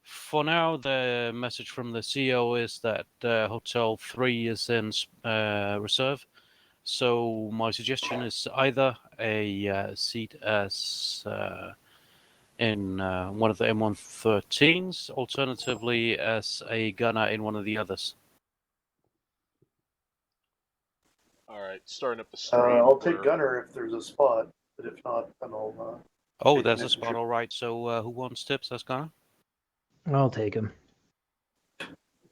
For now, the message from the CEO is that Hotel 3 is in reserve. So my suggestion is either a seat as in one of the M113s, alternatively as a gunner in one of the others. All right, starting up the street. I'll take gunner if there's a spot, but if not, then I'll. Oh, there's a spot. All right. So who wants tips as gunner? I'll take him.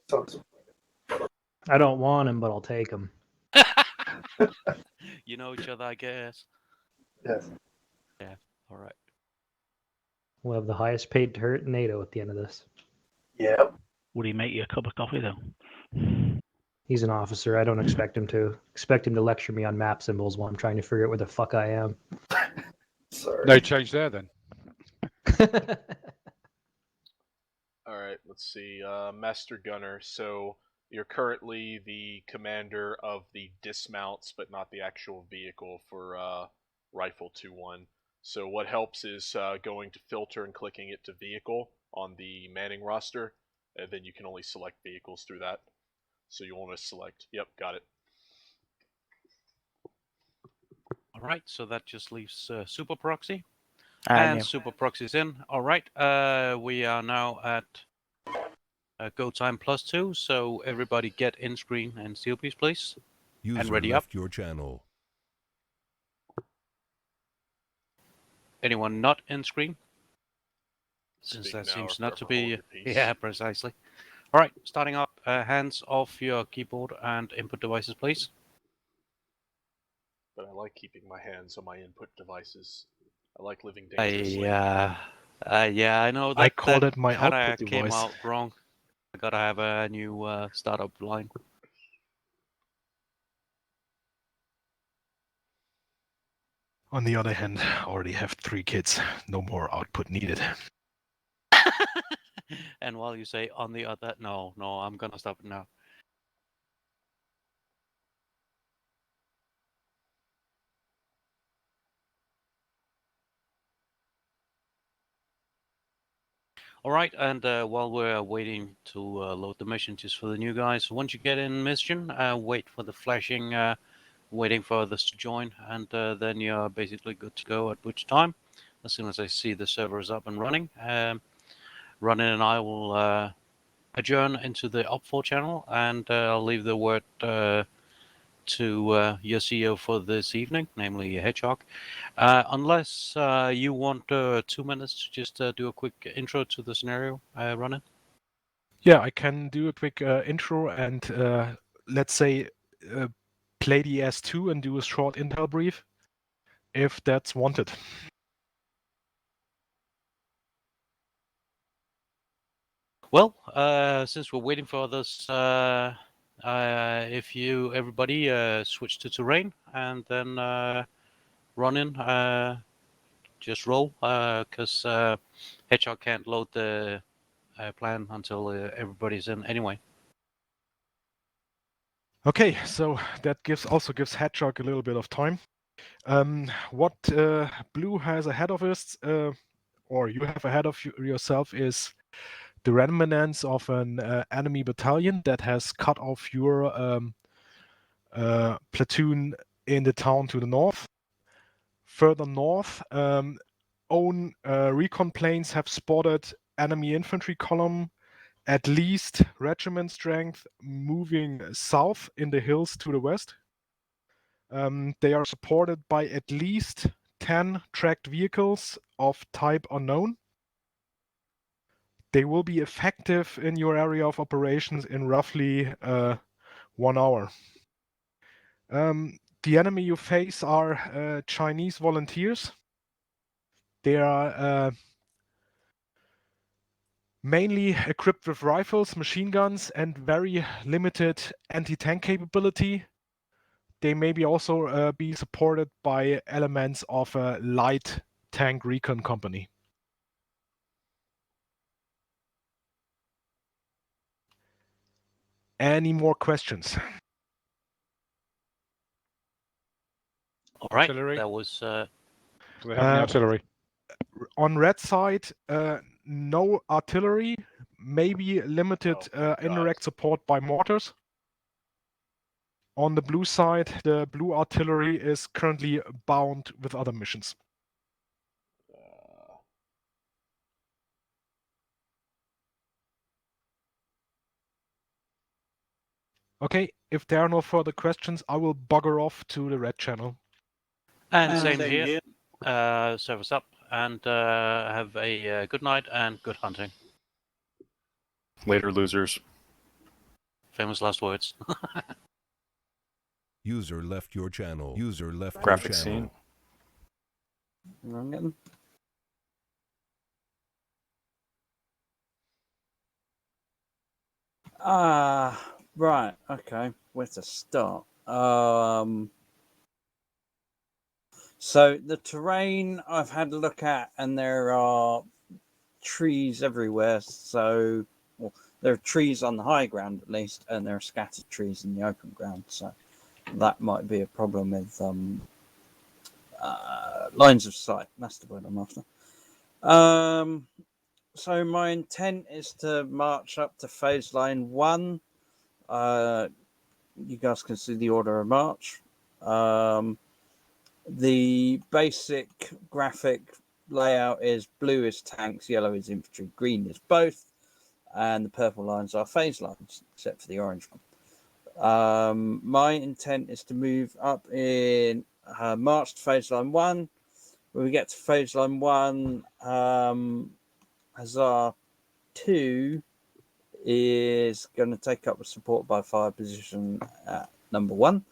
Sounds. I don't want him, but I'll take him. You know each other, I guess. Yes. Yeah. All right. We'll have the highest paid turret in NATO at the end of this. Yep. Would he make you a cup of coffee though? He's an officer. I don't expect him to. Expect him to lecture me on map symbols while I'm trying to figure out where the fuck I am. Sorry. No change there then. All right, let's see. Master Gunner. So you're currently the commander of the dismounts, but not the actual vehicle for Rifle 2-1. So what helps is going to filter and clicking it to vehicle on the Manning roster, and then you can only select vehicles through that. So you want to select. Yep, got it. All right. So that just leaves Super Proxy. And And Super Proxy's in. All right. We are now at go time +2. So everybody get in screen and steel piece, please. User And ready left up. your channel. Anyone not in screen? Since Speak that now seems or not to forever hold be. your peace. Yeah, precisely. All right. Starting up. Hands off your keyboard and input devices, please. But I like keeping my hands on my input devices. I like living dangerously. Yeah, I know that. I called that it my kinda output came device. out wrong. I gotta have a new startup line. On the other hand, I already have 3 kids. No more output needed. And while you say on the other, no, I'm gonna stop it now. All right, and while we're waiting to load the mission just for the new guys, once you get in mission, wait for the flashing, waiting for others to join, and then you're basically good to go at which time. As soon as I see the server is up and running, Ronin and I will adjourn into the Op4 channel, and I'll leave the word to your CEO for this evening, namely Hedgehog. Unless you want 2 minutes to just do a quick intro to the scenario, Ronin. Yeah, I can do a quick intro and let's say play the S2 and do a short intel brief, if that's wanted. Well, since we're waiting for others, if you everybody switch to terrain and then Ronin, just roll, because Hedgehog can't load the plan until everybody's in anyway. Okay, so that also gives Hedgehog a little bit of time. What Blue has ahead of us, or you have ahead of yourself, is the remnants of an enemy battalion that has cut off your platoon in the town to the north. Further north, own recon planes have spotted enemy infantry column, at least regiment strength, moving south in the hills to the west. They are supported by at least 10 tracked vehicles of type unknown. They will be effective in your area of operations in roughly 1 hour. The enemy you face are Chinese volunteers. They are mainly equipped with rifles, machine guns, and very limited anti-tank capability. They may be also be supported by elements of a light tank recon company. Any more questions? All right, Artillery. that was. Do they have any artillery? On red side, no artillery, maybe limited thank God. indirect support by mortars. On the blue side, the blue artillery is currently bound with other missions. Okay, if there are no further questions, I will bugger off to the red channel. And same here. Serve us up and have a good night and good hunting. Later, losers. Famous last words. User left your channel. User left Graphic your channel. scene. Right, okay. Where to start? So the terrain I've had a look at, and there are trees everywhere. So, well, there are trees on the high ground at least, and there are scattered trees in the open ground. So that might be a problem with lines of sight. That's the word I'm after. So my intent is to march up to phase line 1. You guys can see the order of march. The basic graphic layout is blue is tanks, yellow is infantry, green is both, and the purple lines are phase lines, except for the orange one. My intent is to move up in march to phase line 1. When we get to phase line 1, Hussar 2 is going to take up a support by fire position at number 1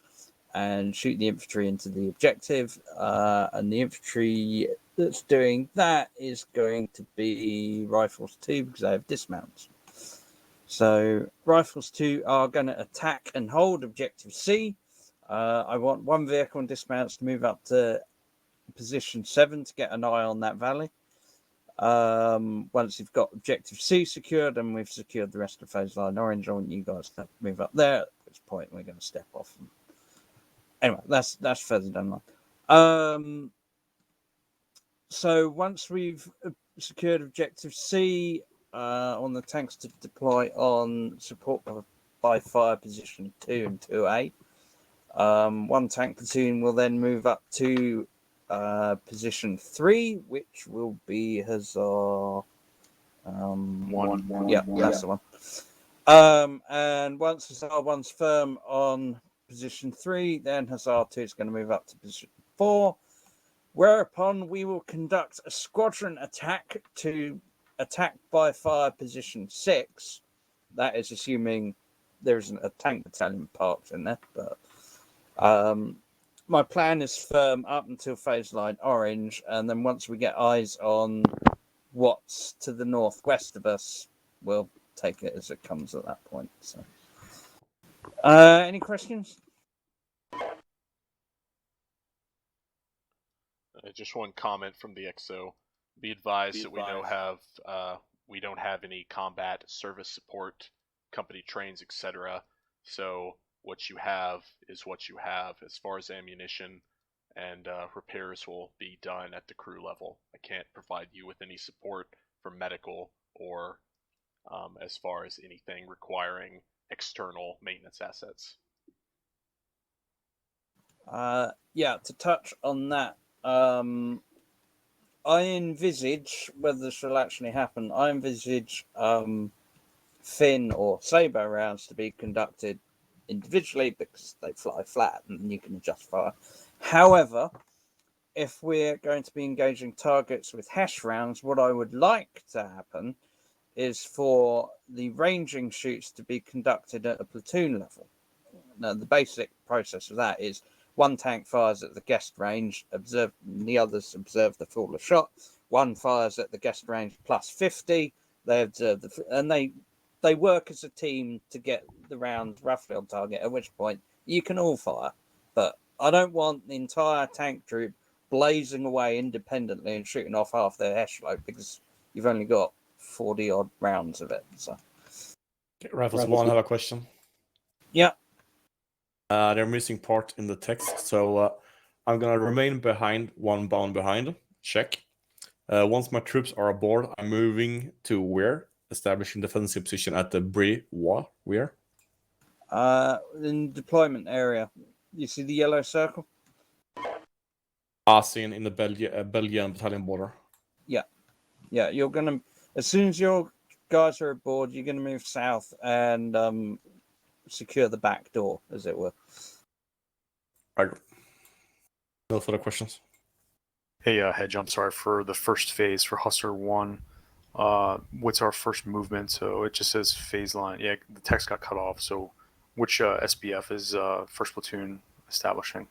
and shoot the infantry into the objective. And the infantry that's doing that is going to be Rifles 2 because they have dismounts. So Rifles 2 are going to attack and hold objective C. I want one vehicle and dismounts to move up to position 7 to get an eye on that valley. Once you've got objective C secured and we've secured the rest of phase line orange, I want you guys to move up there, at which point we're going to step off. Anyway, that's further down the line. So once we've secured objective C, on the tanks to deploy on support by fire position 2 and 2A. One tank platoon will then move up to position 3, which will be Hussar. One. Yeah, that's the one. And once Hussar 1's firm on position 3, then Hussar 2 is going to move up to position 4, whereupon we will conduct a squadron attack to attack by fire position 6. That is assuming there isn't a tank battalion parked in there, but my plan is firm up until phase line orange, and then once we get eyes on what's to the northwest of us, we'll take it as it comes at that point. So, any questions? Just one comment from the XO. Be advised that we don't have any combat service support, company trains, etc. So what you have is what you have as far as ammunition, and repairs will be done at the crew level. I can't provide you with any support for medical or as far as anything requiring external maintenance assets. Yeah, to touch on that, I envisage, whether this will actually happen, I envisage Fin or Sabre rounds to be conducted individually because they fly flat and you can adjust fire. However, if we're going to be engaging targets with Hesh rounds, what I would like to happen is for the ranging shoots to be conducted at a platoon level. Now, the basic process of that is one tank fires at the guest range, the others observe the fall of shot. One fires at the guest range plus 50. They observe and they work as a team to get the round roughly on target, at which point you can all fire. But I don't want the entire tank troop blazing away independently and shooting off half their Hesh load because you've only got 40 odd rounds of it. So, Rifles 1, I have a question. yeah. They're missing part in the text, so I'm gonna remain behind, one bound behind. Check. Once my troops are aboard, I'm moving to where? Establishing defensive position at the Brie-Wa. Where? In deployment area. You see the yellow circle? Seen in the Belgian battalion border. Yeah, you're gonna as soon as your guys are aboard, you're gonna move south and secure the back door, as it were. Right. No further questions. Hey, Hedge, I'm sorry for the first phase for Hussar 1. What's our first movement? So it just says phase line. Yeah, the text got cut off. So which SBF is first platoon establishing?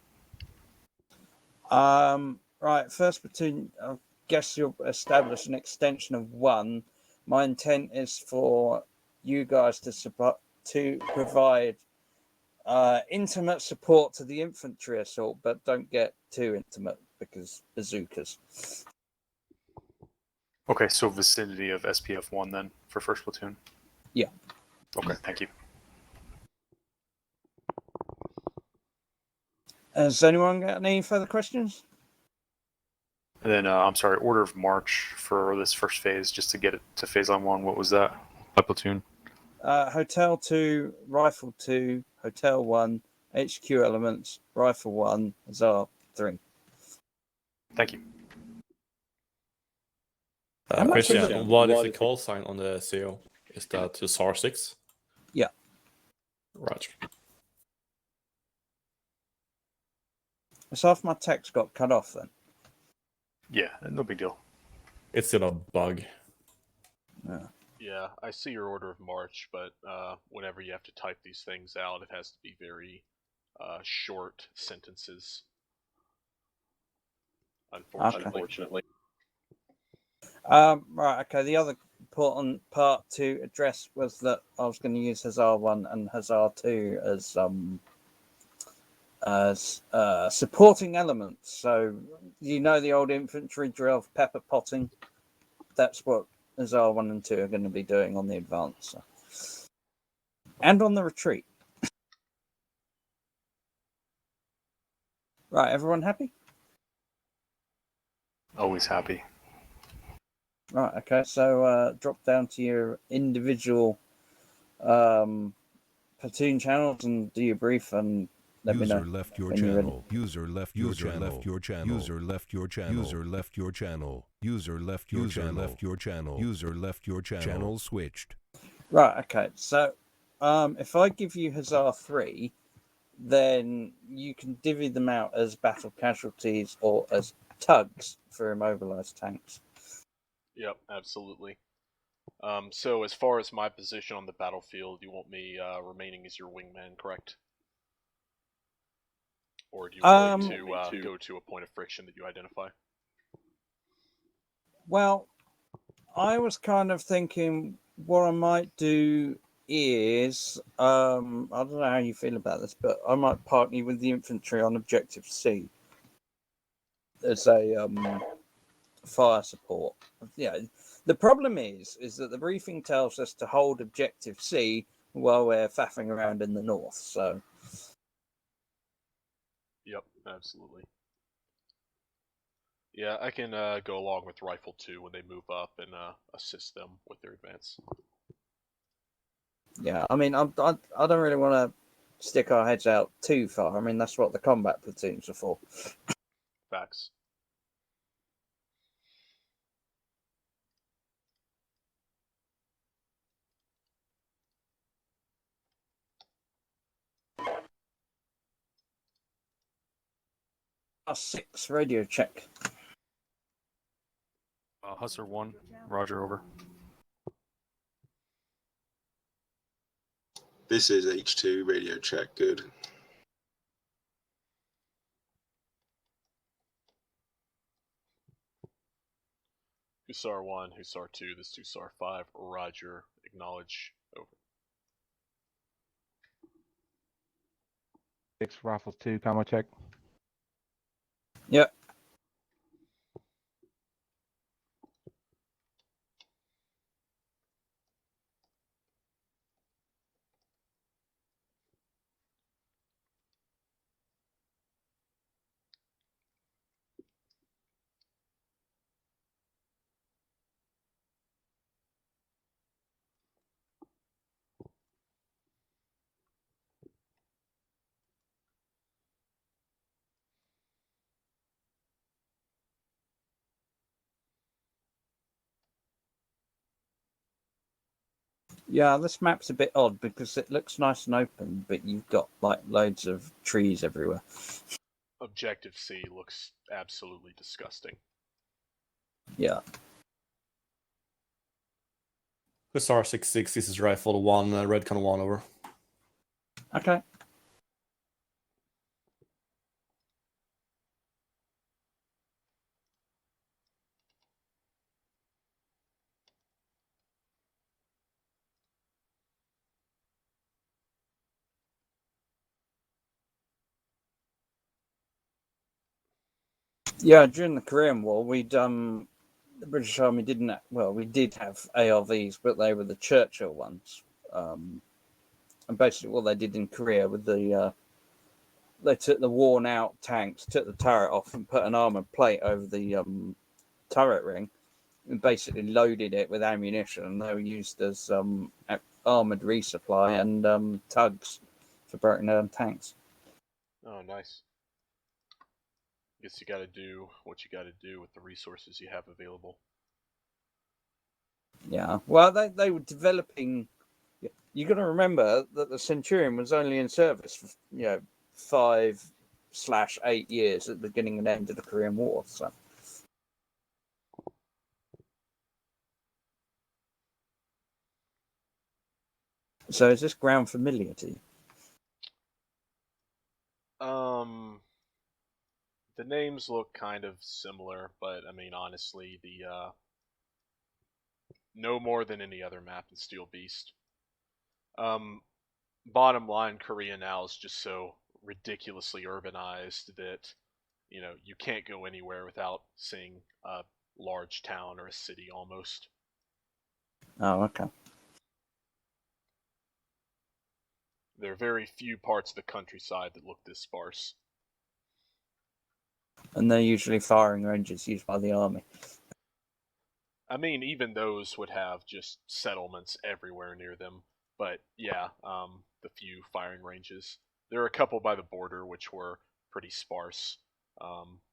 Right, first platoon, I guess you'll establish an extension of 1. My intent is for you guys to provide intimate support to the infantry assault, but don't get too intimate because bazookas. Okay, so vicinity of SPF 1 then for first platoon? Yeah. Okay, thank you. Has anyone got any further questions? And then, I'm sorry, order of march for this first phase, just to get it to phase line 1. What was that by platoon? Hotel 2, Rifle 2, Hotel 1, HQ Elements, Rifle 1, Hussar 3. Thank you. How much is Question: What is the call sign on the CO? Is that Hussar 6? Yeah. Right. So half my text got cut off then. Yeah, no big deal. It's still a bug. Yeah. Yeah, I see your order of march, but whenever you have to type these things out, it has to be very short sentences. Unfortunately. Right, okay. The other important part to address was that I was going to use Hussar 1 and Hussar 2 as supporting elements. So, you know the old infantry drill of pepper potting? That's what Hussar 1 and 2 are going to be doing on the advance. So. And on the retreat. Right, everyone happy? Always happy. Right, okay. So drop down to your individual platoon channels and do your brief and let me know. User left your when you're ready. channel. User left your channel. Left your channel. User left your channel. User left your channel. User left your channel. Left your channel. User left your channel. Channel switched. Right, okay. So if I give you Hussar 3, then you can divvy them out as battle casualties or as tugs for immobilized tanks. Yep, absolutely. So as far as my position on the battlefield, you want me remaining as your wingman, correct? Or do you want me to go to a point of friction that you identify? Well, I was kind of thinking what I might do is I don't know how you feel about this, but I might partner with the infantry on Objective C as a fire support. Yeah, the problem is that the briefing tells us to hold Objective C while we're faffing around in the north. So, Yep, absolutely. Yeah, I can go along with Rifle 2 when they move up and assist them with their advance. yeah, I mean, I don't really want to stick our heads out too far. I mean, that's what the combat platoons are for. Facts. +6 radio check. Hussar 1, Roger, over. This is H2 radio check. Good. Hussar 1, Hussar 2, this is Hussar 5, Roger, acknowledge, over. 6 Rifles 2, comma check. Yep. Yeah, this map's a bit odd because it looks nice and open, but you've got like loads of trees everywhere. Objective C looks absolutely disgusting. Yeah. Hussar 6-6, this is Rifle 1, Redcon 1, over. Okay. Yeah, during the Korean War, the British Army didn't. We did have ARVs, but they were the Churchill ones. And basically, what they did in Korea with they took the worn-out tanks, took the turret off, and put an armored plate over the turret ring, and basically loaded it with ammunition. And they were used as armored resupply and tugs for breaking down tanks. Oh, nice. Guess you gotta do what you gotta do with the resources you have available. Yeah. Well, they were developing. You got to remember that the Centurion was only in service for 5/8 years at the beginning and end of the Korean War. So is this ground familiar to you? The names look kind of similar, but I mean, honestly, no more than any other map in Steel Beast. Bottom line, Korea now is just so ridiculously urbanized that you can't go anywhere without seeing a large town or a city almost. Oh, okay. There are very few parts of the countryside that look this sparse. And they're usually firing ranges used by the army. I mean, even those would have just settlements everywhere near them. But yeah, the few firing ranges. There are a couple by the border which were pretty sparse.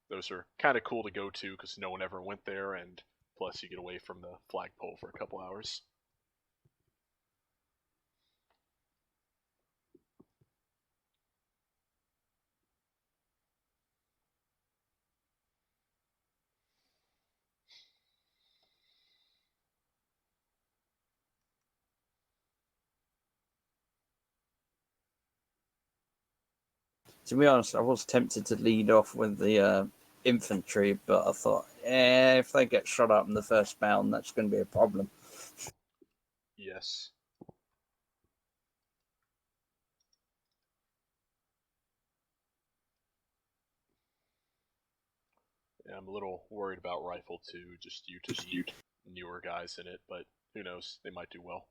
Those are kind of cool to go to because no one ever went there, and plus you get away from the flagpole for a couple hours. To be honest, I was tempted to lead off with the infantry, but I thought, if they get shot up in the first bound, that's going to be a problem. Yes. Yeah, I'm a little worried about Rifle 2, just due to the newer guys in it, but who knows, they might do well.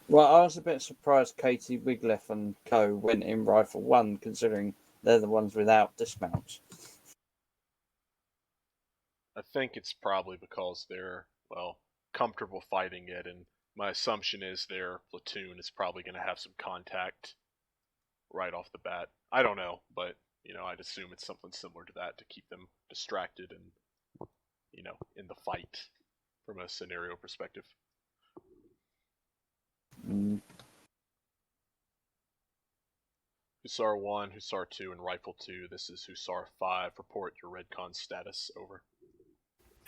Well, I was a bit surprised Katie Wiglef and co went in Rifle 1, considering they're the ones without dismounts. I think it's probably because they're, well, comfortable fighting it, and my assumption is their platoon is probably going to have some contact right off the bat. I don't know, but, I'd assume it's something similar to that to keep them distracted and, in the fight from a scenario perspective. Mm. Hussar 1, Hussar 2, and Rifle 2. This is Hussar 5. Report your Redcon status. Over.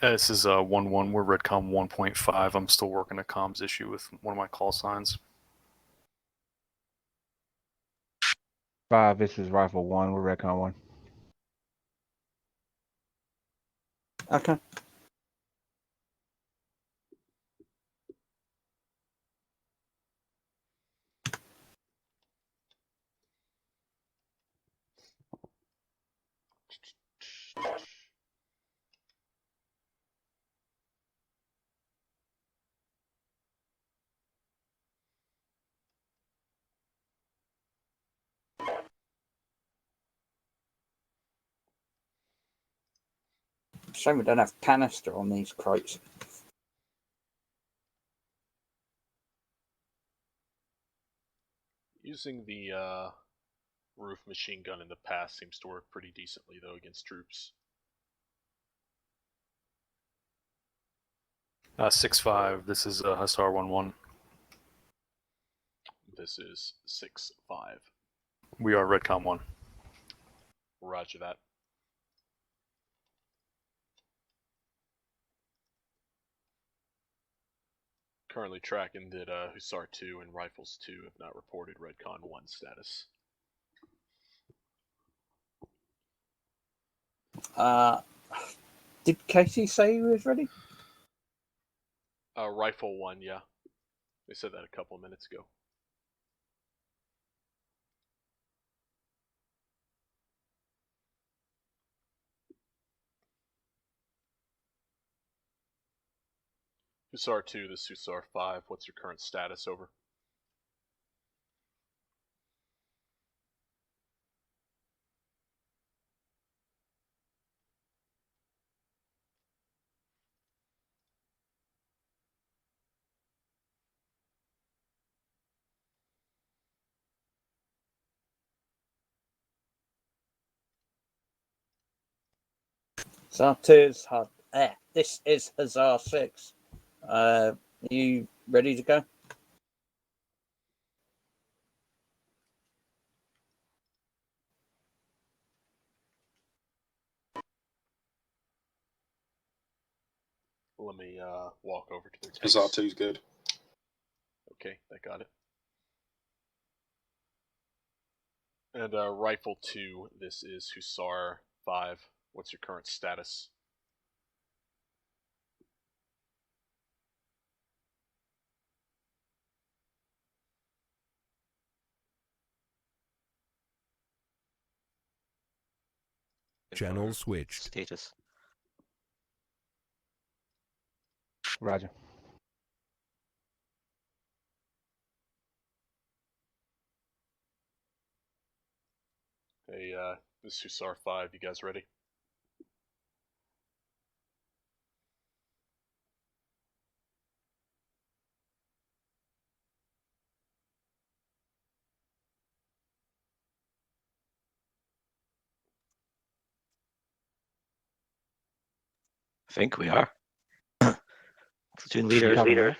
This is 1-1. We're Redcom 1.5. I'm still working a comms issue with one of my call signs. 5, this is Rifle 1. We're Redcon 1. Okay. Shame we don't have canister on these crates. Using the roof machine gun in the past seems to work pretty decently, though, against troops. 6-5. This is Hussar 1-1. This is 6-5. We are Redcom 1. Roger that. Currently tracking that Hussar 2 and Rifles 2 have not reported Redcon 1 status. Did Katie say he was ready? Rifle 1, yeah. They said that a couple of minutes ago. Hussar 2, this is Hussar 5. What's your current status? Over. This is Hussar 6. Are you ready to go? Let me walk over to their tanks. Hussar 2's good. Okay, that got it. And Rifle 2, this is Hussar 5. What's your current status? Channel switched. Status. Roger. Hey, this is Hussar 5. You guys ready? I think we are. Platoon leader.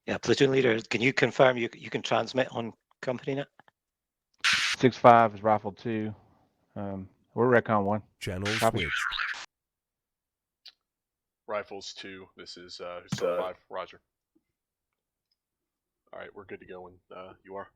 Yeah, platoon leader. Can you confirm you can transmit on company net? 6-5 is Rifle 2. We're Redcon 1. Channel Copy. switched. Rifles 2, this is Hussar 5. Roger. Alright, we're good to go when you are.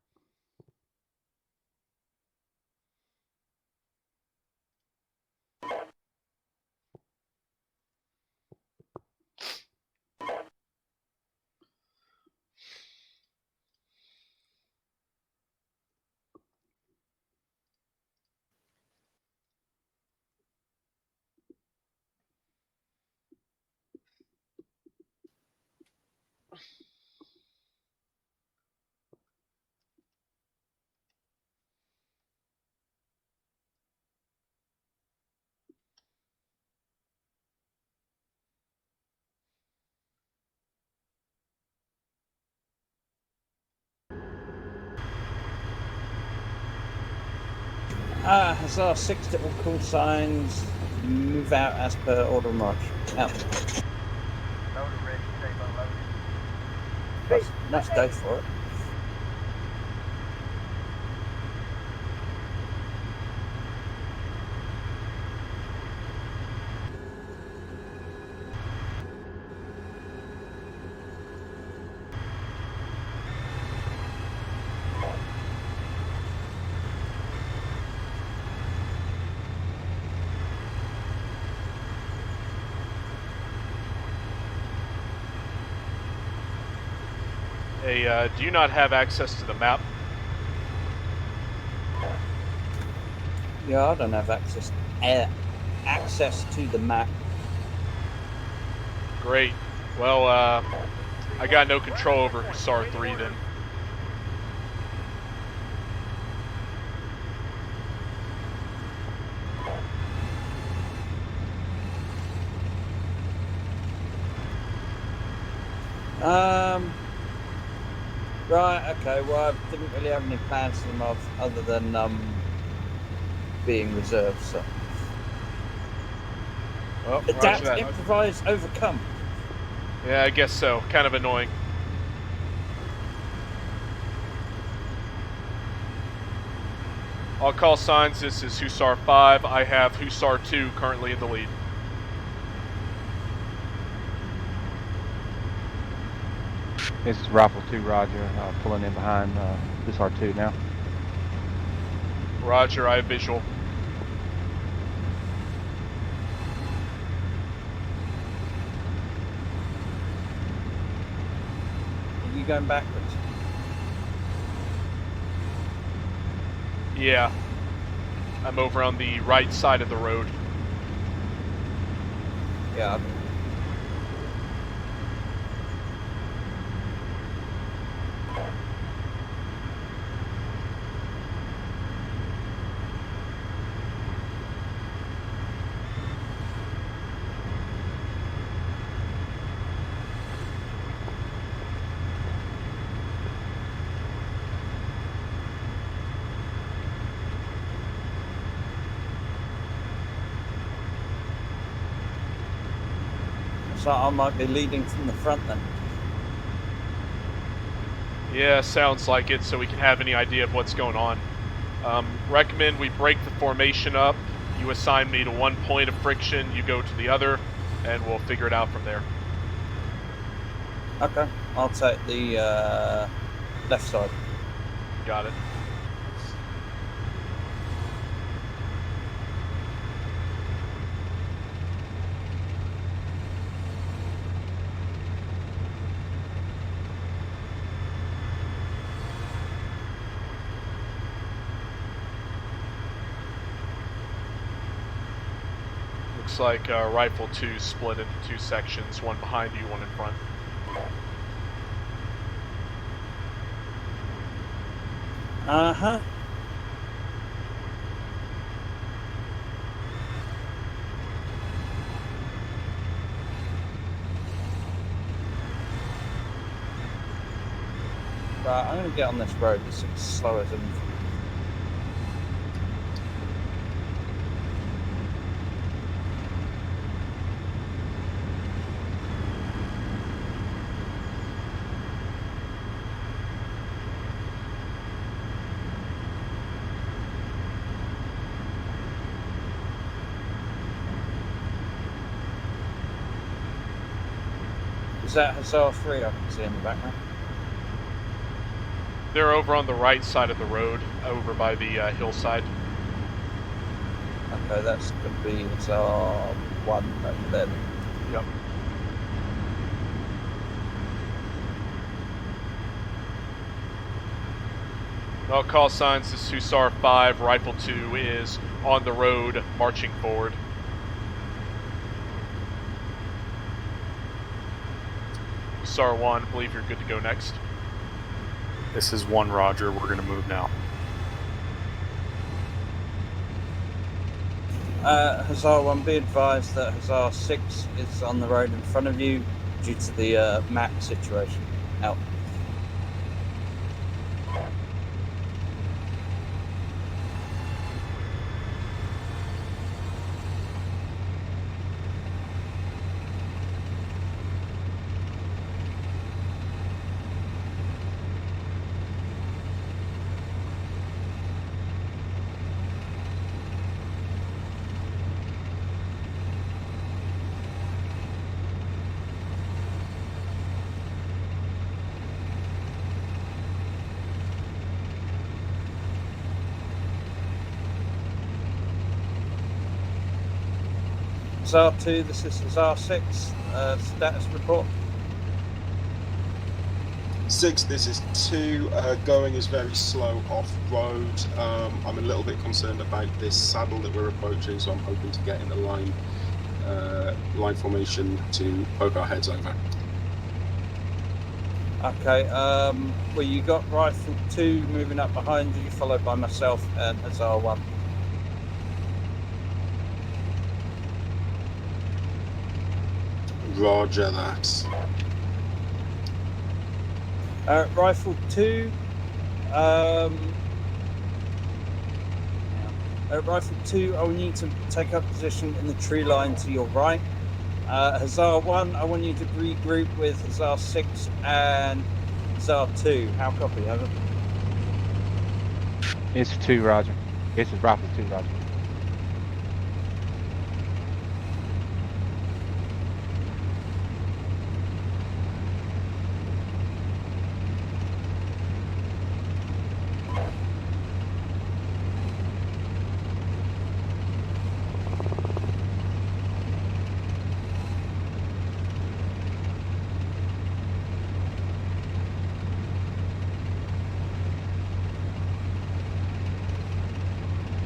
Hussar 6 to all call signs. Move out as per order of march. Out. Let's go for it. Hey, do you not have access to the map? Yeah, I don't have access to the map. Great. Well, I got no control over Hussar 3 then. Right, okay, well, I didn't really have any plans for them other than being reserved, so. Oh, roger Adapt, that. improvise, overcome. Yeah, I guess so. Kind of annoying. All call signs, this is Hussar 5. I have Hussar 2 currently in the lead. This is Rifle 2, Roger. Pulling in behind Hussar 2 now. Roger, I have visual. Are you going backwards? Yeah. I'm over on the right side of the road. Yeah. So I might be leading from the front then. Yeah, sounds like it, so we can have any idea of what's going on. Recommend we break the formation up. You assign me to one point of friction, you go to the other, and we'll figure it out from there. Okay, I'll take the left side. Got it. Looks like Rifle 2 split into two sections, one behind you, one in front. Uh-huh. Right, I'm going to get on this road. It's slow as anything. Is that Hussar 3 I can see in the background? They're over on the right side of the road, over by the hillside. Okay, that's going to be Hussar 1 over there. Yep. All call signs, this is Hussar 5, Rifle 2 is on the road, marching forward. Hussar 1, I believe you're good to go next. This is 1, Roger. We're going to move now. Hussar 1, be advised that Hussar 6 is on the road in front of you due to the map situation. Out. Hussar 2, this is Hussar 6. Status report. 6, this is 2. Going is very slow off-road. I'm a little bit concerned about this saddle that we're approaching, so I'm hoping to get in a line formation to poke our heads over. Okay, well, you got Rifle 2 moving up behind you, followed by myself and Hussar 1. Roger that. Rifle 2, Rifle 2, I will need to take up position in the tree line to your right. Hussar 1, I want you to regroup with Hussar 6 and Hussar 2. How copy? Over. It's 2, Roger. This is Rifle 2, Roger.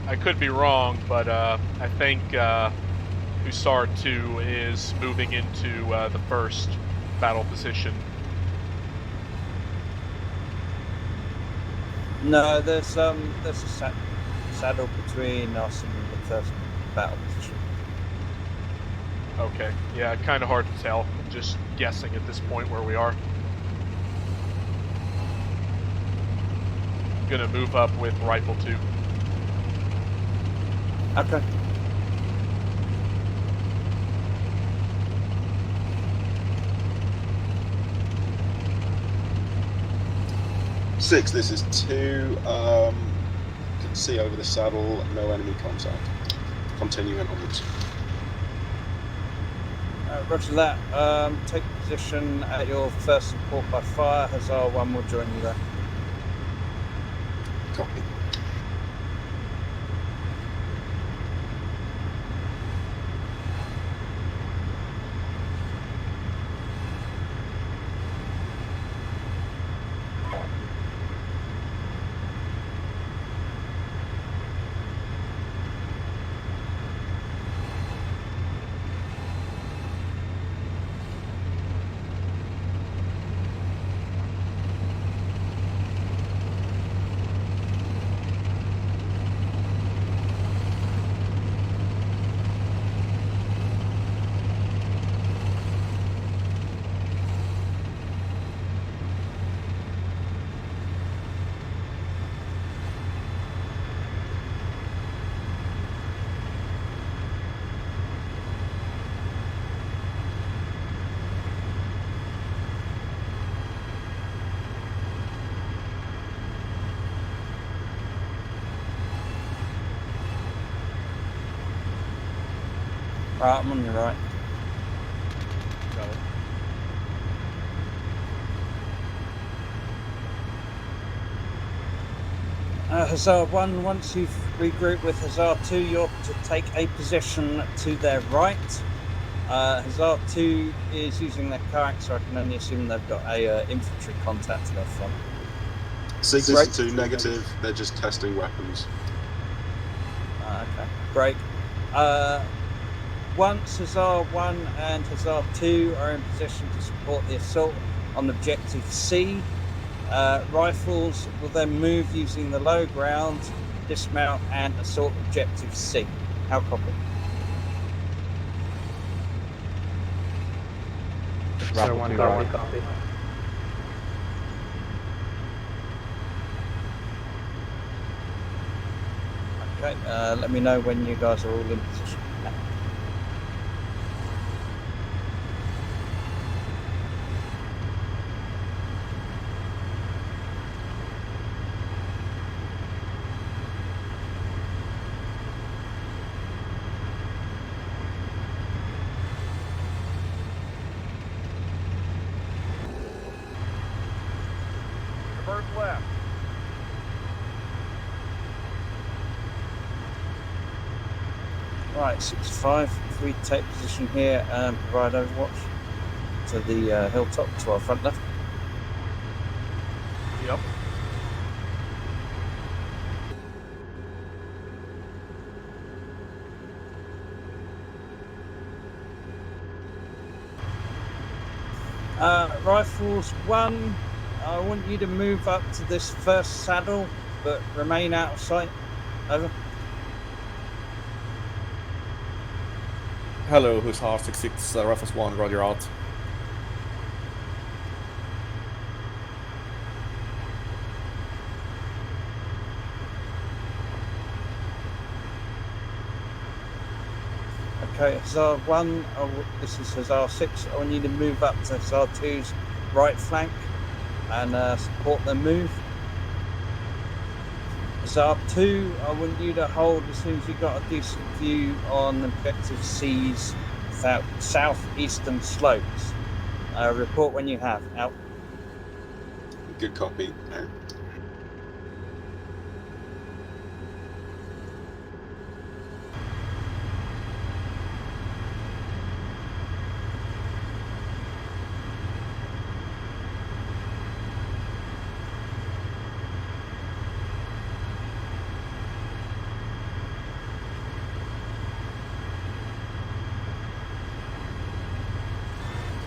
I could be wrong, but I think Hussar 2 is moving into the first battle position. No, there's a saddle between us and the first battle position. Okay, yeah, kind of hard to tell. I'm just guessing at this point where we are. I'm gonna move up with Rifle 2. Okay. Six, this is 2. Can see over the saddle, no enemy contact. Continuing onwards. Roger that. Take position at your first support by fire. Hussar 1 will join you there. Copy. Right, I'm on your right. Got it. Hussar 1, once you've regrouped with Hussar 2, you're to take a position to their right. Hussar 2 is using their kayak, so I can only assume they've got a infantry contact to their front. 6 is 2 negative, they're just testing weapons. Okay, great. Once Hussar 1 and Hussar 2 are in position to support the assault on objective C, rifles will then move using the low ground, dismount and assault objective C. How copy? Rifle 2, Roger. Copy. Okay, let me know when you guys are all in position. Reverse left. Right, 65. If we take position here and provide overwatch to the hilltop to our front left. Yep. Rifles 1, I want you to move up to this first saddle, but remain out of sight. Over. Hello, Hussar 66, Rifles 1, roger out. Okay, Hussar 1, this is Hussar 6. I want you to move up to Hussar 2's right flank and support their move. Hussar 2, I want you to hold as soon as you've got a decent view on Objective C's southeastern slopes. Report when you have. Out. Good copy. Out.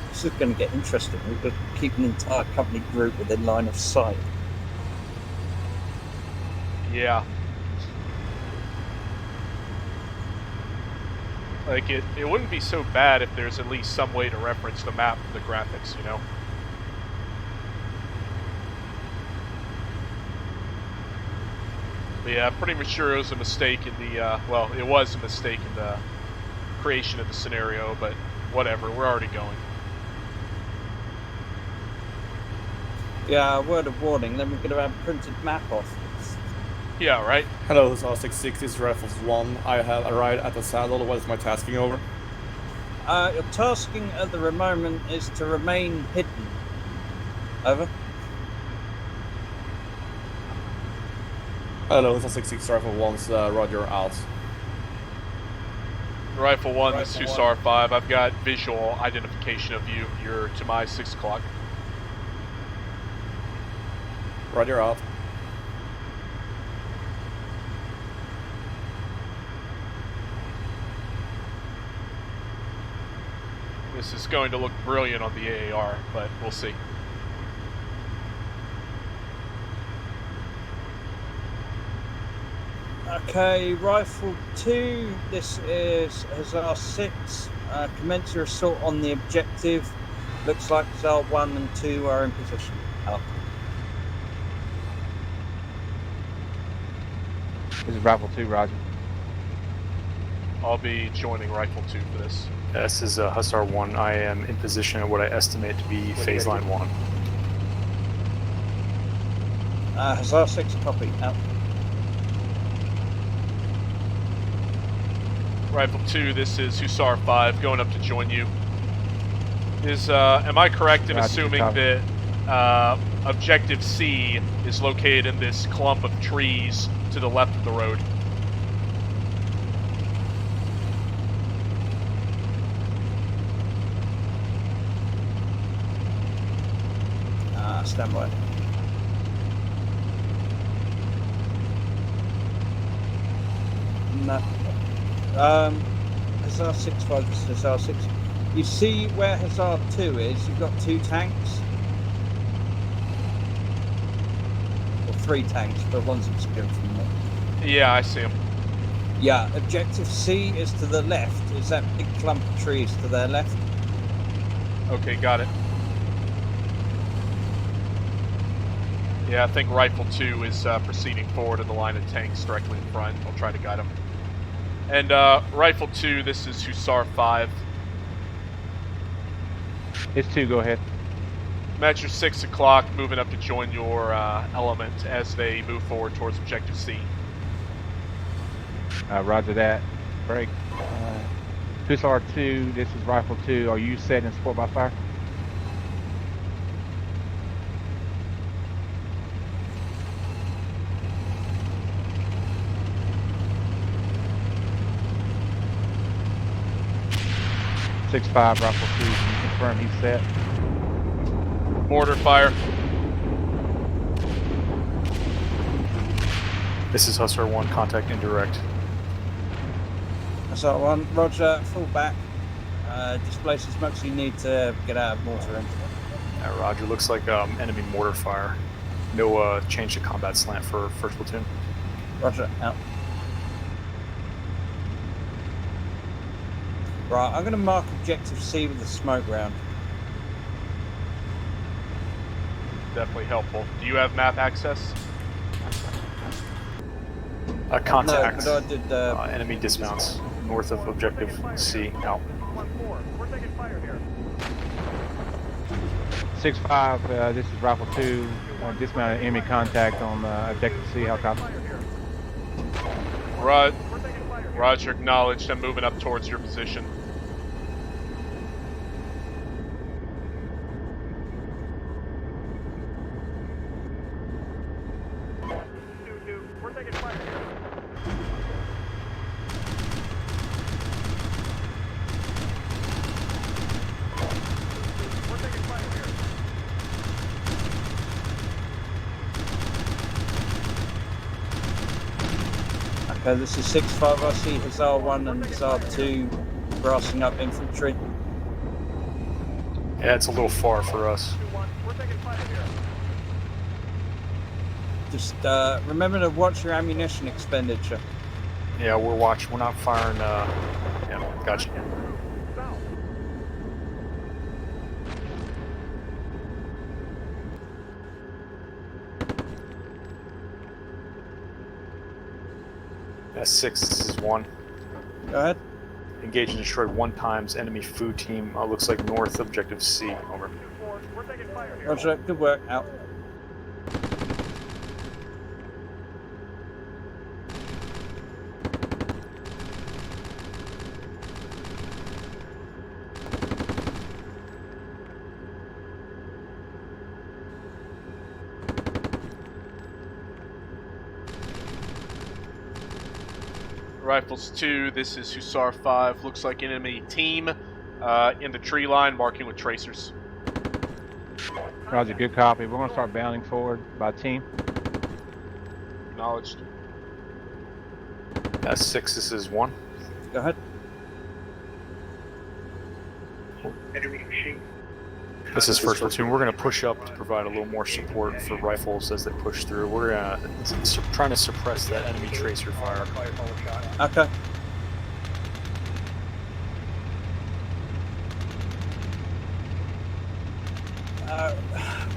This is going to get interesting. We've got to keep an entire company group within line of sight. Yeah. Like, it wouldn't be so bad if there's at least some way to reference the map to the graphics, you know? But yeah, pretty sure it was a mistake in the, well, it was a mistake in the creation of the scenario, but whatever, we're already going. Yeah, word of warning, then we're going to have a printed map off. Yeah, right? Hello, this is R660, this is Rifles 1. I have arrived at the saddle. What is my tasking over? Your tasking at the moment is to remain hidden. Over. Hello, this is 66 Rifle 1's Roger out. Rifle 1, this is Hussar 5. I've got visual identification of you. You're to my 6 o'clock. Roger out. This is going to look brilliant on the AAR, but we'll see. Okay, Rifle 2, this is Hussar 6. Commence your assault on the objective. Looks like Hussar 1 and 2 are in position. Out. This is Rifle 2, Roger. I'll be joining Rifle 2 for this. This is Hussar 1. I am in position at what I estimate to be phase line 1. Hussar 6, copy. Out. Rifle 2, this is Hussar 5, going up to join you. Am I correct in assuming that Objective C is located in this clump of trees to the left of the road? Stand by. No. Hussar 6-5, this is Hussar 6. You see where Hussar 2 is? You've got 2 tanks. Or 3 tanks, but one's obscured from me. Yeah, I see them. Yeah, Objective C is to the left. Is that big clump of trees to their left? Okay, got it. Yeah, I think Rifle 2 is proceeding forward in the line of tanks directly in front. I'll try to guide him. And Rifle 2, this is Hussar 5. It's 2, go ahead. Match your 6 o'clock, moving up to join your element as they move forward towards Objective C. Roger that. Break. Hussar 2, this is Rifle 2. Are you set in support by fire? Six-5 Rifle 2, can you confirm he's set? Mortar fire. This is Hussar 1, contact indirect. Hussar 1, roger, full back. Displace as much as you need to get out of mortar range. Roger, looks like enemy mortar fire. No change to combat slant for first platoon. Roger, out. Right, I'm going to mark Objective C with a smoke round. Definitely helpful. Do you have map access? Contact. No, but I did, enemy dismounts. north of objective C. Out. 6-5, this is Rifle 2. Dismounted enemy contact on objective C. How copy? Roger, acknowledged. I'm moving up towards your position. We're taking fire here. We're taking fire here. Okay, this is 6-5. I see Hussar 1 and Hussar 2 grassing up infantry. Yeah, it's a little far for us. We're taking fire here. Just remember to watch your ammunition expenditure. Yeah, we're watching. We're not firing. Yeah, gotcha. That's 6. This is 1. Go ahead. Engage and destroy 1 times enemy food team. Looks like north objective C. Over. We're taking fire here. Roger, good work. Out. Rifles 2, this is Hussar 5. Looks like enemy team in the tree line, marking with tracers. Roger, good copy. We're going to start bounding forward by team. Acknowledged. That's 6. This is 1. Go ahead. Enemy machine. This is first platoon. We're going to push up to provide a little more support for rifles as they push through. We're trying to suppress that enemy tracer fire. Okay.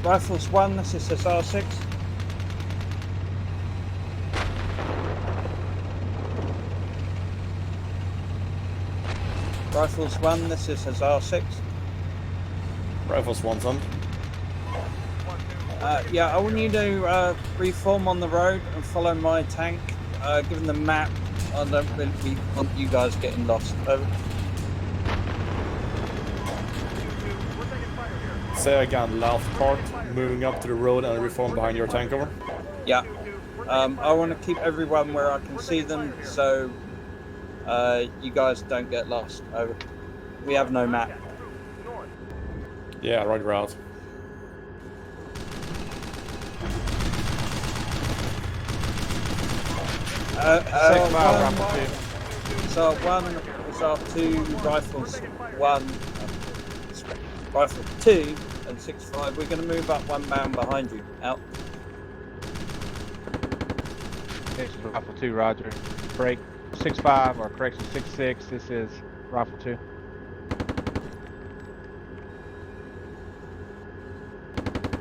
Rifles 1, this is Hussar 6. Rifles 1, this is Hussar 6. Rifles 1, son. Yeah, I want you to reform on the road and follow my tank. Given the map, I don't really want you guys getting lost. Over. Say again, left part, moving up to the road and reform behind your tank, over. Yeah. I want to keep everyone where I can see them, so you guys don't get lost. Over. We have no map. Yeah, right route. So 1, Hussar 2, Rifles 1, Rifle 2, and 6-5. We're going to move up 1 bound behind you. Out. This is Rifle 2, Roger. Break 6-5, or correction 6-6. This is Rifle 2.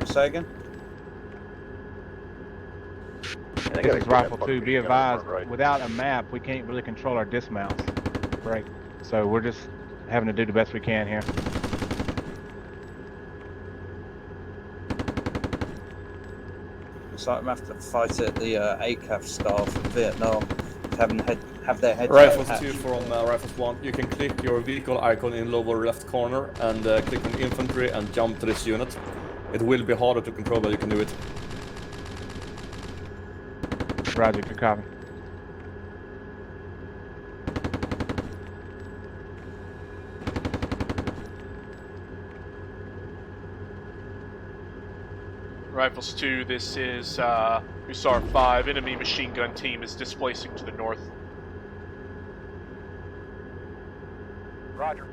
Say again? This is Rifle 2. Be advised, without a map, we can't really control our dismounts. Right. So we're just having to do the best we can here. It's like we have to fight at the ACAF style from Vietnam. Have their heads Rifles out 2 from Rifles 1. You can click your vehicle icon in lower left corner and click on infantry and jump to this unit. It will be harder to control, but you can do it. Roger, good copy. Rifles 2, this is Hussar 5. Enemy machine gun team is displacing to the north. Roger.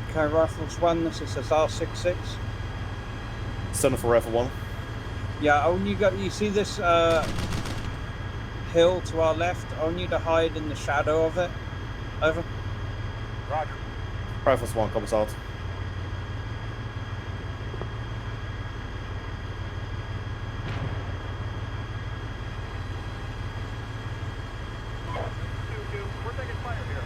Okay, Rifles 1, this is Hussar 6-6. Center for Rifle 1. Yeah, I want you see this hill to our left? I want you to hide in the shadow of it. Over. Roger. Rifles 1 comes out. We're taking fire here.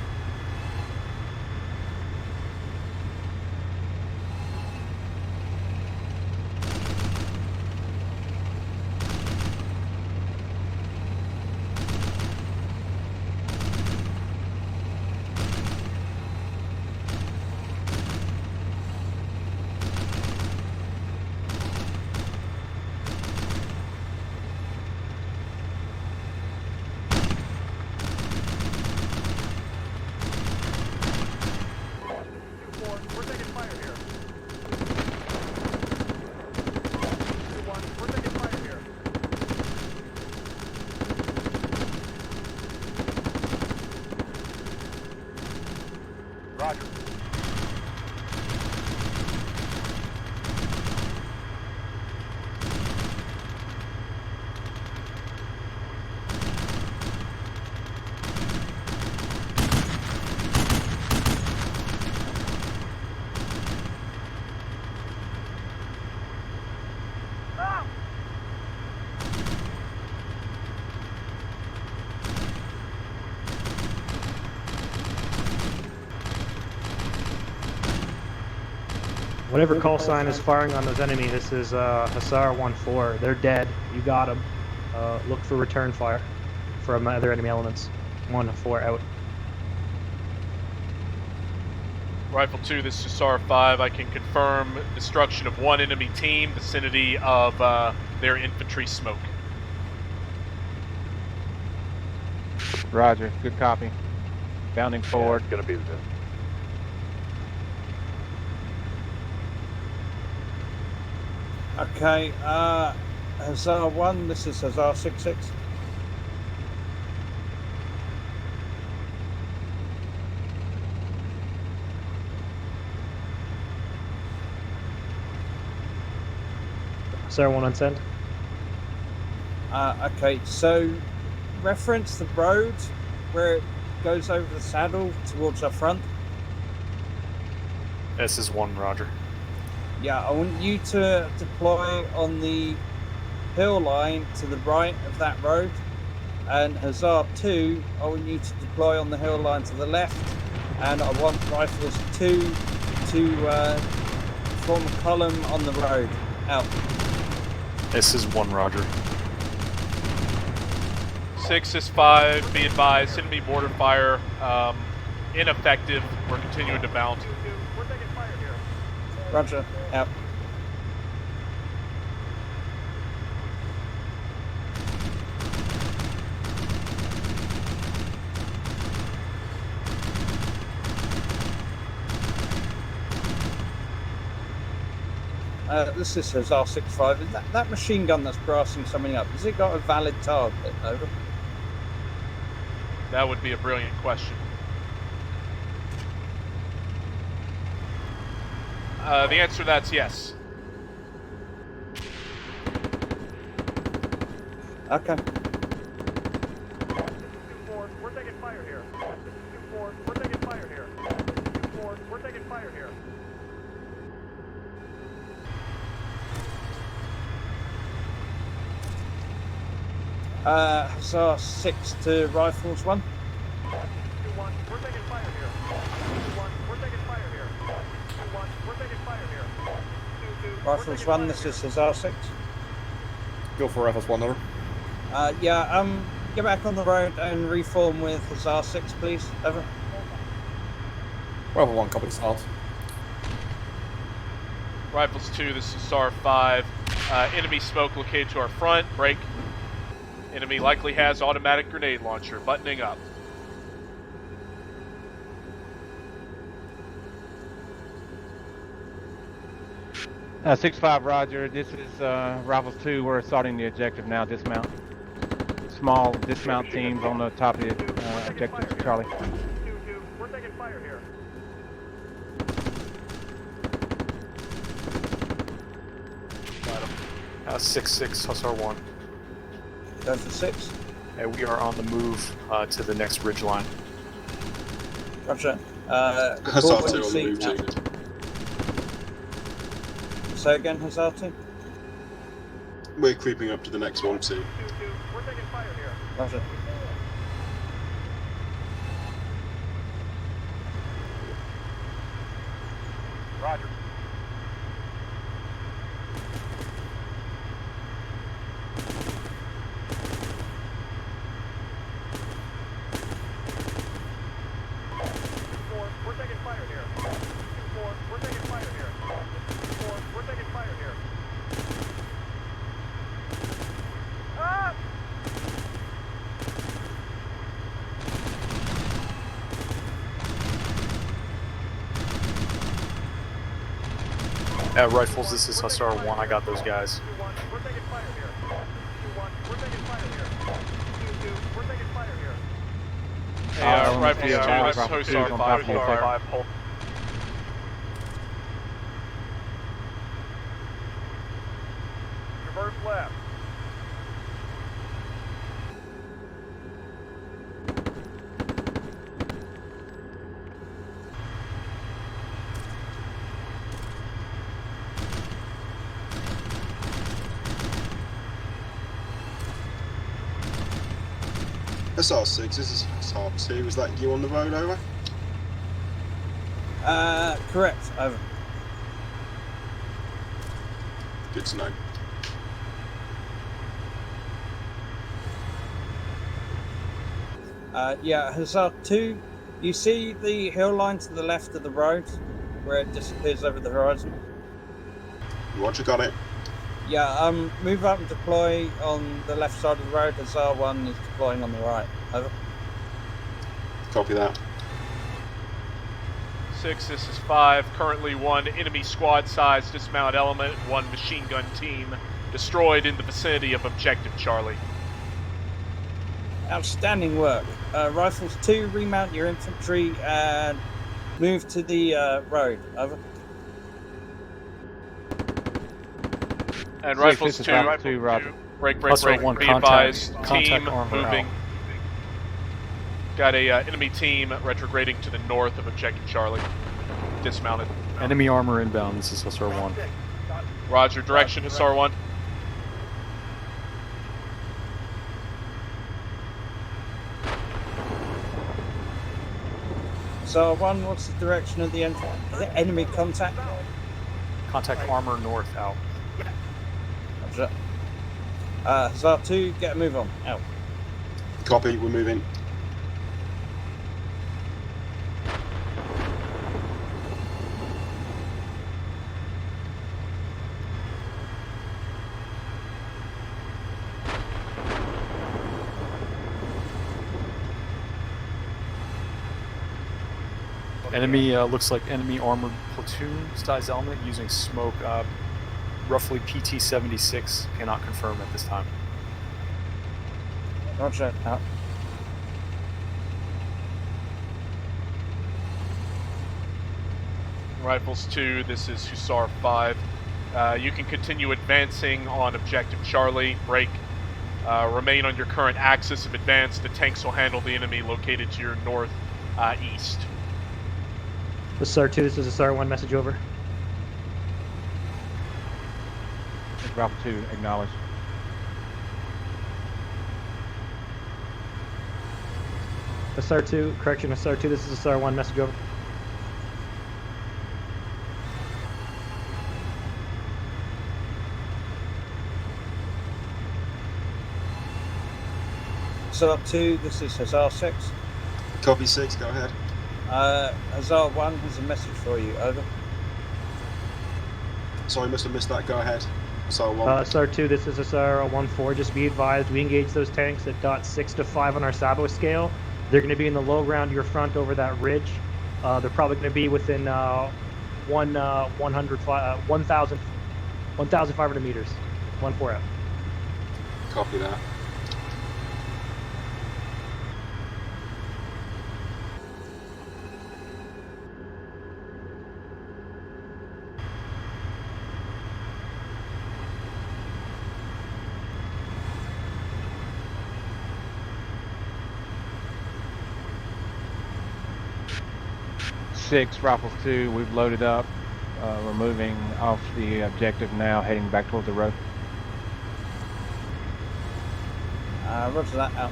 We're taking fire here. 2-1, we're taking fire here. Roger. Whatever call sign is firing on those enemy, this is Hussar 1-4. They're dead. You got them. Look for return fire from other enemy elements. 1-4 out. Rifle 2, this is Hussar 5. I can confirm destruction of one enemy team, vicinity of their infantry smoke. Roger. Good copy. Bounding forward. It's gonna be the. Okay, Hussar 1, this is Hussar 6-6. Hussar 1 on send. Okay, so reference the road where it goes over the saddle towards our front. S is 1, Roger. Yeah, I want you to deploy on the hill line to the right of that road. And Hussar 2, I want you to deploy on the hill line to the left. And I want Rifles 2 to form a column on the road. Out. S is 1, Roger. 6 is 5, be advised, enemy mortar fire ineffective. We're continuing to mount. We're taking fire here. Roger. Out. This is Hussar 6-5. Is that machine gun that's grassing something up, has it got a valid target? Over. That would be a brilliant question. The answer to that's yes. Okay. 2-4, we're taking fire here. 2-4, we're taking fire here. 2-4, we're taking fire here. Hussar 6 to Rifles 1. 2-1, we're taking fire here. 2-1, we're taking fire here. 2-1, we're taking fire here. 2-2, Rifles 1, this is Hussar 6. Go for Rifles 1, over. Get back on the road and reform with Hussar 6, please. Over. Rifle 1 copies out. Rifles 2, this is Hussar 5. Enemy smoke located to our front. Break. Enemy likely has automatic grenade launcher. Buttoning up. Uh, 6-5, Roger. This is Rifles 2. We're assaulting the objective now. Dismount. Small dismount teams on the top of the objective, Charlie. 2-2, we're taking fire here. 6-6, Hussar 1. Go for 6. And we are on the move to the next ridge line. Roger. Hussar report when 2 you on the see- move too. Say again, Hussar 2? We're creeping up to the next one too. 2-2. We're taking fire here. Roger. Roger. We're taking fire here. 2-4, we're taking fire here. 2-4, we're taking fire here. Ah! Rifles, this is Hussar 1. I got those guys. 2-1, we're taking fire here. 2-1, we're taking fire here. 2-2, we're taking fire here. Hey, Rifles 2, yeah, this is Rifles 2 Hussar on 5, top of the Hussar tech. 5, hold. Reverse left. Hussar 6, this is Hussar 2. Is that you on the road, over? Correct. Over. Good to know. Yeah, Hussar 2, you see the hill line to the left of the road where it disappears over the horizon? Roger, got it. Yeah, move up and deploy on the left side of the road. Hussar 1 is deploying on the right. Over. Copy that. 6, this is 5. Currently 1 enemy squad-sized dismount element, 1 machine gun team destroyed in the vicinity of Objective Charlie. Outstanding work. Rifles 2, remount your infantry and move to the road. Over. And Six, Rifles this is 2, Rifle 2, Roger. break, Hussar 1, be contact- advised, contact team armor moving. out. Got a enemy team retrograding to the north of Objective Charlie. Dismounted. Enemy armor inbound, this is Hussar 1. Roger, direction, Hussar 1. Hussar 1, what's the direction of the enemy contact? Contact armor north out. Roger. Hussar 2, get a move on. Out. Copy, we're moving. Enemy, looks like enemy armored platoon size element using smoke, roughly PT-76. Cannot confirm at this time. Roger. Out. Rifles 2, this is Hussar 5. You can continue advancing on Objective Charlie. Break. Remain on your current axis of advance. The tanks will handle the enemy located to your north east. Hussar 2, this is Hussar 1, message over. Rifle 2, acknowledge. Hussar 2, correction, Hussar 2, this is Hussar 1, message over. Hussar 2, this is Hussar 6. Copy 6, go ahead. Hussar 1 has a message for you. Over. Sorry, must have missed that. Go ahead. Hussar 1. Hussar 2, this is Hussar 1-4. Just be advised, we engaged those tanks at dot 6 to 5 on our Sabo scale. They're going to be in the low ground to your front over that ridge. They're probably going to be within 1,500 meters. 1-4 out. Copy that. 6, Rifles 2, we've loaded up. We're moving off the objective now, heading back toward the road. Roger that, out.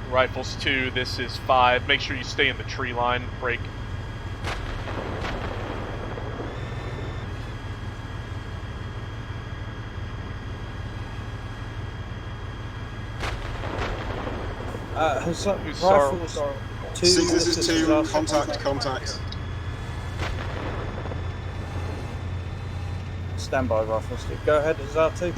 Rifles 2, this is 5. Make sure you stay in the tree line. Break. Hussar, Hussar. Rifles 2. 6, this is Hussar 2. Contact. Stand by, Rifles 2. Go ahead, Hussar 2.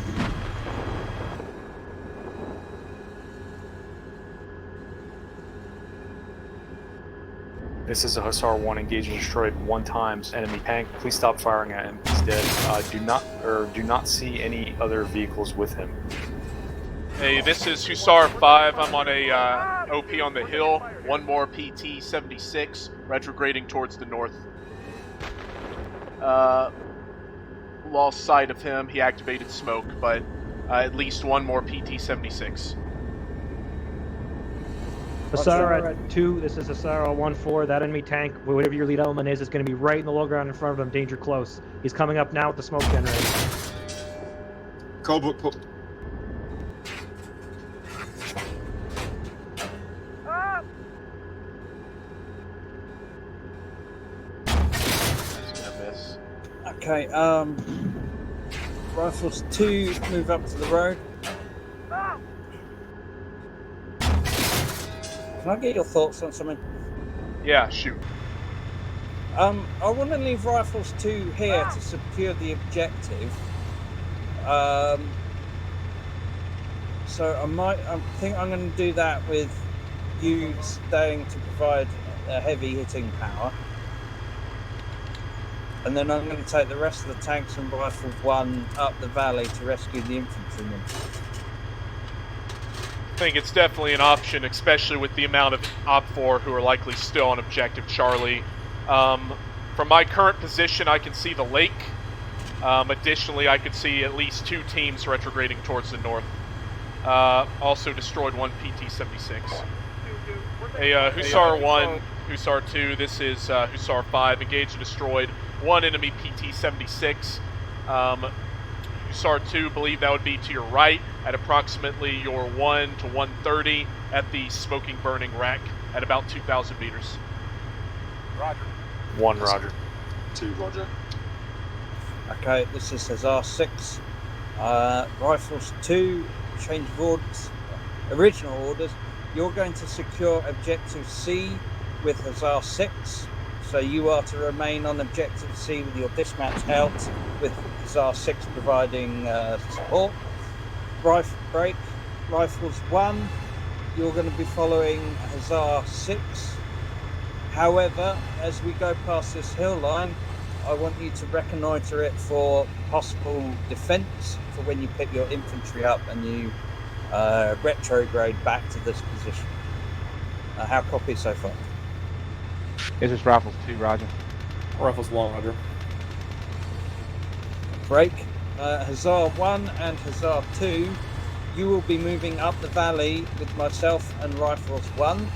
This is a Hussar 1 engaged and destroyed 1 times enemy tank. Please stop firing at him. He's dead. Do not see any other vehicles with him. Hey, this is Hussar 5. I'm on a OP on the hill. 1 more PT 76, retrograding towards the north. Lost sight of him. He activated smoke, but at least 1 more PT 76. Hussar at 2, this is Hussar 1-4. That enemy tank, whatever your lead element is going to be right in the low ground in front of him. Danger close. He's coming up now with the smoke generator. Colebrook, put. That's gonna miss. Okay, Rifles 2, move up to the road. Can I get your thoughts on something? Yeah, shoot. I want to leave Rifles 2 here to secure the objective. So I think I'm going to do that with you staying to provide heavy hitting power. And then I'm going to take the rest of the tanks and Rifle 1 up the valley to rescue the infantrymen. I think it's definitely an option, especially with the amount of Op4 who are likely still on Objective Charlie. From my current position, I can see the lake. Additionally, I could see at least 2 teams retrograding towards the north. Also destroyed 1 PT-76. Hey, Hussar 1, Hussar 2, this is Hussar 5, engaged and destroyed 1 enemy PT-76. Hussar 2, believe that would be to your right at approximately your 1 to 130 at the smoking burning rack at about 2,000 meters. Roger. 1, Roger. 2, Roger. Okay, this is Hussar 6. Rifles 2, change of orders. Original orders. You're going to secure Objective C with Hussar 6. So you are to remain on Objective C with your dispatch out, with Hussar 6 providing support. Break. Rifles 1, you're going to be following Hussar 6. However, as we go past this hill line, I want you to reconnoiter it for possible defense for when you pick your infantry up and you retrograde back to this position. How copy so far? This is Rifles 2, Roger. Rifles 1, Roger. Break. Hussar 1 and Hussar 2, you will be moving up the valley with myself and Rifles 1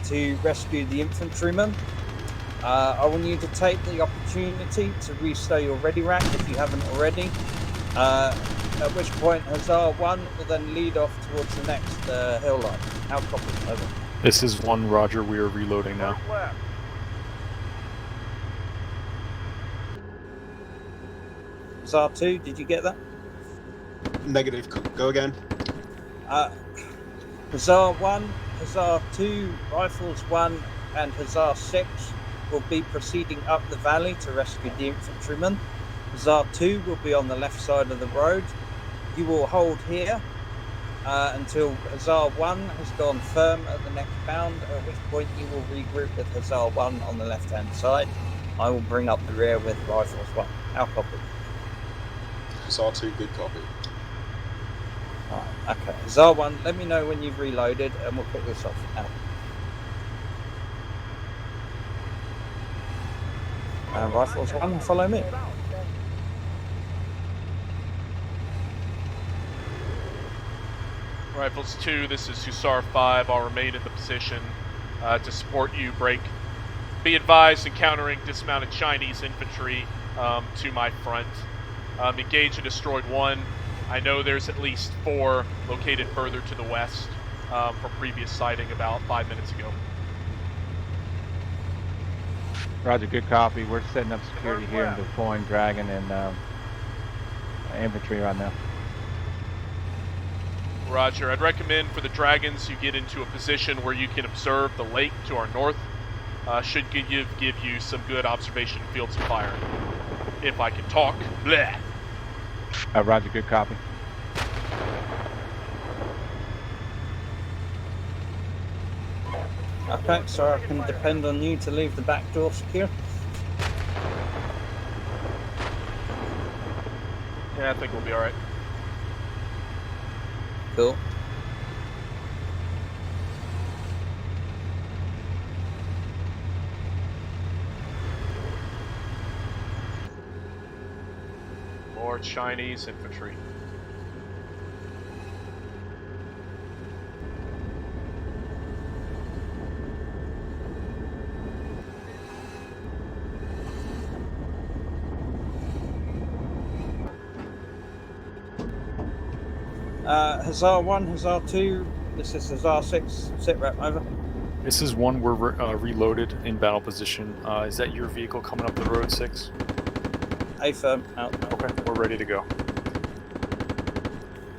to rescue the infantrymen. I want you to take the opportunity to restow your ready rack if you haven't already. At which point Hussar 1 will then lead off towards the next hill line. How copy? Over. This is 1, Roger. We are reloading now. Left. Hussar 2, did you get that? Negative. Go again. Hussar 1, Hussar 2, Rifles 1 and Hussar 6 will be proceeding up the valley to rescue the infantrymen. Hussar 2 will be on the left side of the road. You will hold here until Hussar 1 has gone firm at the next bound, at which point you will regroup with Hussar 1 on the left-hand side. I will bring up the rear with Rifles 1. How copy? Hussar 2, good copy. Alright, okay. Hussar 1, let me know when you've reloaded and we'll pick this off out. And Rifles 1, follow me. Rifles 2, this is Hussar 5. I'll remain in the position to support you, break. Be advised, encountering dismounted Chinese infantry to my front. Engage and destroyed 1. I know there's at least 4 located further to the west from previous sighting about 5 minutes ago. Roger, good copy. We're setting up security here and deploying Dragon and infantry right now. Roger. I'd recommend for the Dragons you get into a position where you can observe the lake to our north. Should give you some good observation fields of fire. If I can talk. Bleh. Roger, good copy. Okay, so I can depend on you to leave the back door secure. Yeah, I think we'll be alright. Cool. More Chinese infantry. Hussar 1, Hussar 2, this is Hussar 6, sit-rep, over. This is 1, we're reloaded in battle position. Is that your vehicle coming up the road, 6? A-firm, out. Okay, we're ready to go.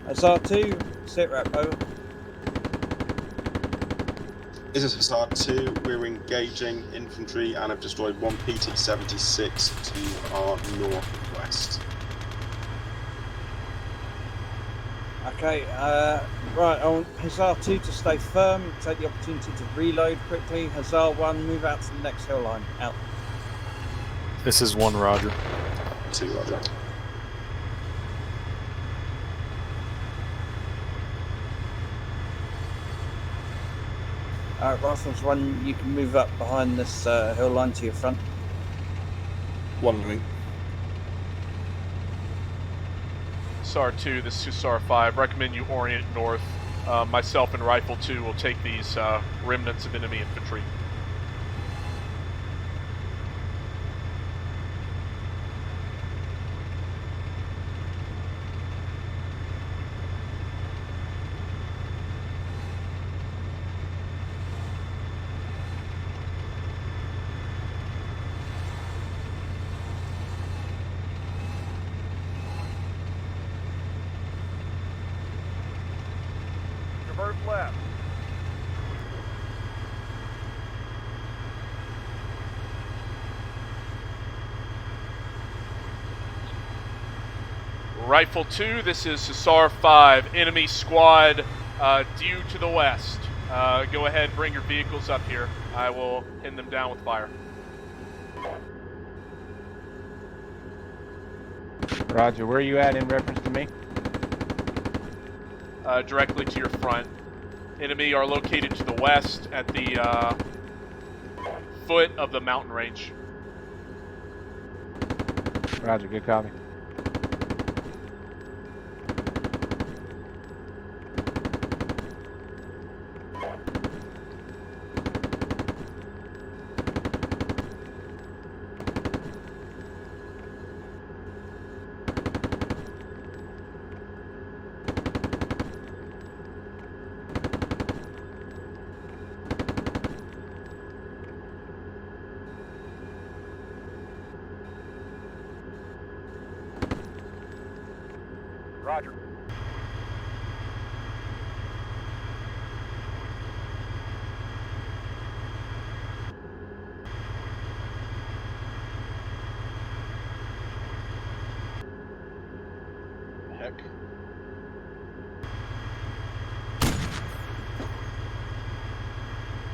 Hussar 2, sit-rep, over. This is Hussar 2. We're engaging infantry and have destroyed 1 PT-76 to our northwest. Okay, right, I want Hussar 2 to stay firm, take the opportunity to reload quickly. Hussar 1, move out to the next hill line, out. This is 1, Roger. 2, Roger. Rifles 1, you can move up behind this hill line to your front. 1 moving. Hussar 2, this is Hussar 5. Recommend you orient north. Myself and Rifle 2 will take these remnants of enemy infantry. Traverse left. Rifle 2, this is Hussar 5. Enemy squad due to the west. Go ahead, bring your vehicles up here. I will pin them down with fire. Roger, where are you at in reference to me? Directly to your front. Enemy are located to the west at the foot of the mountain range. Roger, good copy. Roger. Heck.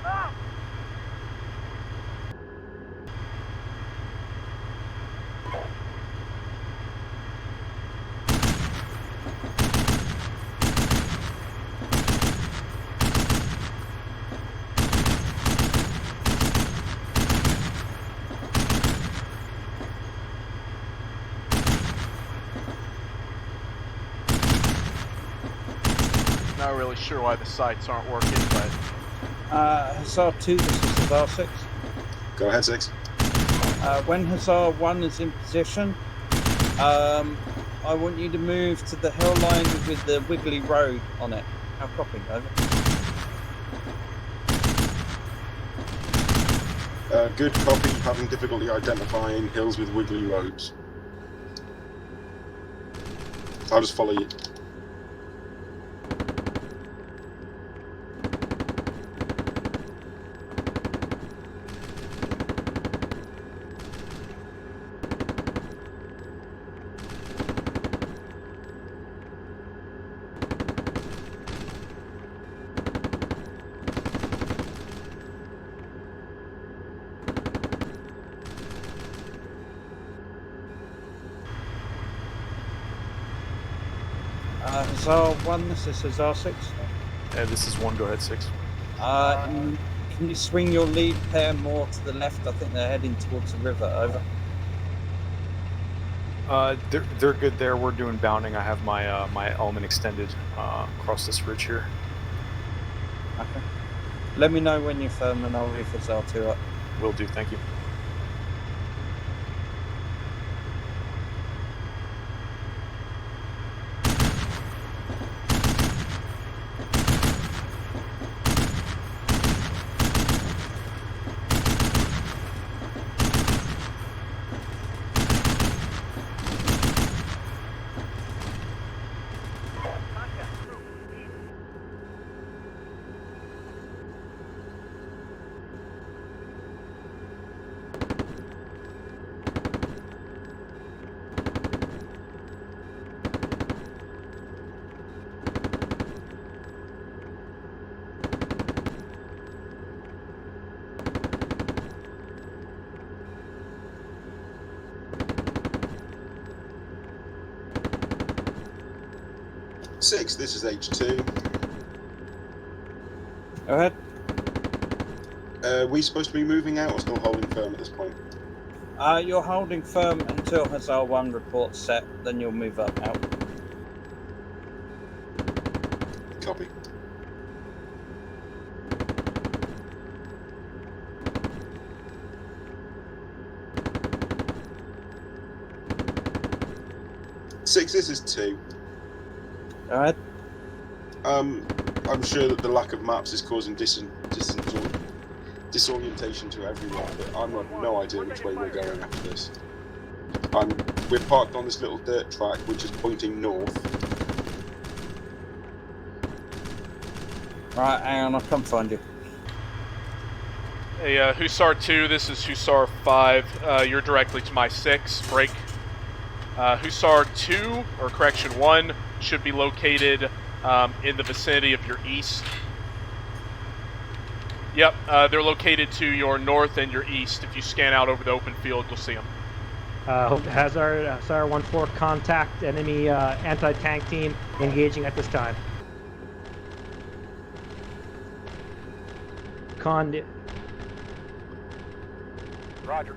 Ah! sure why the sights aren't working, but Hussar 2, this is Hussar 6. Go ahead, 6. When Hussar 1 is in position, I want you to move to the hill line with the wiggly road on it. How copy? Over. Good copy, having difficulty identifying hills with wiggly roads. I'll just follow you. Hussar 1, this is Hussar 6. This is 1, go ahead, 6. Can you swing your lead pair more to the left? I think they're heading towards the river. Over. They're good there. We're doing bounding. I have my my element extended across this ridge here. Okay. Let me know when you're firm and I'll leave Hussar 2 up. Will do, thank you. Six, this is H2. Go ahead. We supposed to be moving out or still holding firm at this point? You're holding firm until Hussar 1 reports set, then you'll move up out. Copy. Six, this is 2. Go ahead. I'm sure that the lack of maps is causing disorientation to everyone, but I've got no idea which way we're going after this. We're parked on this little dirt track which is pointing north. Right, hang on, I'll come find you. Hey, Hussar 2, this is Hussar 5. You're directly to my 6. Break. Hussar 2, or correction 1, should be located in the vicinity of your east. Yep, they're located to your north and your east. If you scan out over the open field, you'll see them. Hussar 1-4, contact enemy anti-tank team engaging at this time. Roger.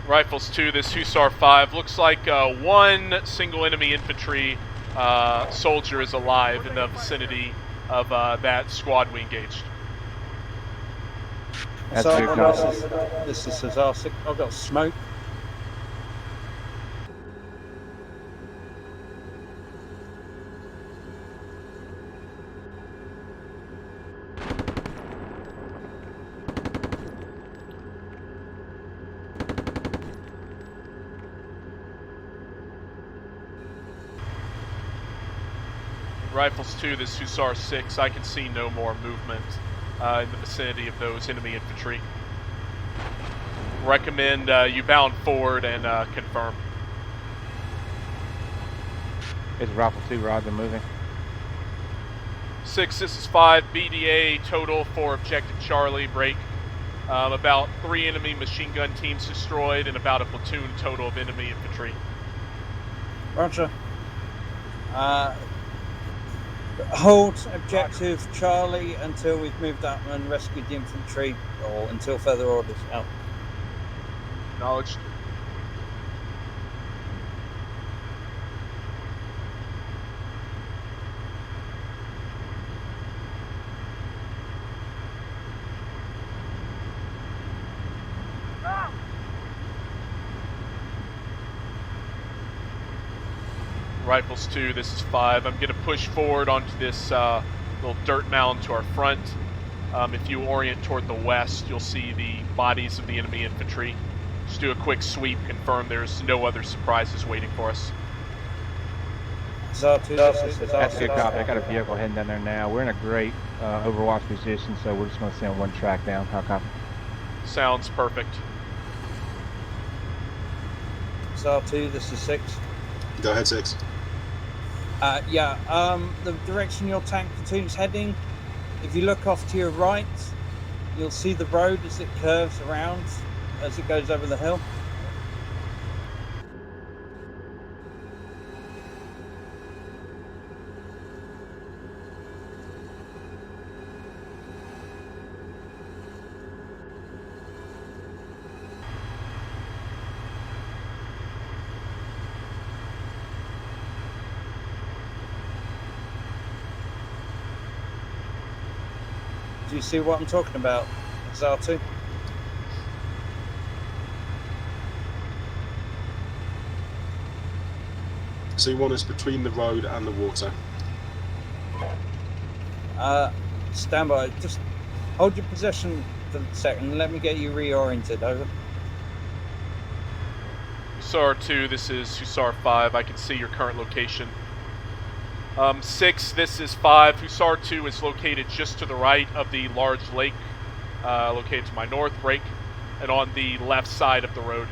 Rifles 2, this Hussar 5. Looks like one single enemy infantry soldier is alive in the vicinity of that squad we engaged. That's So, very close. this is Hussar 6. I've got smoke. Rifles 2, this Hussar 6. I can see no more movement in the vicinity of those enemy infantry. Recommend you bound forward and confirm. It's Rifle 2, Roger, moving. 6, this is 5. BDA total for Objective Charlie. Break. About 3 enemy machine gun teams destroyed and about a platoon total of enemy infantry. Roger. Hold Objective Charlie until we've moved up and rescued the infantry, or until further orders. Out. Acknowledged. Rifles 2, this is 5. I'm going to push forward onto this little dirt mound to our front. If you orient toward the west, you'll see the bodies of the enemy infantry. Just do a quick sweep, confirm there's no other surprises waiting for us. That's a good copy. I got a vehicle heading down there now. We're in a great overwatch position, so we're just going to send one track down. How copy? Sounds perfect. SR2, this is 6. Go ahead, 6. The direction your tank platoon's heading, if you look off to your right, you'll see the road as it curves around, as it goes over the hill. Do you see what I'm talking about, SR2? So you want us between the road and the water? Stand by. Just hold your position for a second. Let me get you reoriented. Over. Hussar 2, this is Hussar 5. I can see your current location. 6, this is 5. Hussar 2 is located just to the right of the large lake, located to my north, break, and on the left side of the road.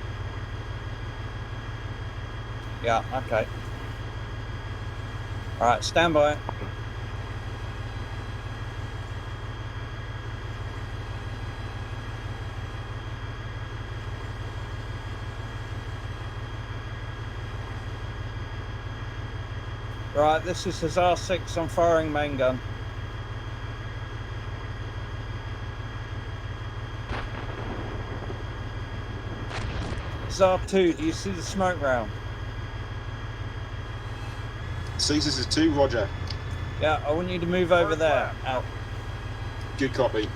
Yeah, okay. Alright, stand by. Right, this is Hussar 6. I'm firing main gun. Hussar 2, do you see the smoke round? Caesars is 2, roger. Yeah, I want you to move over there. Out. Good copy.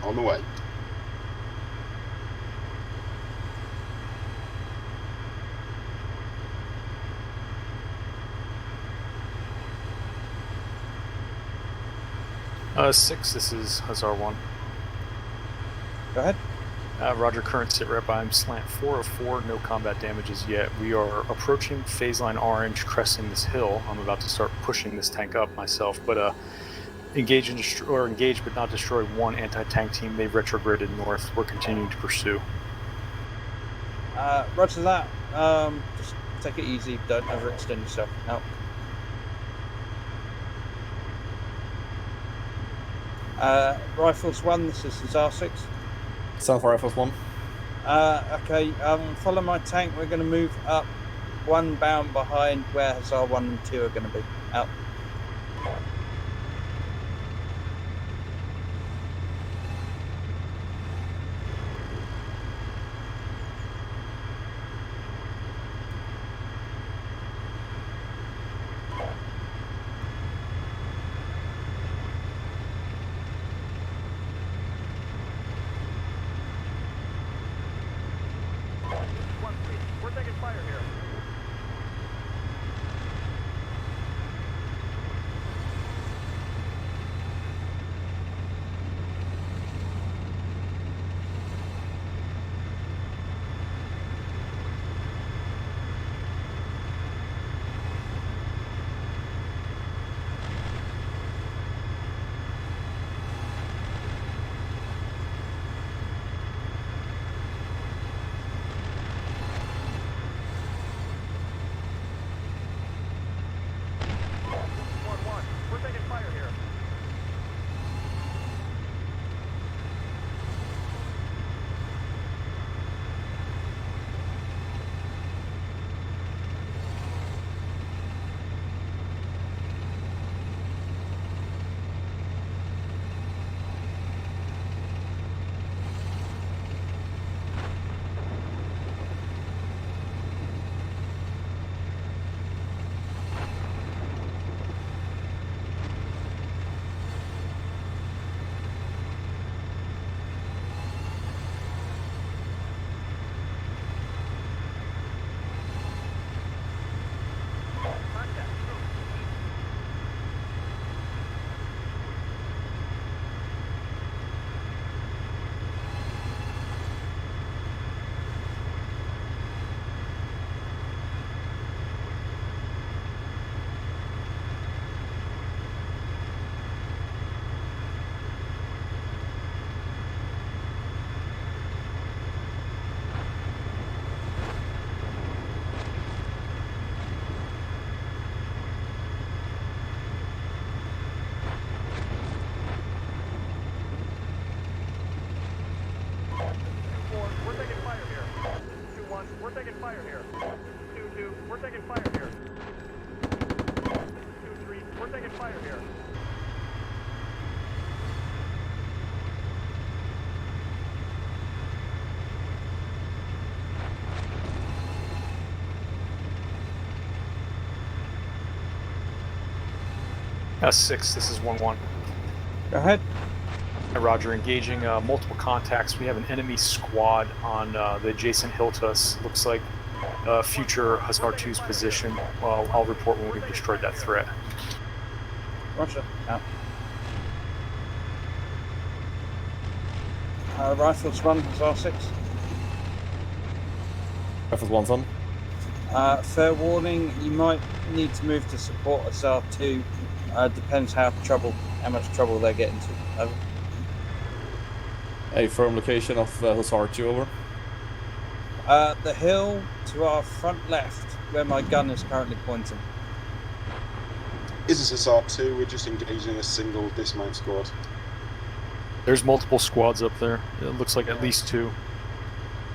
On the way. Six, this is Hussar 1. Go ahead. Roger, current sit rep. I'm slant 4 of 4, no combat damages yet. We are approaching phase line orange, cresting this hill. I'm about to start pushing this tank up myself, but engage but not destroy one anti-tank team. They've retrograded north. We're continuing to pursue. Roger that. Just take it easy. Don't overextend yourself. Out. Rifles 1, this is Hussar 6. Sound for Rifles 1. Okay, follow my tank. We're going to move up one bound behind where Hussar 1 and 2 are going to be. Out. We're taking fire here. taking fire here. 2-3, we're taking fire here. S6, this is 1-1. Go ahead. Roger, engaging multiple contacts. We have an enemy squad on the adjacent hill to us. Looks like future Hussar 2's position. Well, I'll report when we've destroyed that threat. Roger. Out. Rifles 1, Hussar 6. Rifles 1's on. Fair warning, you might need to move to support Hussar 2. Depends how much trouble they get into. Over. A firm location of Hussar 2, over. The hill to our front left, where my gun is currently pointing. This is Hussar 2, we're just engaging a single dismount squad. There's multiple squads up there. It looks like at least 2.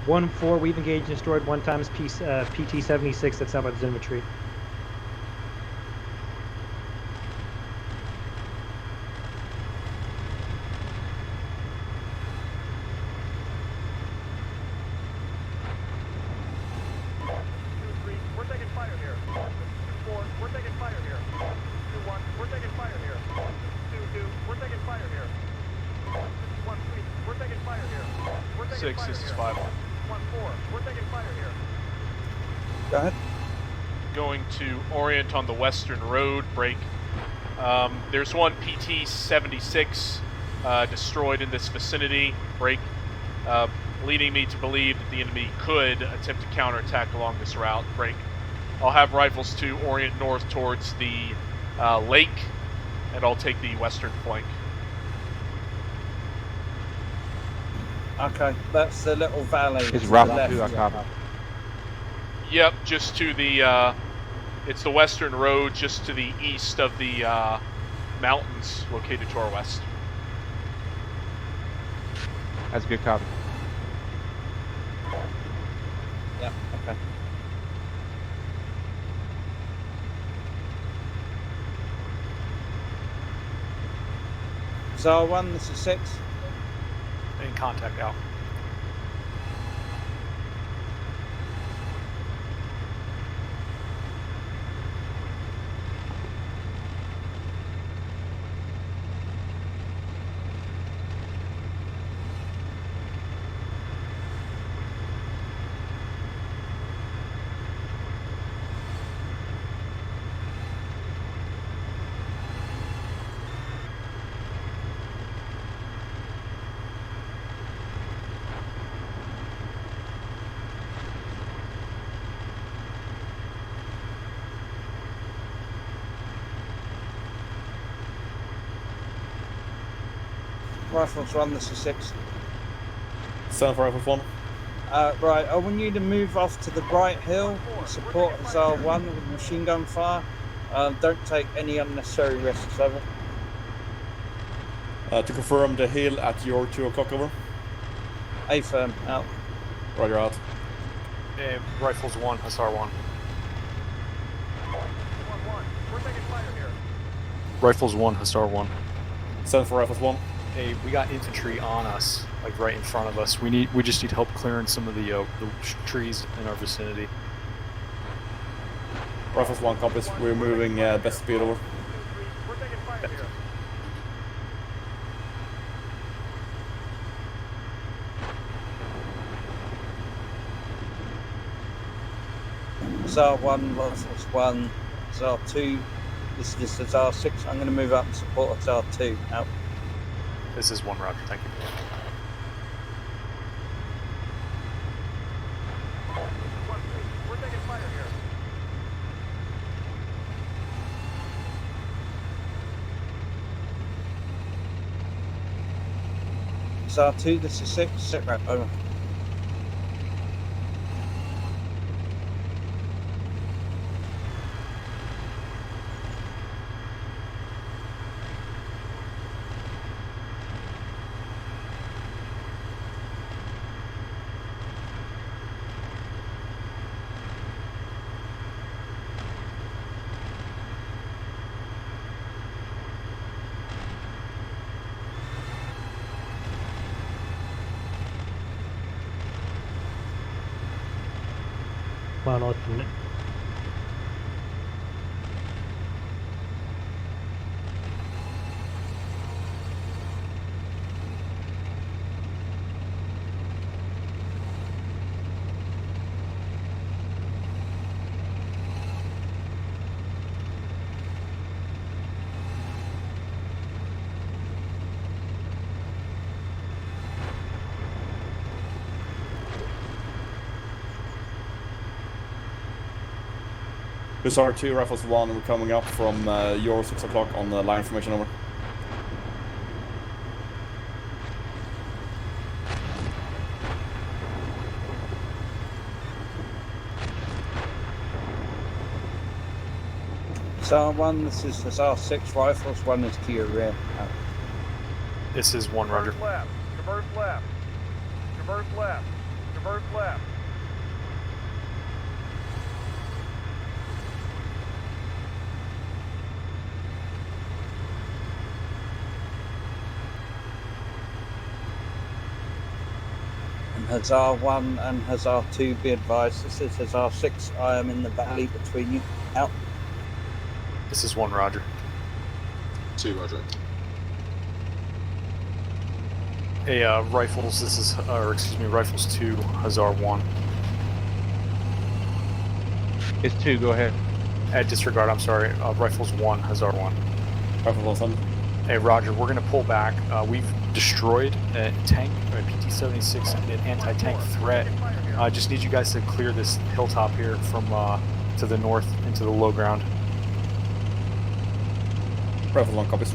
1-4, we've engaged and destroyed 1 times PT-76 that's out by the infantry. We're taking fire here. 2-4, we're taking fire here. 2-1, we're taking fire here. 2-2, we're taking fire here. 1-3, we're taking fire here. We're taking 6, fire this is here. 5-1. 1-4, we're taking fire here. Go ahead. Going to orient on the western road, break. There's one PT-76 destroyed in this vicinity, break, leading me to believe that the enemy could attempt to counterattack along this route, break. I'll have Rifles 2 orient north towards the lake, and I'll take the western flank. Okay, that's the little valley. It's to Rifle the left. 2, I copy. Yep, just to the, it's the western road just to the east of the mountains located to our west. That's a good copy. Yeah, okay. Hussar 1, this is 6. In contact out. Rifles 1, this is 6. Stand for Rifles 1. Right, I want you to move off to the right hill and support Hussar 1 with machine gun fire. Don't take any unnecessary risks, over. To confirm the hill at your 2 o'clock, over. A firm, out. Roger, out. Rifles 1, Hussar 1. 1-1, we're taking fire here. Rifles 1, Hussar 1. Stand for Rifles 1. Hey, we got infantry on us, like right in front of us. We just need help clearing some of the trees in our vicinity. Rifles 1 copies. We're moving best speed, over. 2-3, we're taking fire here. Hussar 1, Rifles 1, Hussar 2. This is Hussar 6. I'm going to move up and support Hussar 2, out. This is 1, Roger, thank you. 1-3, we're taking fire here. Hussar 2, this is 6. Sit rep, over. Well, no, it's- Hussar 2, Rifles 1, we're coming up from your 6 o'clock on the line information, over. Hussar 1, this is Hussar 6, Rifles 1 is to your rear. Out. This is 1, Roger. Traverse left. Traverse left. Traverse left. Traverse left. And Hussar 1 and Hussar 2, be advised, this is Hussar 6, I am in the valley between you. Out. This is 1, Roger. 2, Roger. Hey, Rifles, this is, Rifles 2, Hussar 1. It's 2, go ahead. Disregard, I'm sorry. Rifles 1, Hussar 1. Rifles 1. Hey, Roger, we're going to pull back. We've destroyed a tank, a PT-76, and an anti-tank threat. I just need you guys to clear this hilltop here from to the north into the low ground. Rifles 1 copies.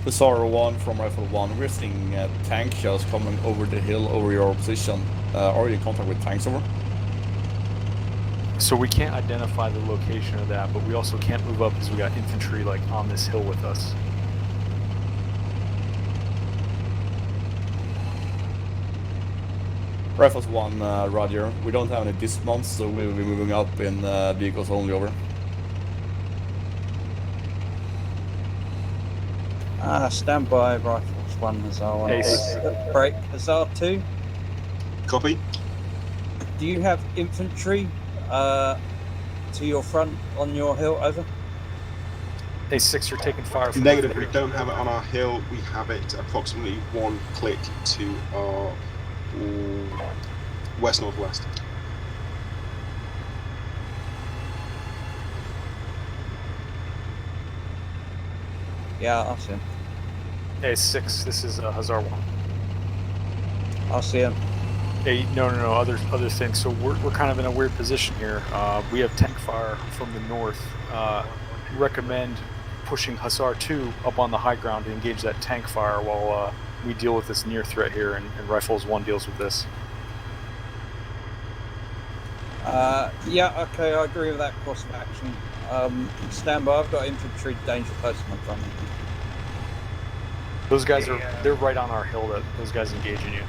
Hussar 1 from Rifle 1, we're seeing tank shells coming over the hill over your position. Are you in contact with tanks, over? So we can't identify the location of that, but we also can't move up because we got infantry like on this hill with us. Rifles 1, Roger. We don't have any dismounts, so we will be moving up in vehicles only, over. Stand by, Rifles 1, Hussar 1. Ace. Break, Hussar 2. Copy. Do you have infantry to your front on your hill? Over. Hey, 6, you're taking fire from Negative, we infantry. don't have it on our hill. We have it approximately 1 click to our west-northwest. Yeah, I'll see him. Hey, 6, this is Hussar 1. I'll see him. Hey, no, other things. So we're kind of in a weird position here. We have tank fire from the north. Recommend pushing Hussar 2 up on the high ground to engage that tank fire while we deal with this near threat here, and Rifles 1 deals with this. Yeah, okay, I agree with that course of action. Stand by, I've got infantry danger close to my front. Those guys they're right on our hill. That those guys engaging you.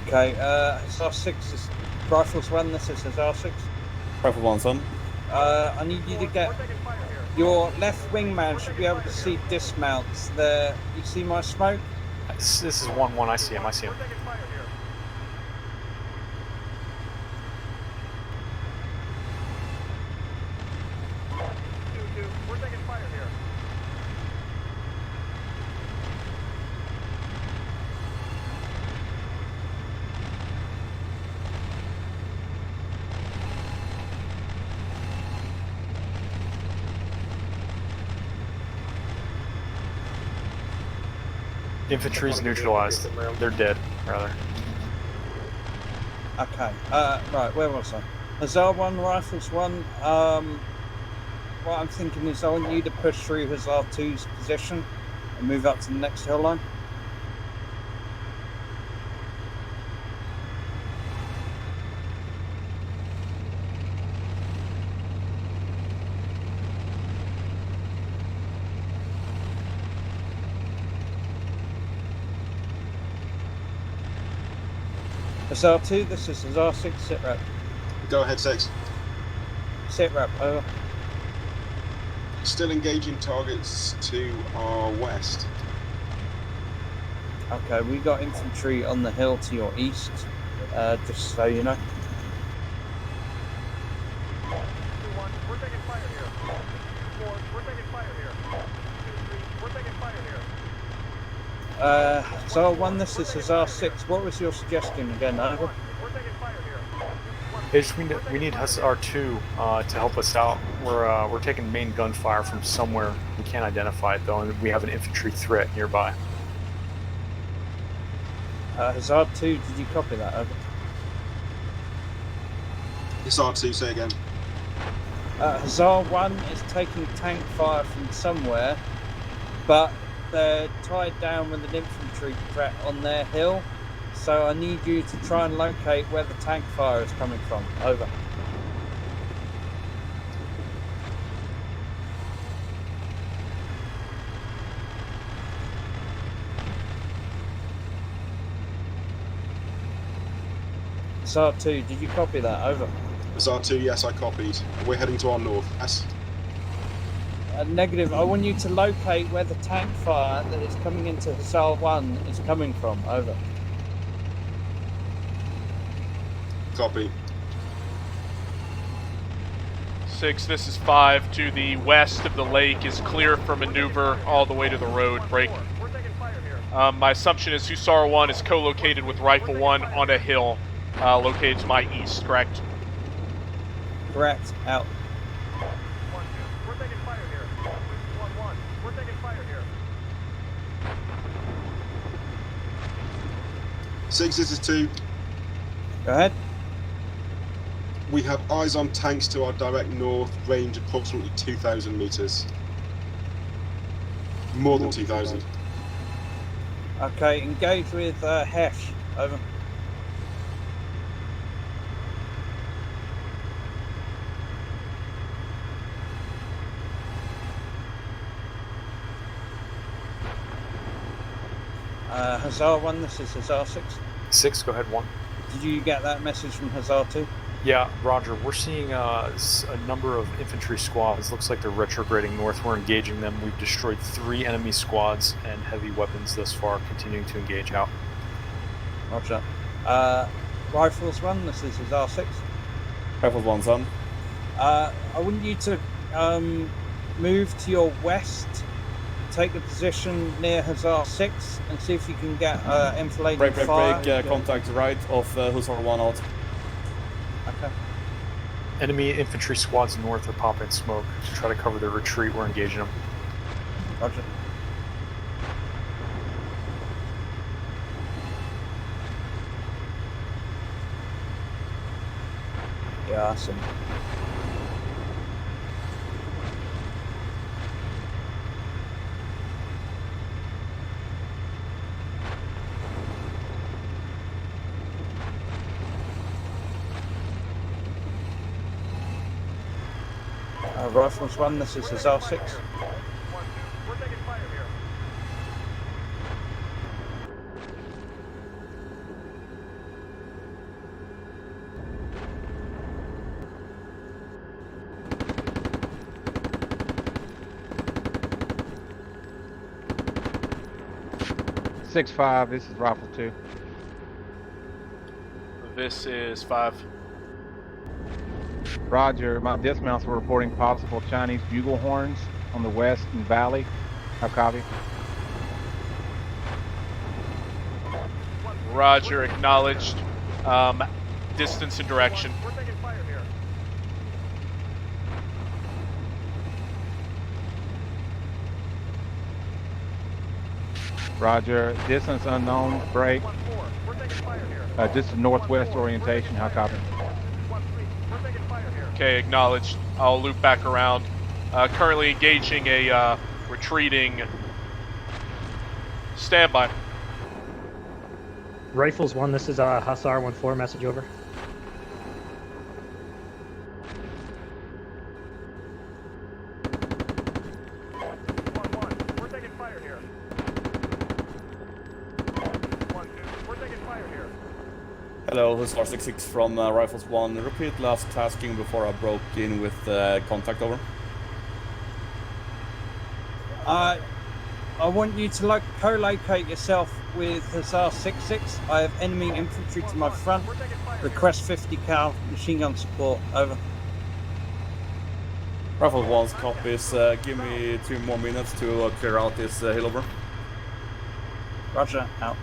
Okay, Hussar 6 is Rifles 1, this is Hussar 6. Rifle 1, son. I need you to get your left wingman should be able to see dismounts there. You see my smoke? This is 1-1. I see him. We're taking fire here. Infantry's neutralized. They're dead, rather. Okay, right, where was I? Hussar 1, Rifles 1. What I'm thinking is I want you to push through Hussar 2's position and move up to the next hill line. Hussar 2, this is Hussar 6, sit rep. Go ahead, 6. Sit rep, over. Still engaging targets to our west. Okay, we got infantry on the hill to your east, just so you know. 2-1, we're taking fire here. 4, we're taking fire here. 2-3, we're taking fire here. Hussar 1, this is Hussar 6. What was your suggestion again, over? We're taking fire here. We need Hussar 2 to help us out. We're taking main gunfire from somewhere. We can't identify it though, and we have an infantry threat nearby. Hussar 2, did you copy that, over? Hussar 2, say again. Hussar 1 is taking tank fire from somewhere, but they're tied down with an infantry threat on their hill, so I need you to try and locate where the tank fire is coming from. Over. Hussar 2, did you copy that? Over. Hussar 2, yes, I copied. We're heading to our north. Yes. Negative. I want you to locate where the tank fire that is coming into Hussar 1 is coming from. Over. Copy. 6, this is 5. To the west of the lake is clear for maneuver all the way to the road. Break. We're taking fire here. My assumption is Hussar 1 is co-located with Rifle 1 on a hill located to my east, correct? Correct. Out. 1-2, we're taking fire here. 1-1, we're taking fire here. 6, this is 2. Go ahead. We have eyes on tanks to our direct north, range approximately 2,000 meters. More than 2,000. Okay, engage with Hesh. Over. Hussar 1, this is Hussar 6. 6, go ahead, 1. Did you get that message from Hussar 2? Yeah, Roger. We're seeing a number of infantry squads. Looks like they're retrograding north. We're engaging them. We've destroyed 3 enemy squads and heavy weapons thus far, continuing to engage out. Roger. Rifles 1, this is Hussar 6. Rifles 1, son. I want you to move to your west, take a position near Hussar 6, and see if you can get enfilade fire. Break, contact right of Hussar 1 out. Okay. Enemy infantry squads north are popping smoke to try to cover their retreat. We're engaging them. Roger. Yeah, awesome. Rifles 1, this is Hussar 6. 1-2, we're taking fire here. Six 5. This is Rifle 2. This is 5. Roger. My dismounts were reporting possible Chinese bugle horns on the western valley. How copy? Roger, acknowledged. Distance and direction. We're taking fire here. Roger. Distance unknown. Break. 1-4, we're taking fire here. Just a northwest orientation. How copy? 1-3, we're taking fire here. Okay, acknowledged. I'll loop back around. Currently engaging a retreating standby. Rifles 1, this is Hussar 1-4, message over. We're taking fire here. 1-2, we're taking fire here. Hello, Hussar 66 from Rifles 1. Repeat last tasking before I broke in with contact, over. I want you to co-locate yourself with Hussar 66. I have enemy infantry to my front. Request 50 cal machine gun support. Over. Rifle 1's copies. Give me 2 more minutes to clear out this hill, over. Roger, out.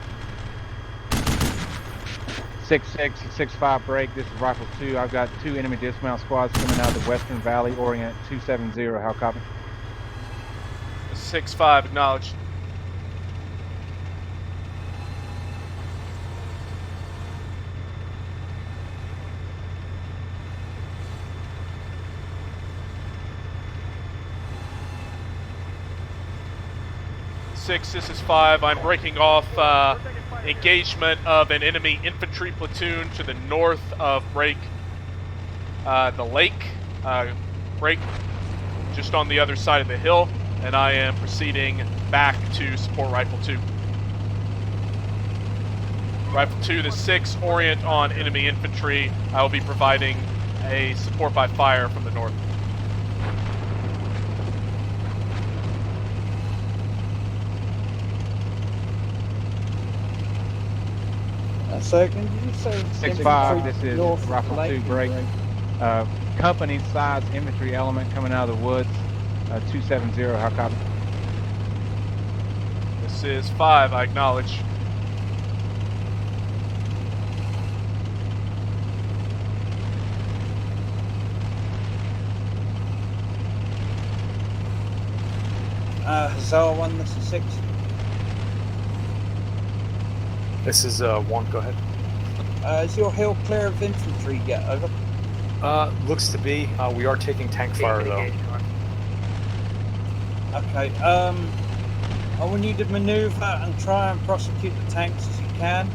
6-6, 6-5 break. This is Rifle 2. I've got 2 enemy dismount squads coming out of the Western Valley, Orient 270. How copy? 6-5, acknowledged. This is 5. I'm breaking off engagement of an enemy infantry platoon to the north of the lake. Break just on the other side of the hill, and I am proceeding back to support Rifle 2. Rifle 2, the 6, orient on enemy infantry. I will be providing a support by fire from the north. Second, did you say 6-5, this is Rifle 2 break. Company size infantry element coming out of the woods, 270, how copy? This is 5, I acknowledge. Hussar 1, this is 6. This is 1, go ahead. Is your hill clear of infantry yet? Over. Looks to be. We are taking tank fire though. Okay, I want you to maneuver and try and prosecute the tanks as you can.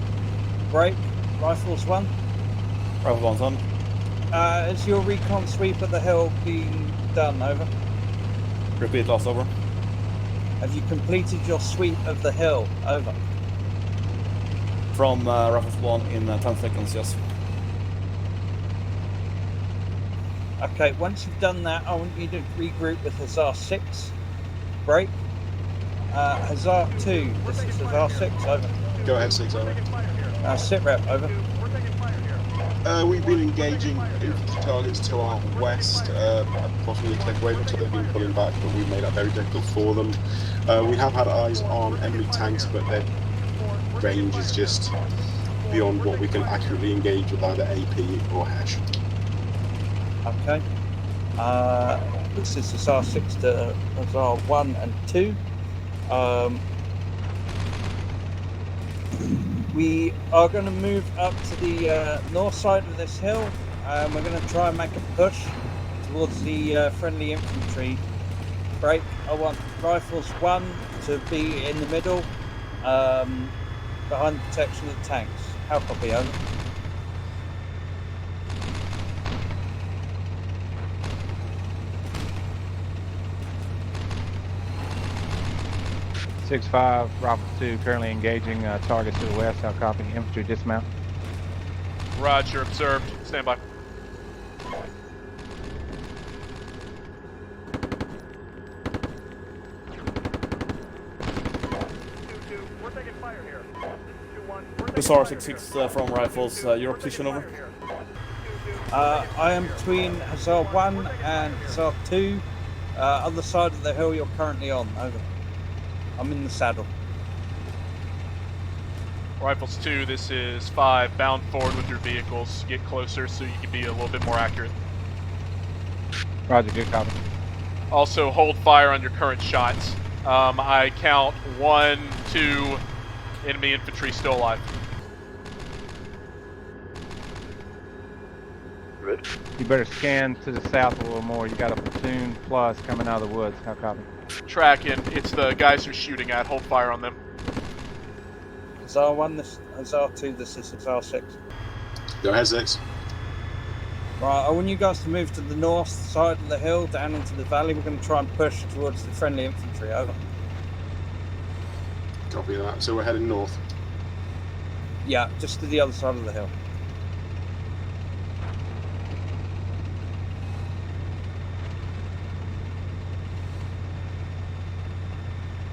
Break. Rifles 1. Rifle 1's on. Is your recon sweep of the hill being done? Over. Repeat last, over. Have you completed your sweep of the hill? Over. From Rifles 1 in 10 seconds, yes. Okay, once you've done that, I want you to regroup with Hussar 6. Break. Hussar 2, this is Hussar 6, over. Go ahead, 6, over. Sit rep, over. We've been engaging infantry targets to our west, approximately a click away, until they've been pulling back, but we've made that very difficult for them. We have had eyes on enemy tanks, but their range is just beyond what we can accurately engage with either AP or HESH. Okay. This is Hussar 6 to Hussar 1 and 2. We are going to move up to the north side of this hill. We're going to try and make a push towards the friendly infantry. Break. I want Rifles 1 to be in the middle, behind the protection of the tanks. How copy, over? 6-5, Rifle 2, currently engaging targets to the west. How copy? Infantry dismount. Roger, observed. Stand by. Hussar 66 from Rifles, your position, over. I am between Hussar 1 and Hussar 2, other side of the hill you're currently on, over. I'm in the saddle. Rifles 2, this is 5. Bound forward with your vehicles. Get closer so you can be a little bit more accurate. Roger, good copy. Also, hold fire on your current shots. I count 1, 2 enemy infantry still alive. Good. You better scan to the south a little more. You got a platoon plus coming out of the woods. How copy? Tracking. It's the guys you're shooting at. Hold fire on them. Hussar 1, this Hussar 2, this is Hussar 6. Go ahead, 6. Right, I want you guys to move to the north side of the hill, down into the valley. We're going to try and push towards the friendly infantry, over. Copy that. So we're heading north. Yeah, just to the other side of the hill.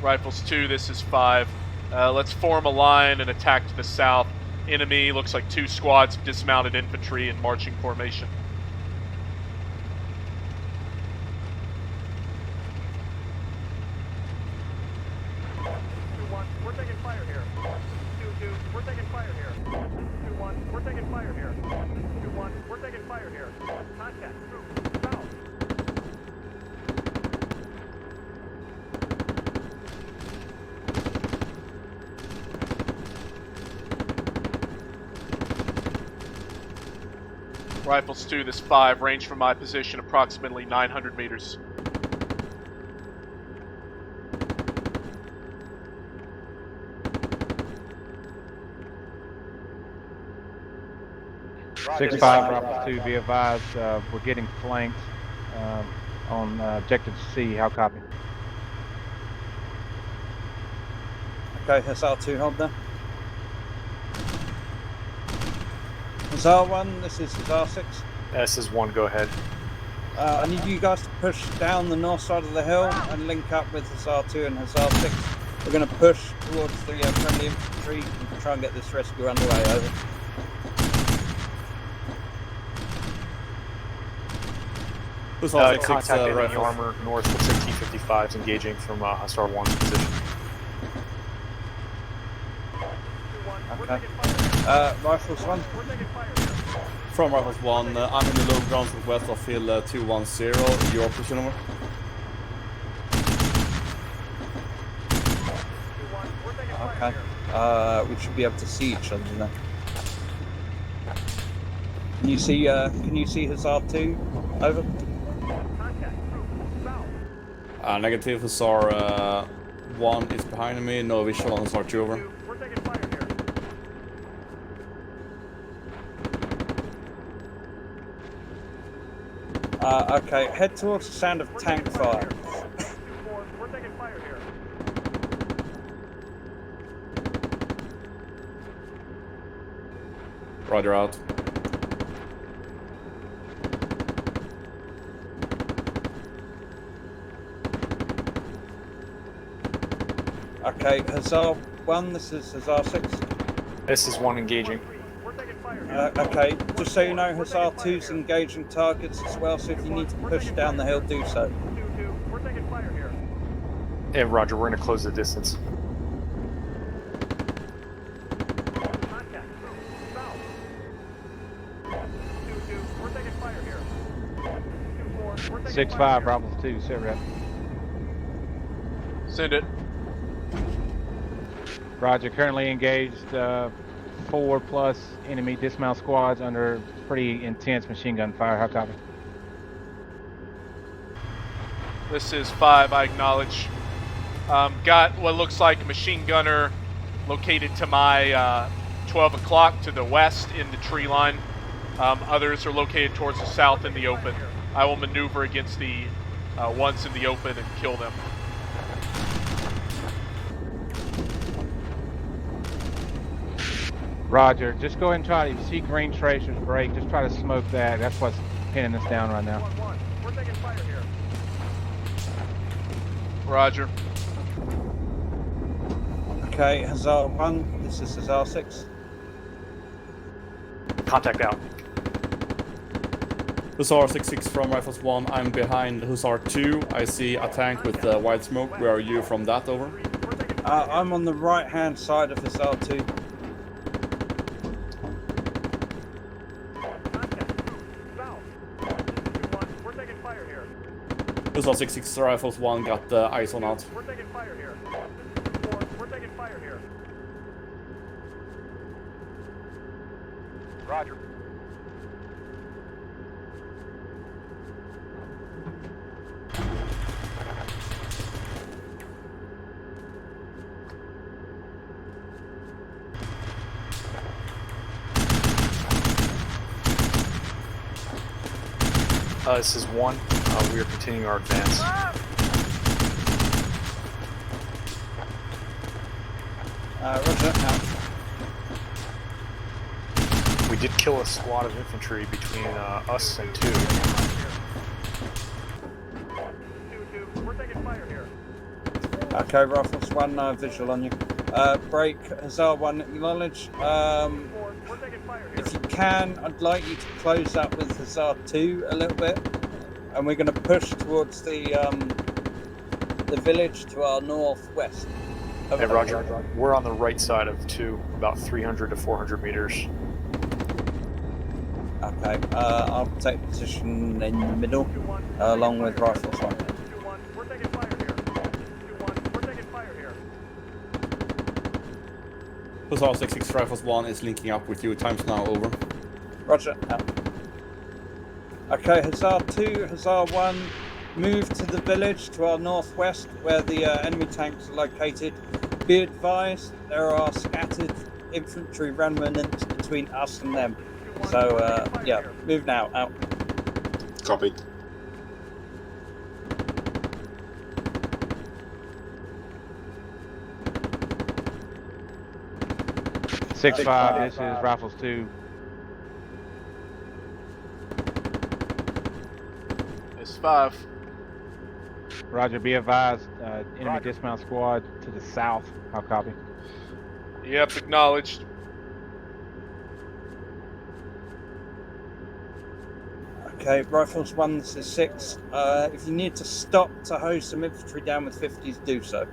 Rifles 2, this is 5. Let's form a line and attack to the south. Enemy looks like 2 squads of dismounted infantry in marching formation. We're taking fire here. 2-2, we're taking fire here. 2-1, we're taking fire here. 2-1, we're taking fire here. Contact, troops, south. Rifles 2, this 5. Range from my position approximately 900 meters. Roger. 6-5, Rifles 2, be advised, we're getting flanked on objective C. How copy? Okay, Hussar 2, hold there. Hussar 1, this is Hussar 6. S is 1, go ahead. I need you guys to push down the north side of the hill and link up with Hussar 2 and Hussar 6. We're going to push towards the friendly infantry and try and get this rescue underway, over. Contact enemy armor north, looks like T-55s engaging from Hussar 1's position. Okay. Rifles 1. From Rifles 1, I'm in the low ground west of Hill 210. Your position over? Okay. We should be able to see each other now. Can you see Hussar 2? Over. Negative, Hussar 1 is behind me, no visual on Hussar 2, over. Okay, head towards the sound of tank fire. We're taking fire here. Roger out. Okay, Hussar 1, this is Hussar 6. S is 1 engaging. Okay, just so you know, Hussar 2's engaging targets as well, so if you need to push down the hill, do so. 2-2, we're taking fire here. Yeah, Roger, we're going to close the distance. Contact, troops, south. 2-2, we're taking fire here. 2-4, we're taking 6-5, Rifles 2, sit rep. Send it. Roger, currently engaged 4+ enemy dismount squads under pretty intense machine gun fire. How copy? This is 5, I acknowledge. Got what looks like a machine gunner located to my 12 o'clock to the west in the tree line. Others are located towards the south in the open. I will maneuver against the ones in the open and kill them. Roger, just go ahead and try to, if you see green tracers break, just try to smoke that. That's what's pinning us down right now. 1-1, we're taking fire here. Roger. Okay, Hussar 1, this is Hussar 6. Contact out. Hussar 6-6 from Rifles 1, I'm behind Hussar 2. I see a tank with white smoke. Where are you from that, over? I'm on the right hand side of Hussar 2. Hussar 6-6 Rifles 1 got eyes on out. We're taking fire here. 2-4, we're taking fire here. Roger. This is 1. We are continuing our advance. Roger, out. We did kill a squad of infantry between us and 2. 2-2, we're taking fire here. Okay, Rifles 1, visual on you. Break, Hussar 1, acknowledge. If you can, I'd like you to close up with Hussar 2 a little bit. And we're going to push towards the village to our northwest. Hey, Roger. We're on the right side of 2, about 300 to 400 meters. Okay, I'll take position in the middle, along with Rifles 1. 2-1, we're taking fire here. 2-1, we're taking fire here. Hussar 66 Rifles 1 is linking up with you. Time's now over. Roger. Out. Okay, Hussar 2, Hussar 1, move to the village to our northwest where the enemy tanks are located. Be advised, there are scattered infantry remnants between us and them. So, yeah, move now. Out. Copy. Six five. This is Rifles 2. It's 5. Roger, be advised, enemy dismount squad to the south. I'll copy. Yep, acknowledged. Okay, Rifles 1, this is 6. If you need to stop to hose some infantry down with 50s, do so.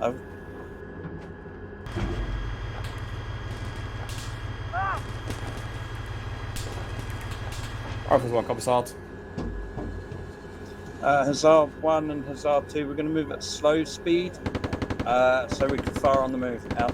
Over. Rifles 1 copies out. Hussar 1 and Hussar 2, we're going to move at slow speed, so we can fire on the move. Out.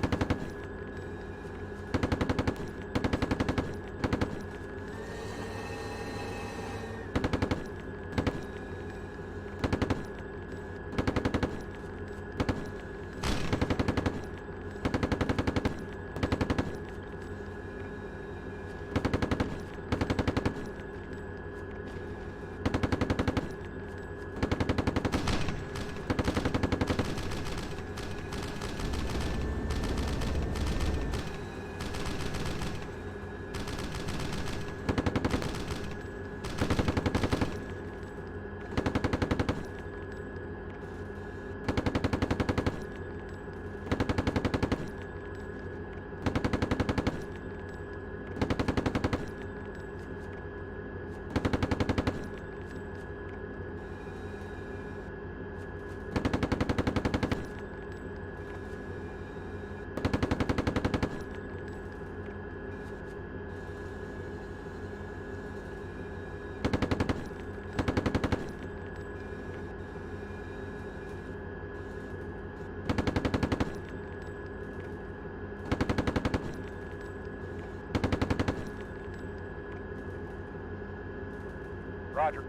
Roger.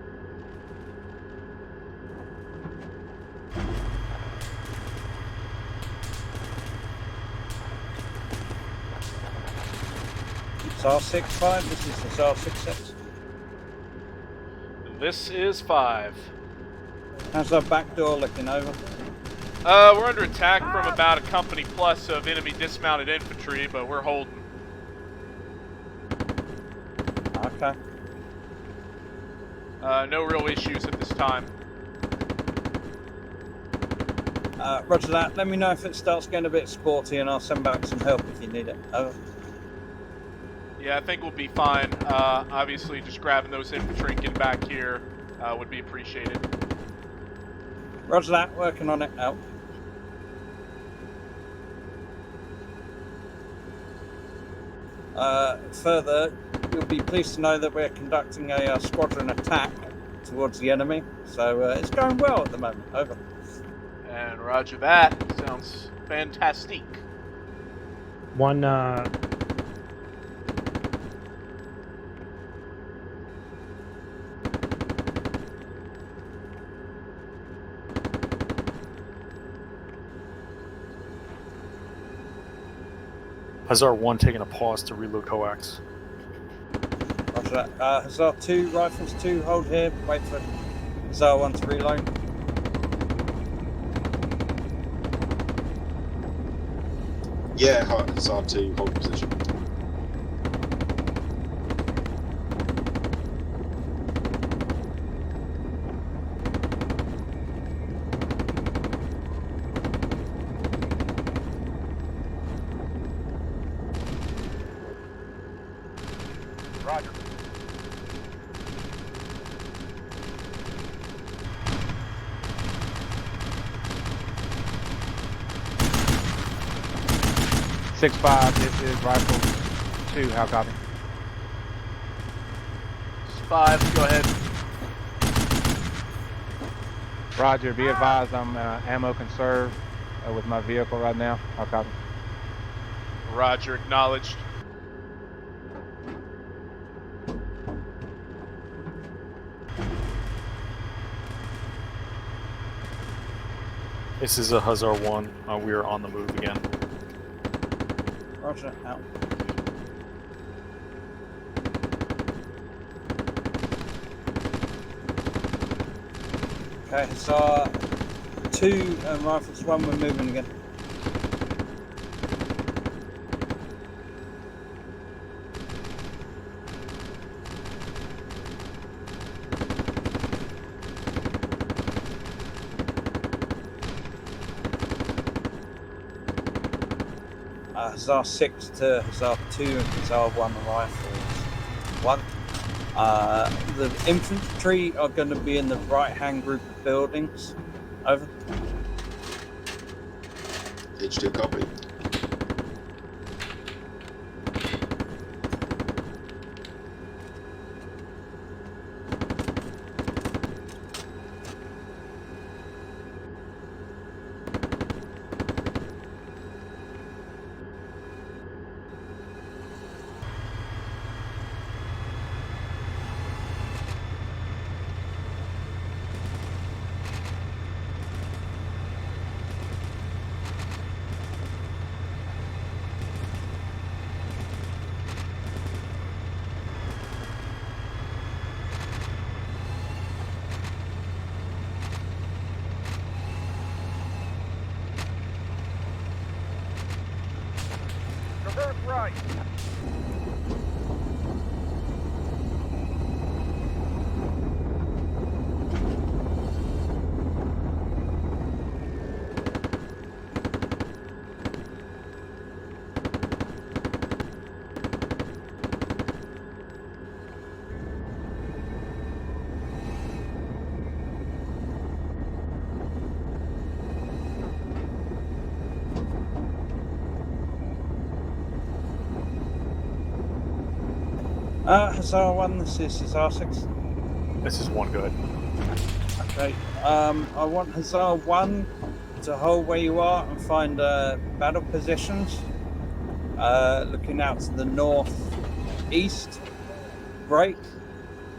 Hussar 6-5, this is Hussar 6-6. This is 5. How's our back door looking? Over. We're under attack from about a company plus of enemy dismounted infantry, but we're holding. Okay. No real issues at this time. Roger that. Let me know if it starts getting a bit sporty and I'll send back some help if you need it. Over. Yeah, I think we'll be fine. Obviously, just grabbing those infantry and getting back here would be appreciated. Roger that. Working on it. Out. Further, you'll be pleased to know that we're conducting a squadron attack towards the enemy. So it's going well at the moment. Over. And roger that. Sounds fantastic. One, Hussar 1 taking a pause to reload coax. Roger that. Hussar 2, Rifles 2, hold here. Wait for Hussar 1 to reload. Yeah, Hussar 2, hold position. Roger. Six five. This is rifle 2. How copy? 5, go ahead. Roger. Be advised, I'm ammo conserved with my vehicle right now. How copy? Roger, acknowledged. This is a Hussar 1. We are on the move again. Roger, out. Okay, Hussar 2 and Rifles 1, we're moving again. Hussar 6 to Hussar 2 and Hussar 1 Rifles 1. The infantry are going to be in the right-hand group of buildings. Over. H2 copy. Reverse right. Hussar 1, this is Hussar 6. This is 1, go ahead. Okay, I want Hussar 1 to hold where you are and find battle positions. Looking out to the northeast. Break.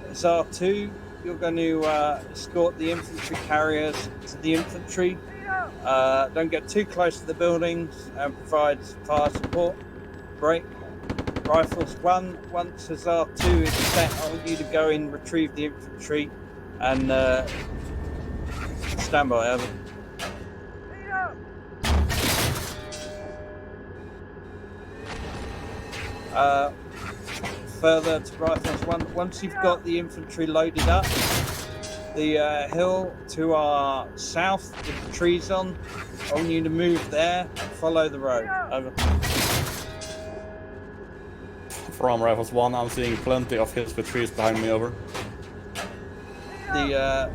Hussar 2, you're going to escort the infantry carriers to the infantry. Don't get too close to the buildings and provide fire support. Break. Rifles 1, once Hussar 2 is set, I want you to go in, retrieve the infantry, and stand by. Over. Further to Rifles 1, once you've got the infantry loaded up, the hill to our south with the trees on, I want you to move there, follow the road. Over. From Rifles 1, I'm seeing plenty of hills with trees behind me, over. The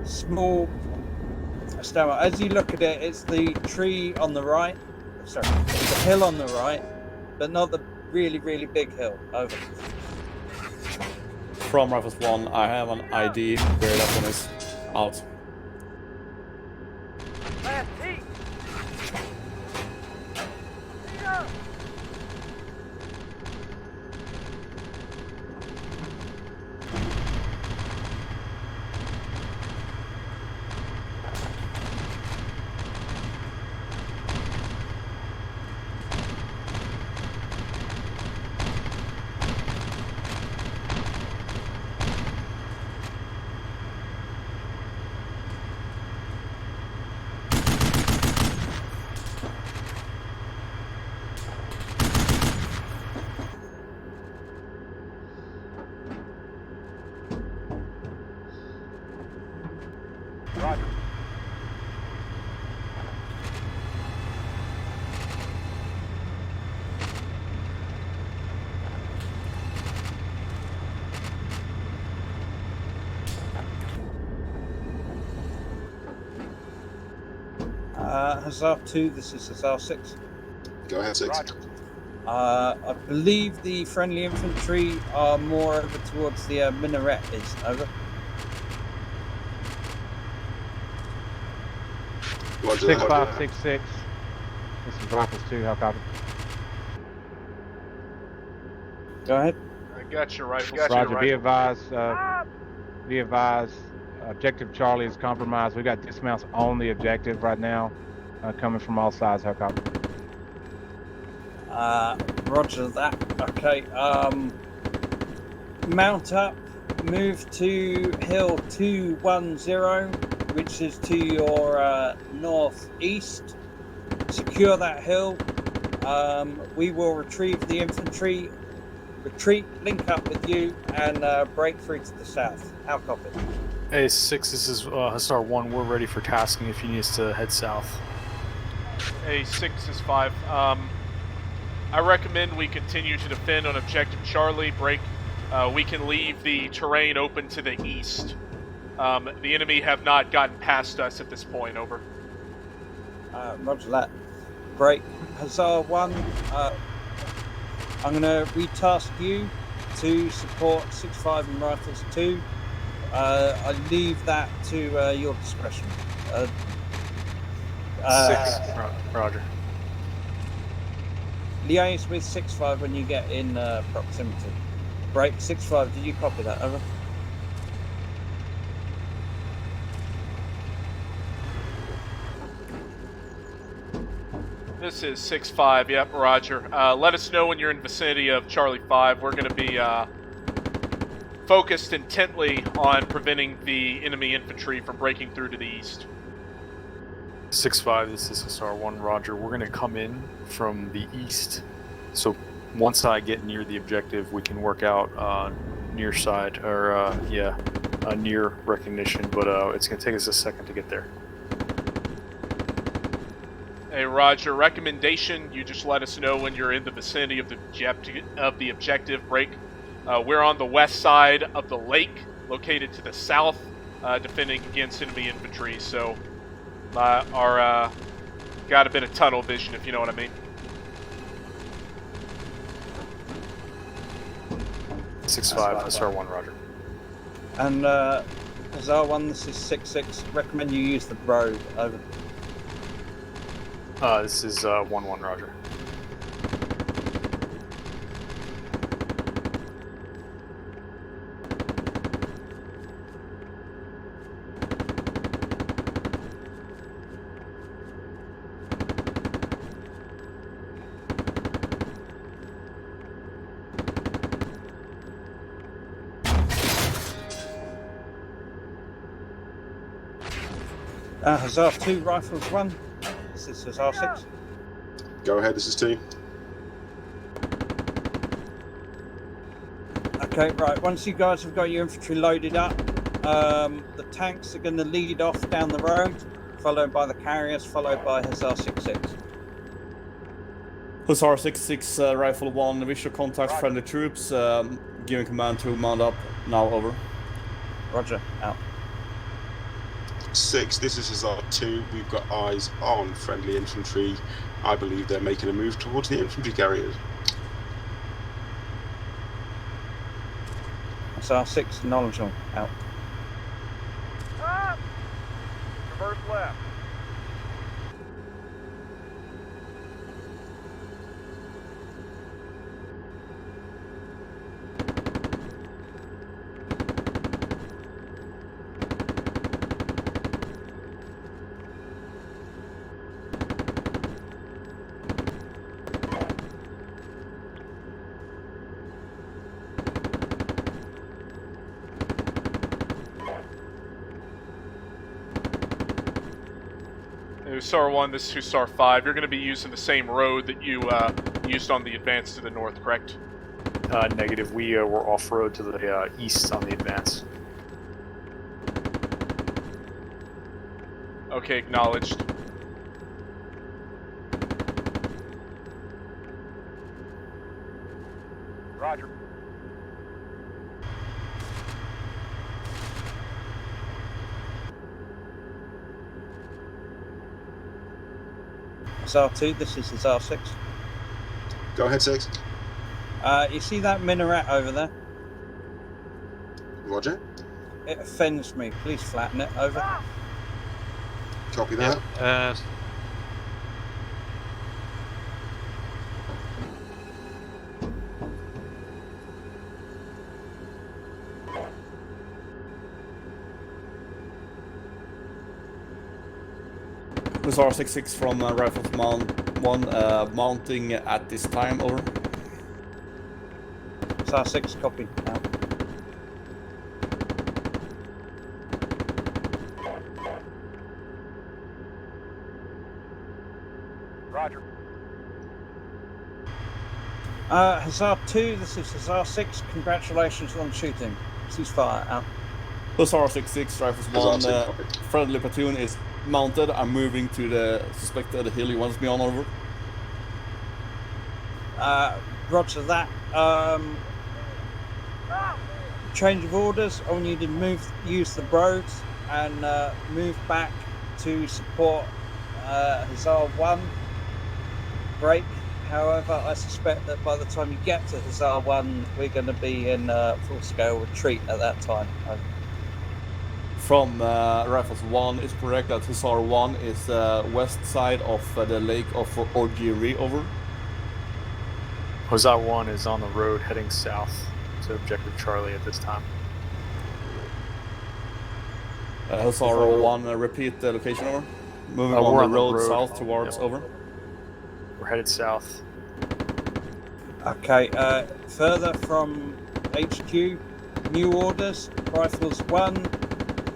small... As you look at it, it's the tree on the right. Sorry, it's the hill on the right, but not the really, really big hill. Over. From Rifles 1, I have an ID where that one is out. Last heat. Hussar 2, this is Hussar 6. Go ahead, 6. Roger. I believe the friendly infantry are more over towards the minaret is. Over. Roger 6566. This is Rifles 2, how copy? Go ahead. I got your rifles. Roger, be advised, objective Charlie is compromised. We got dismounts on the objective right now, coming from all sides, how copy? Roger that. Okay. Mount up. Move to hill 210, which is to your northeast. Secure that hill. We will retrieve the infantry, retreat, link up with you, and break through to the south. How copy? Hey, 6, this is Hussar 1. We're ready for tasking if you need us to head south. Hey, 6 is 5. I recommend we continue to defend on objective Charlie. Break. We can leave the terrain open to the east. The enemy have not gotten past us at this point. Over. Roger that. Break. Hussar 1, I'm going to retask you to support 6.5 and Rifles 2. I leave that to your discretion. 6, Roger. Liaise with 6.5 when you get in proximity. Break. 6.5, did you copy that? Over. This is 6-5. Yep, Roger. Let us know when you're in vicinity of Charlie 5. We're going to be focused intently on preventing the enemy infantry from breaking through to the east. 6-5, this is Hussar 1, Roger. We're going to come in from the east. So once I get near the objective, we can work out near side, or near recognition, but it's going to take us a second to get there. Hey, Roger. Recommendation, you just let us know when you're in the vicinity of the objective. Break. We're on the west side of the lake, located to the south, defending against enemy infantry, so our got a bit of tunnel vision, if you know what I mean. 6-5, Hussar 1, Roger. And Hussar 1, this is 6-6. Recommend you use the road. Over. This is 1-1, Roger. Hussar 2, Rifles 1. This is Hussar 6. Go ahead, this is 2. Okay, right. Once you guys have got your infantry loaded up, the tanks are going to lead off down the road, followed by the carriers, followed by Hussar 6-6. Hussar 6-6, Rifle 1, visual contact friendly troops, giving command to mount up, now over. Roger, out. 6, this is Hussar 2. We've got eyes on friendly infantry. I believe they're making a move towards the infantry carriers. Hussar 6, acknowledgement, out. Reverse left. Hussar 1, this is Hussar 5. You're going to be using the same road that you used on the advance to the north, correct? Negative. We were off-road to the east on the advance. Okay, acknowledged. Roger. Hussar 2, this is Hussar 6. Go ahead, 6. You see that minaret over there? Roger. It offends me. Please flatten it. Over. Copy that. Yep. Hussar 66 from Rifles Mount 1 mounting at this time, over. Hussar 6, copy. Out. Roger. Hussar 2, this is Hussar 6. Congratulations on shooting. Ceasefire. Out. Hussar 66, Rifles 1, friendly platoon is mounted. I'm moving to the suspected hill he wants me on, over. Roger that. Change of orders. I want you to use the roads and move back to support Hussar 1. Break. However, I suspect that by the time you get to Hussar 1, we're going to be in full-scale retreat at that time. From Rifles 1, it's correct that Hussar 1 is west side of the lake of Orgiri, over. Hussar 1 is on the road heading south to Objective Charlie at this time. Hussar 1, repeat the location, over. Moving We're on the road south towards, yep. over. We're headed south. Okay, further from HQ, new orders. Rifles 1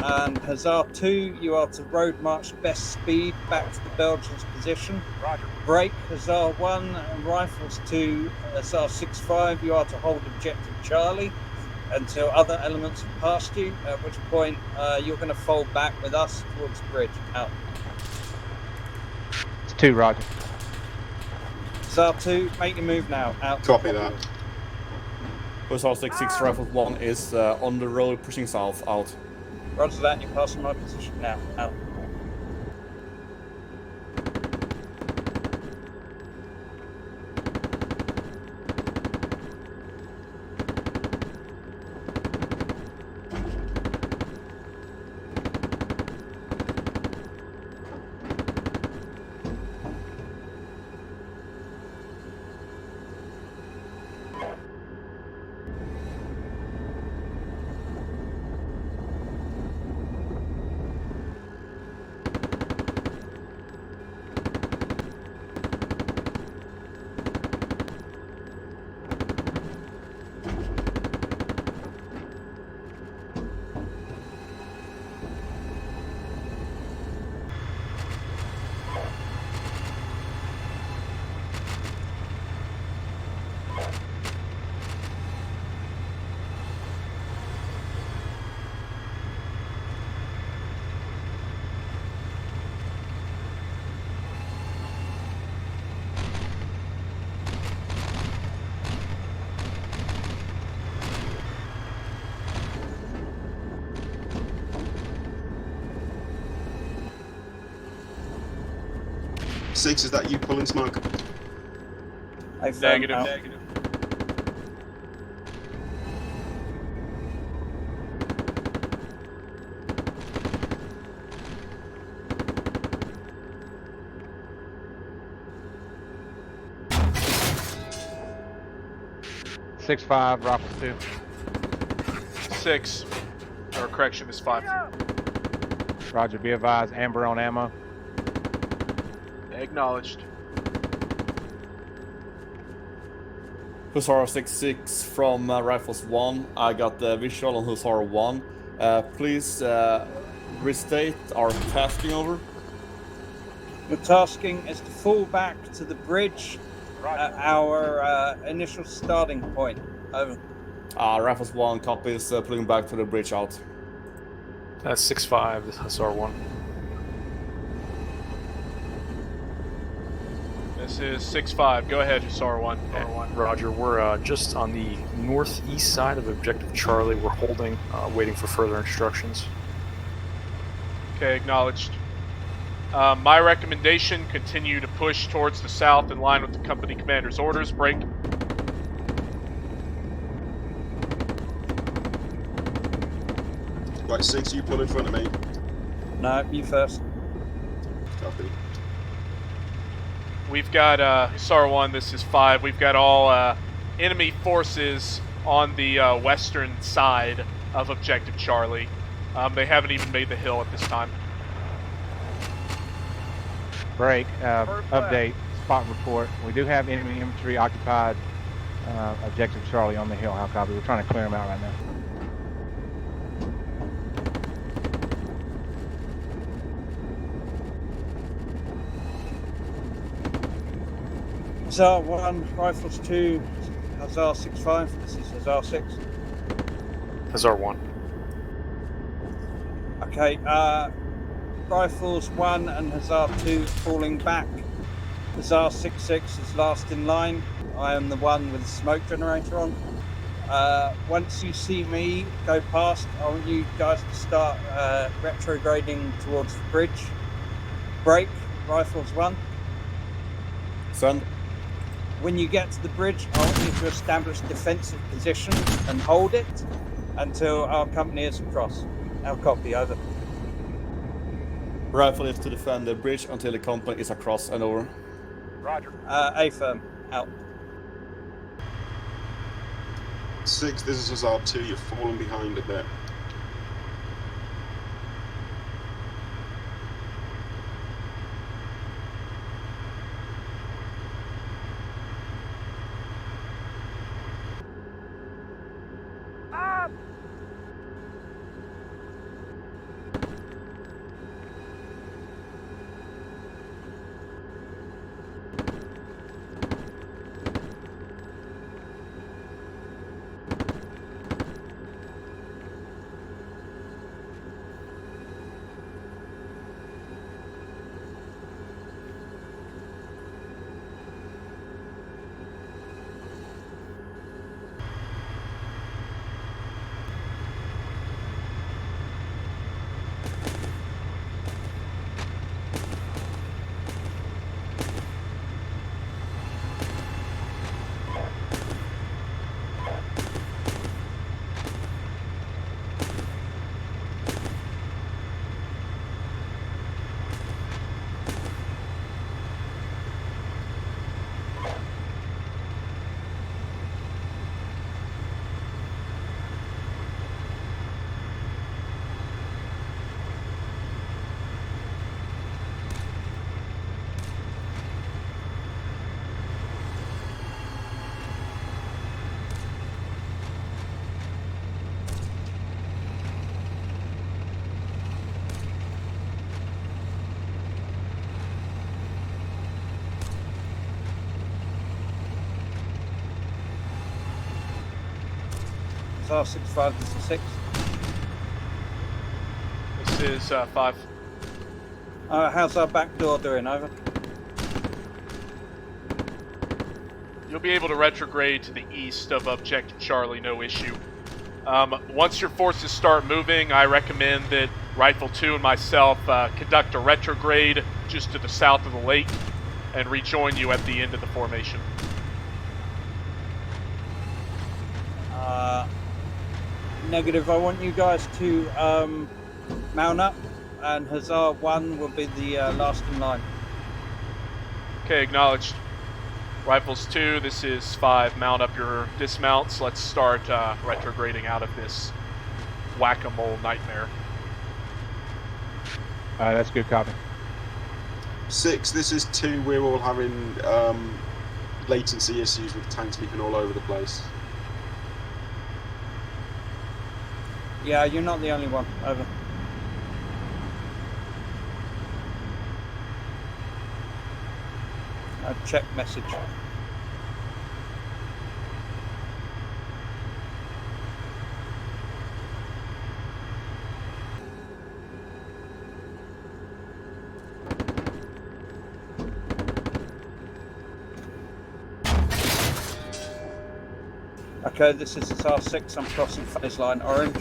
and Hussar 2, you are to road march best speed back to the Belgians' position. Roger. Break, Hussar 1 and Rifles 2, Hussar 6-5, you are to hold Objective Charlie until other elements have passed you, at which point you're going to fold back with us towards the bridge. Out. It's 2, Roger. Hussar 2, make your move now. Out. Copy that. Hussar 66, Rifles 1 is on the road pushing south, out. Roger that, you're passing my position now. Out. Six, is that you pulling smoke? Negative. Negative. Six 5, Rifles 2. 6. Or correction is 5. Roger, be advised, amber on ammo. Acknowledged. Hussar 66 from Rifles 1. I got the visual on Hussar 1. Please restate our tasking, over. The tasking is to fall back to the bridge at our initial starting point. Over. Rifles 1 copies, pulling back to the bridge, out. That's 6-5, this Hussar 1. This is 6-5. Go ahead, Hussar 1. Roger, we're just on the northeast side of Objective Charlie. We're holding, waiting for further instructions. Okay, acknowledged. My recommendation, continue to push towards the south in line with the company commander's orders. Break. Right, 6, you pull in front of me. No, you first. Copy. We've got Hussar 1, this is 5. We've got all enemy forces on the western side of Objective Charlie. They haven't even made the hill at this time. Break. Update. Spot report. We do have enemy infantry occupied Objective Charlie on the hill. How copy? We're trying to clear them out right now. Hussar 1, Rifles 2, Hussar 6-5. This is Hussar 6. Hussar 1. Okay, Rifles 1 and Hussar 2 falling back. Hussar 6-6 is last in line. I am the one with the smoke generator on. Once you see me go past, I want you guys to start retrograding towards the bridge. Break, Rifles 1. Send. When you get to the bridge, I want you to establish defensive position and hold it until our company is across. Our copy, over. Rifle is to defend the bridge until the company is across and over. Roger. A-firm, out. 6, this is Hussar 2, you're falling behind a bit. Hussar 6-5, this is 6. This is 5. How's our back door doing, over? You'll be able to retrograde to the east of Objective Charlie, no issue. Once your forces start moving, I recommend that Rifle 2 and myself conduct a retrograde just to the south of the lake and rejoin you at the end of the formation. Negative, I want you guys to mount up, and Hussar 1 will be the last in line. Okay, acknowledged. Rifles 2, this is 5. Mount up your dismounts. Let's start retrograding out of this whack-a-mole nightmare. That's good copy. 6, this is 2, we're all having latency issues with tanks leaping all over the place. Yeah, you're not the only one, over. Check message. Okay, this is Hussar 6, I'm crossing phase line orange.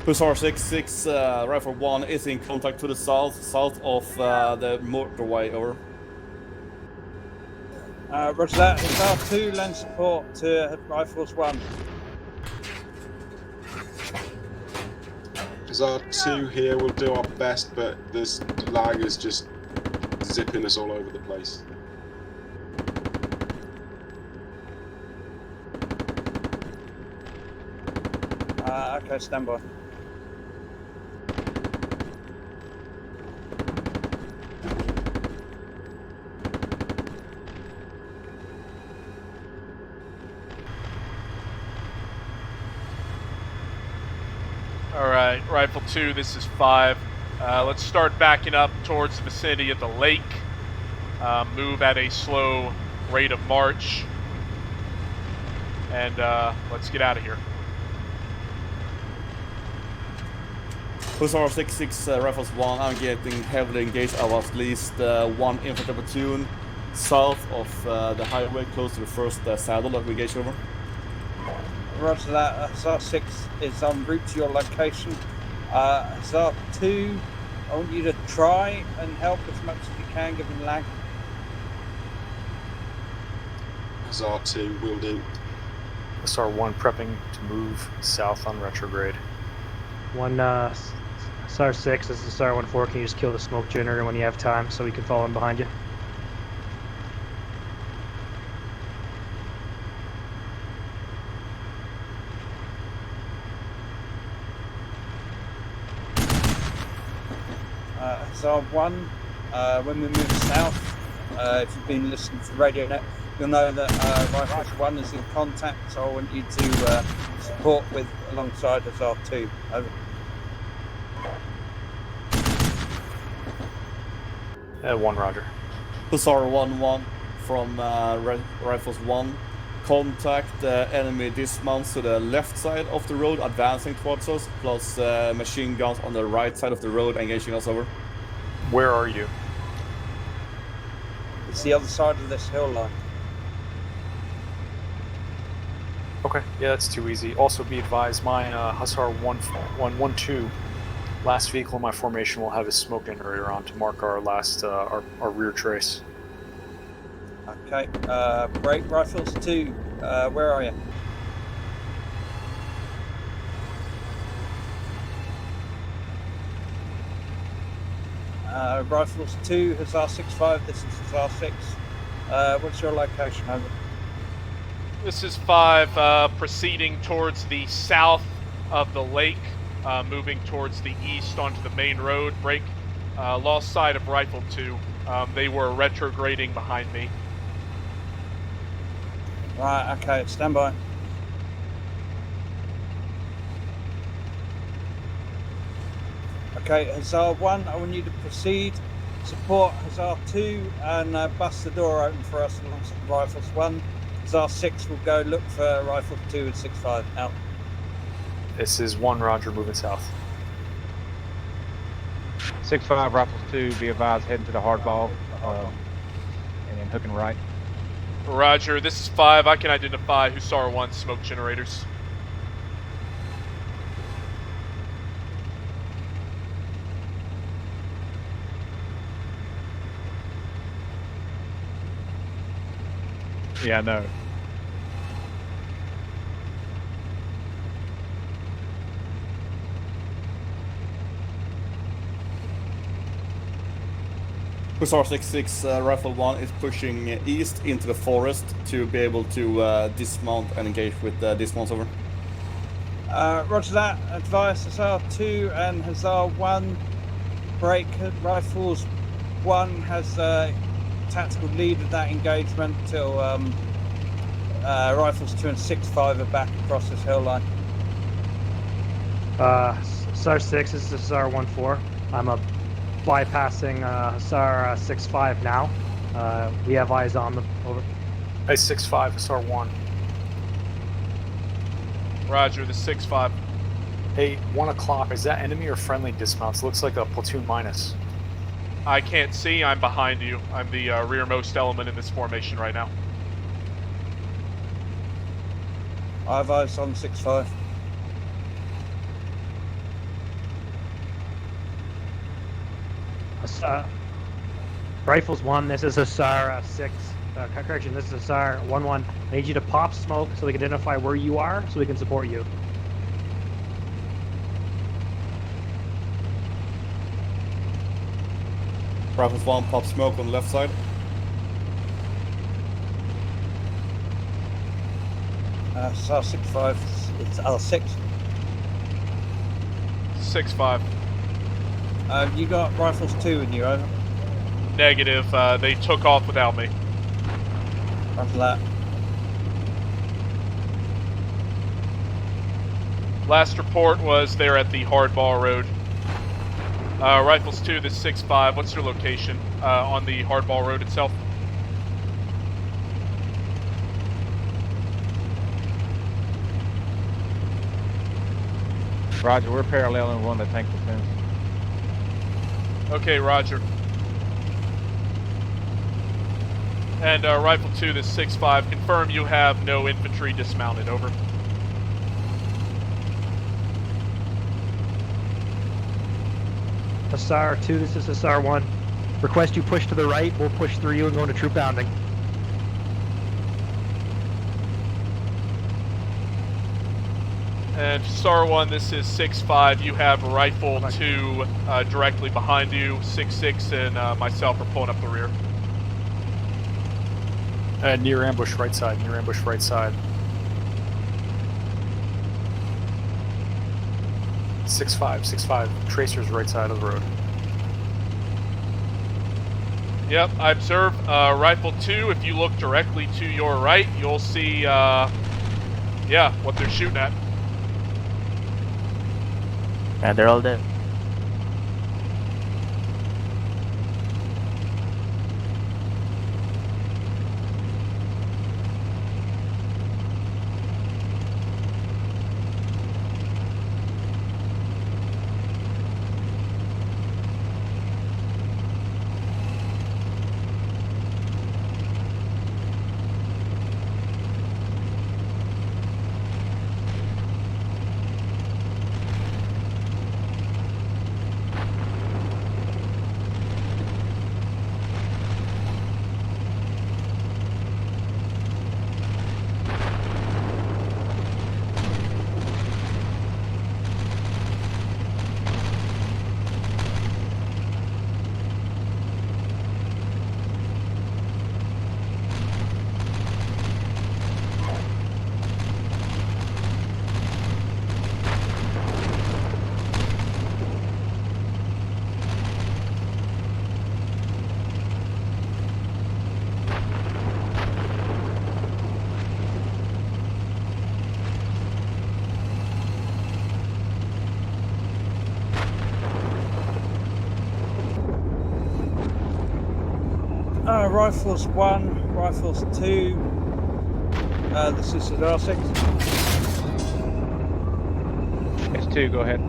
Hussar 66, Rifle 1 is in contact to the south of the motorway, over. Roger that. Hussar 2, lend support to Rifles 1. Hussar 2 here will do our best, but this lag is just zipping us all over the place. Okay, stand by. Alright, Rifle 2, this is 5. Let's start backing up towards the vicinity of the lake. Move at a slow rate of march. And let's get out of here. Hussar 66, Rifles 1, I'm getting heavily engaged. I was at least one infantry platoon south of the highway, close to the first saddle that we engaged over. Roger that. Hussar 6 is en route to your location. Hussar 2, I want you to try and help as much as you can given lag. Hussar 2 will do. Hussar 1 prepping to move south on retrograde. One Hussar 6 is Hussar 1-4. Can you just kill the smoke generator when you have time so we can follow in behind you? Hussar 1, when we move south, if you've been listening to the radio net, you'll know that Rifles 1 is in contact, so I want you to support with alongside Hussar 2. Over. 1, roger. Hussar 1-1 from Rifles 1. Contact enemy dismounts to the left side of the road, advancing towards us, plus machine guns on the right side of the road, engaging us, over. Where are you? It's the other side of this hill line. Okay, yeah, that's too easy. Also, be advised, my Hussar 1-1-1-2, last vehicle in my formation will have a smoke generator on to mark our last our rear trace. Okay, break. Rifles 2, where are you? Rifles 2, Hussar 6-5, this is Hussar 6. What's your location, over? This is 5, proceeding towards the south of the lake, moving towards the east onto the main road. Break. Lost sight of Rifle 2. They were retrograding behind me. Right, okay, stand by. Okay, Hussar 1, I want you to proceed. Support Hussar 2 and bust the door open for us alongside Rifles 1. Hussar 6 will go look for Rifle 2 and 6-5. Out. This is 1, roger, moving south. 6-5, Rifles 2, be advised, heading to the hardball, and then hooking right. Roger, this is 5. I can identify Hussar 1 smoke generators. Yeah, I know. Hussar 66, Rifle 1 is pushing east into the forest to be able to dismount and engage with dismounts, over. Roger that. Advise Hussar 2 and Hussar 1. Break. Rifles 1 has tactical lead of that engagement till Rifles 2 and 6-5 are back across this hill line. Hussar 6 is Hussar 1-4. I'm bypassing Hussar 6-5 now. We have eyes on them. Over. Hey, 6-5, Hussar 1. Roger, the 6-5. Hey, 1 o'clock, is that enemy or friendly dismounts? Looks like a platoon minus. I can't see. I'm behind you. I'm the rearmost element in this formation right now. I have eyes on 6-5. Rifles 1, this is Hussar 6. Correction, this is Hussar 1-1. I need you to pop smoke so we can identify where you are so we can support you. Rifles 1, pop smoke on the left side. Hussar 6-5, it's L6. 6-5. You got Rifles 2 in you, over? Negative. They took off without me. After that. Last report was they're at the Hardball Road. Rifles 2, this 6-5. What's your location on the Hardball Road itself? Roger, we're paralleling one of the tank platoons. Okay, roger. And Rifle 2, this 6-5, confirm you have no infantry dismounted, over. Hussar 2, this is Hussar 1. Request you push to the right, we'll push through you and go into troop bounding. And Hussar 1, this is 6-5, you have Rifle 2 directly behind you, 6-6 and myself are pulling up the rear. Near ambush right side, near ambush right side. 6-5, 6-5. Tracers right side of the road. Yep, I observe. Rifle 2, if you look directly to your right, you'll see, yeah, what they're shooting at. And they're all dead. Rifles 1, Rifles 2. This is Hussar 6. It's 2, go ahead.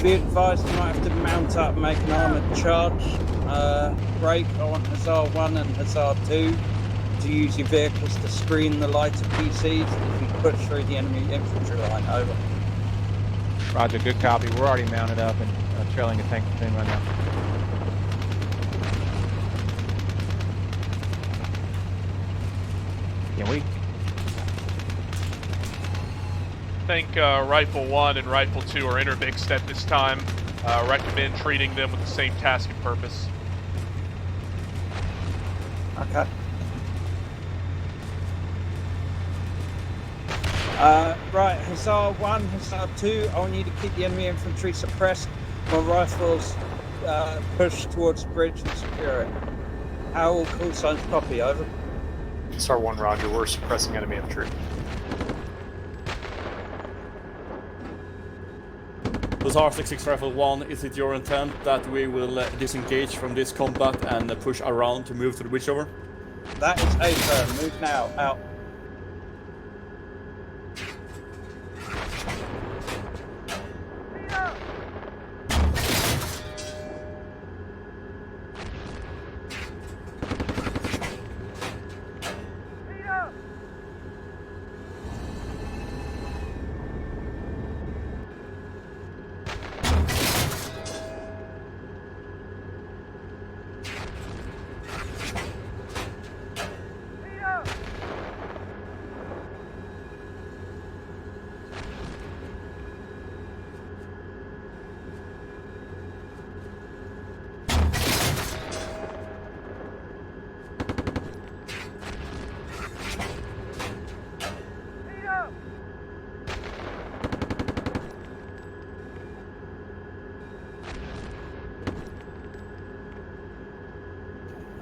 Be advised you might have to mount up and make an armoured charge. Break, I want Hussar 1 and Hussar 2 to use your vehicles to screen the lighter PCs if you push through the enemy infantry line, over. Roger, good copy. We're already mounted up and trailing a tank platoon right now. Can we? I think Rifle 1 and Rifle 2 are intermixed at this time. Recommend treating them with the same task and purpose. Okay. Right, Hussar 1, Hussar 2, I want you to keep the enemy infantry suppressed while rifles push towards the bridge and secure it. How will call signs copy, over? Hussar 1, roger, we're suppressing enemy infantry. Hussar 6-6 Rifle 1, is it your intent that we will disengage from this combat and push around to move to the bridge, over? That is a turn. Move now, out.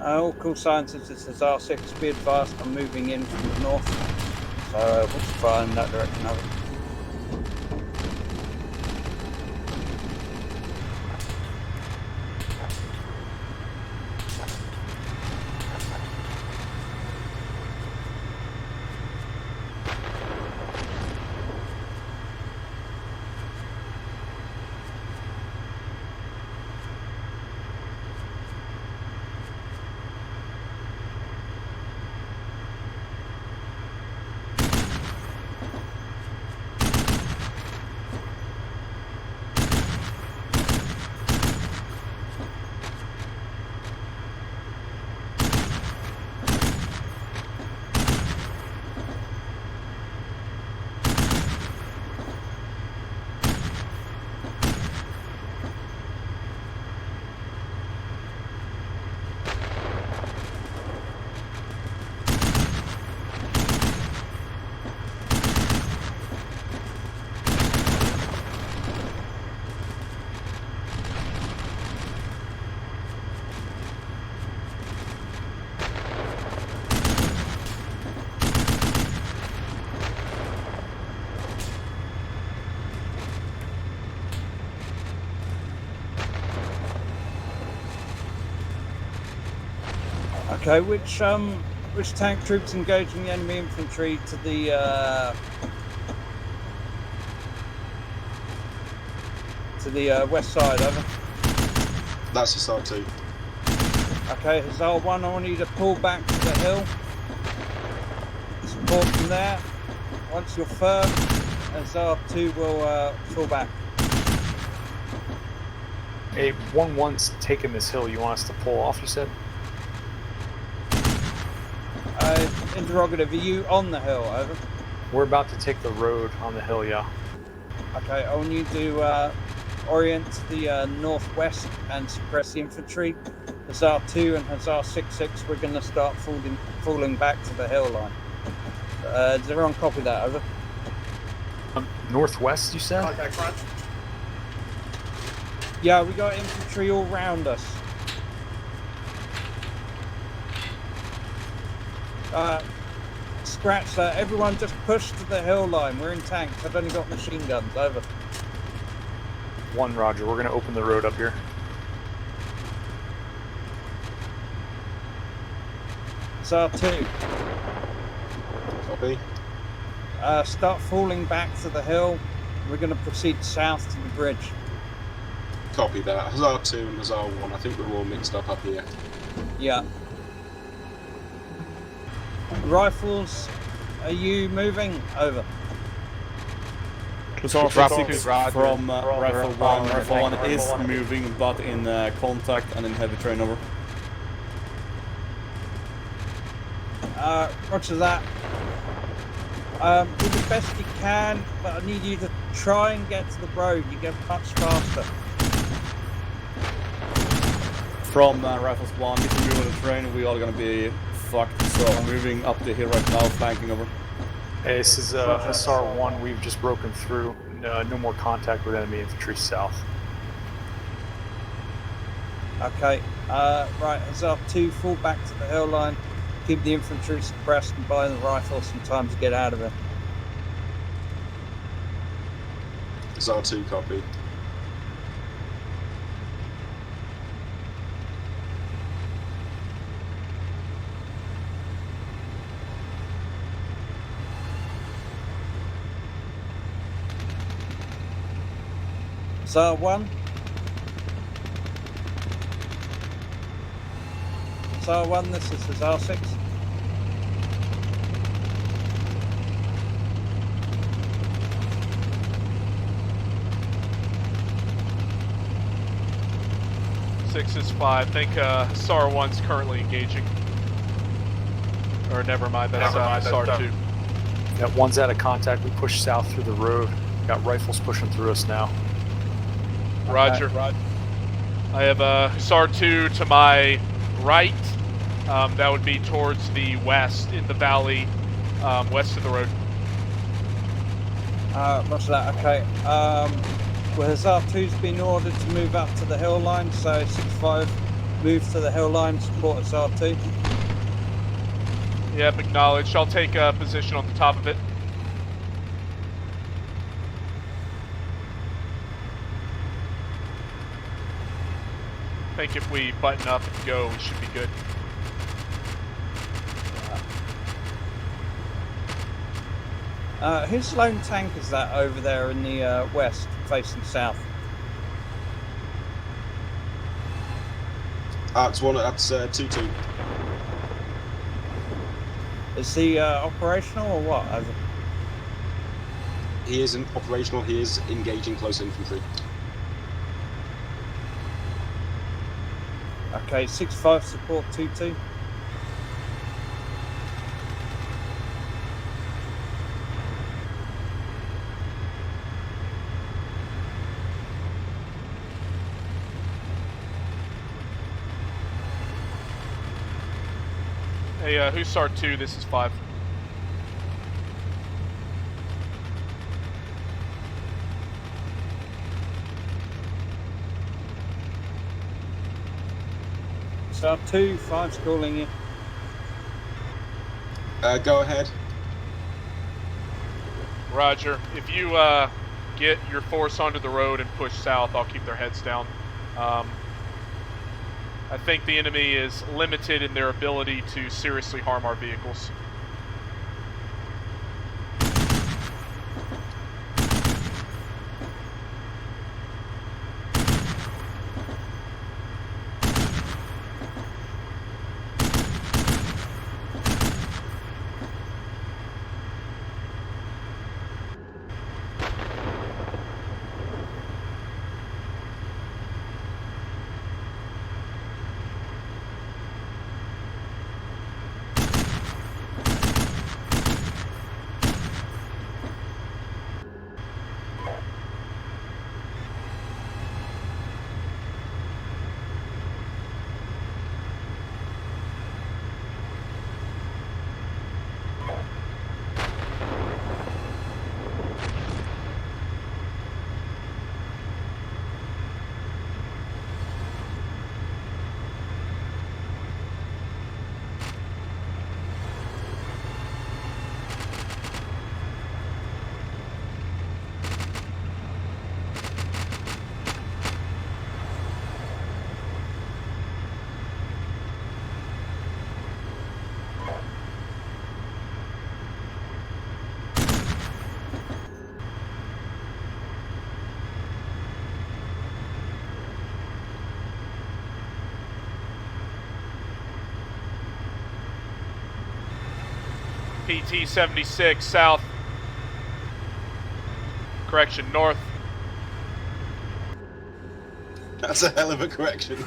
All call signs, this is Hussar 6, be advised, I'm moving in from the north. So we'll fire in that direction. Over. Okay, which tank troops engaging the enemy infantry to the west side? Over. That's Hussar 2. Okay, Hussar 1, I want you to pull back to the hill. Support from there. Once you're firm, Hussar 2 will fall back. Hey, 1-1's taking this hill. You want us to pull off, you said? Interrogative, are you on the hill? Over. We're about to take the road on the hill, yeah. Okay, I want you to orient to the northwest and suppress the infantry. Hussar 2 and Hussar 6-6, we're going to start falling back to the hill line. Does everyone copy that? Over. Northwest, you said? Contact front. Yeah, we got infantry all round us. Scratch that. Everyone just push to the hill line. We're in tanks. I've only got machine guns. Over. 1, roger. We're going to open the road up here. Hussar 2. Copy. Start falling back to the hill. We're going to proceed south to the bridge. Copy that. Hussar 2 and Hussar 1. I think we're all mixed up here. Yeah. Rifles, are you moving? Over. Hussar Rifle 6 roger. from Rifle 1. Rifle 1 is moving, but in contact and in heavy train. Over. Roger that. Do the best you can, but I need you to try and get to the road. You get much faster. From Rifles 1, if we move on the train, we are going to be fucked. So I'm moving up the hill right now, flanking over. Hey, this is Hussar 1. We've just broken through. No more contact with enemy infantry south. Okay. Right, Hussar 2, fall back to the hill line. Keep the infantry suppressed and buy the rifles some time to get out of it. Hussar 2, copy. Hussar 1. Hussar 1, this is Hussar 6. Six is 5. I think Hussar 1's currently engaging. Or never mind, that's Hussar 2. Yeah, 1's out of contact. We push south through the road. Got rifles pushing through us now. Roger. Roger. I have Hussar 2 to my right. That would be towards the west in the valley, west of the road. Roger that, okay. Well, Hussar 2's been ordered to move up to the hill line, so 6-5, move to the hill line, support Hussar 2. Yep, acknowledged. I'll take a position on the top of it. I think if we button up and go, we should be good. Whose lone tank is that over there in the west, facing south? That's 2-2. Is he operational or what? Over? He isn't operational, he is engaging close infantry. Okay, 6-5 support 2-2. Hey, Hussar 2, this is 5. Hussar 2, 5's calling you. Go ahead. Roger. If you get your force onto the road and push south, I'll keep their heads down. I think the enemy is limited in their ability to seriously harm our vehicles. PT 76 south. Correction, north. That's a hell of a correction.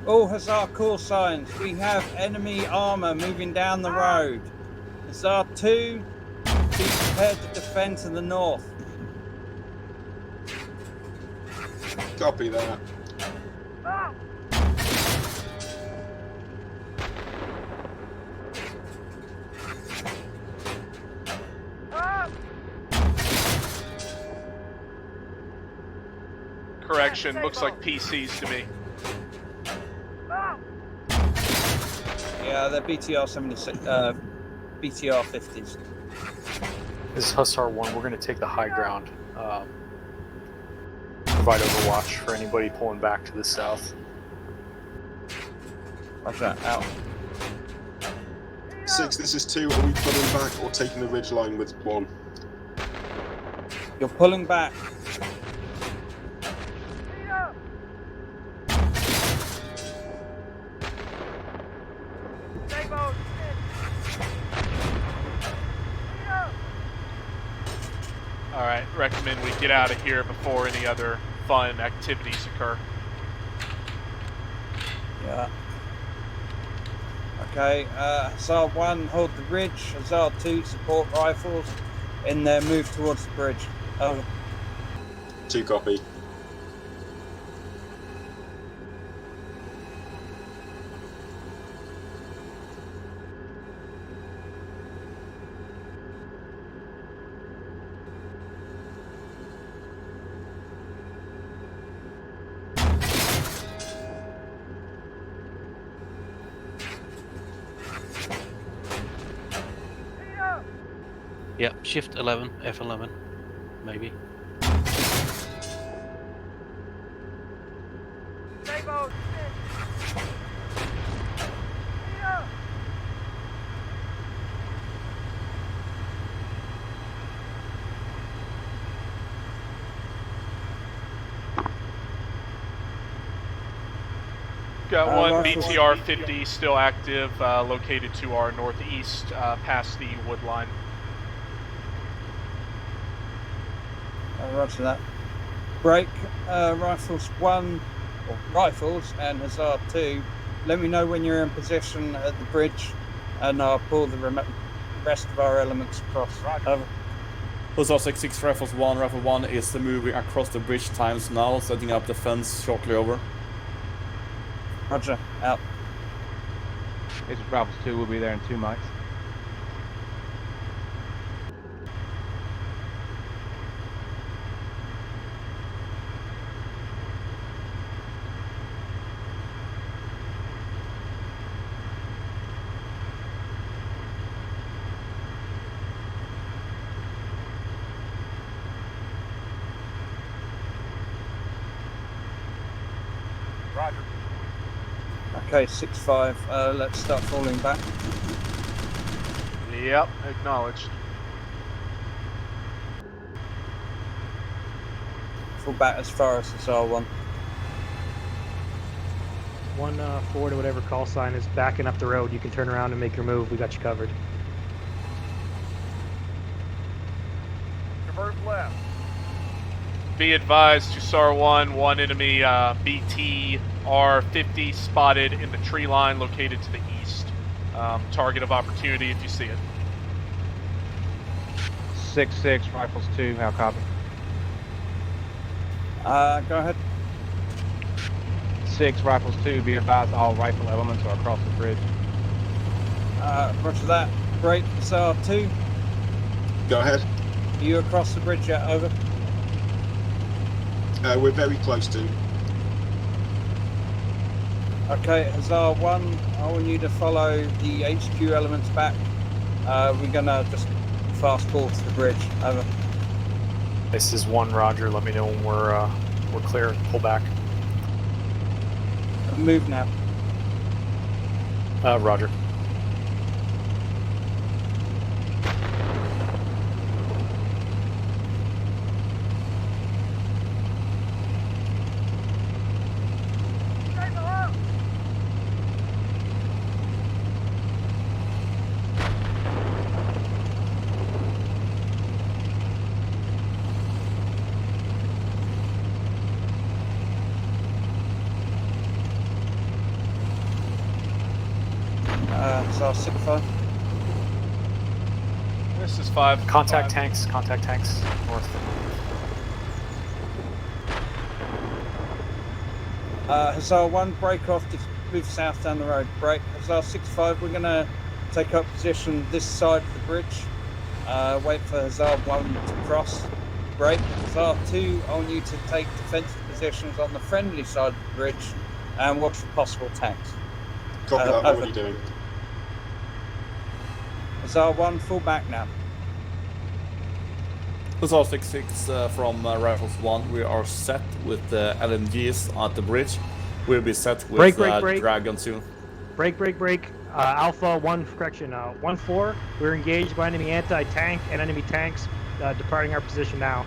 All Hussar call signs. We have enemy armor moving down the road. Hussar 2, be prepared to defend to the north. Copy that. Correction, looks like PCs to me. Yeah, they're BTR 76, BTR 50s. This is Hussar 1. We're going to take the high ground. Provide overwatch for anybody pulling back to the south. Roger, out. 6, this is 2. Are we pulling back or taking the ridge line with 1? You're pulling back. Alright, recommend we get out of here before any other fun activities occur. Yeah. Okay, Hussar 1, hold the ridge. Hussar 2, support rifles in their move towards the bridge. Over. 2 copy. Yeah, shift 11, F11, maybe. Sabo, yeah. Got one Rifles. BTR 50 still active, located to our northeast, past the wood line. Roger that. Break, Rifles 1, or Rifles, and Hussar 2. Let me know when you're in position at the bridge, and I'll pull the rest of our elements across. Over. Hussar 66 Rifles 1. Rifle 1 is moving across the bridge times now, setting up the fence shortly over. Roger, out. This is Rifles 2. We'll be there in 2 mics. Roger. Okay, 6-5. Let's start falling back. Yep, acknowledged. Fall back as far as Hussar 1. 1-4 to whatever call sign is backing up the road. You can turn around and make your move. We got you covered. Convert left. Be advised, Hussar 1, one enemy BTR 50 spotted in the tree line located to the east. Target of opportunity if you see it. 6-6 Rifles 2. How copy? Go ahead. 6 Rifles 2. Be advised, all rifle elements are across the bridge. Roger that. Break, Hussar 2. Go ahead. Are you across the bridge yet? Over. We're very close to. Okay, Hussar 1, I want you to follow the HQ elements back. We're gonna just fast ball to the bridge. Over. This is 1, Roger. Let me know when we're clear. Pull back. Move now. Roger. Hussar 6-5. This is 5. Contact tanks. Contact tanks. North. Hussar 1, break off, just move south down the road. Break. Hussar 6-5, we're going to take up position this side of the bridge. Wait for Hussar 1 to cross. Break. Hussar 2, I want you to take defensive positions on the friendly side of the bridge and watch for possible tanks. Copy that. Over. What are you doing? Hussar 1, fall back now. Hussar 66 from Rifles 1. We are set with the LMGs at the bridge. We'll be set with Break. Dragon soon. Break. Alpha 1, correction, 1-4. We're engaged by enemy anti-tank and enemy tanks departing our position now.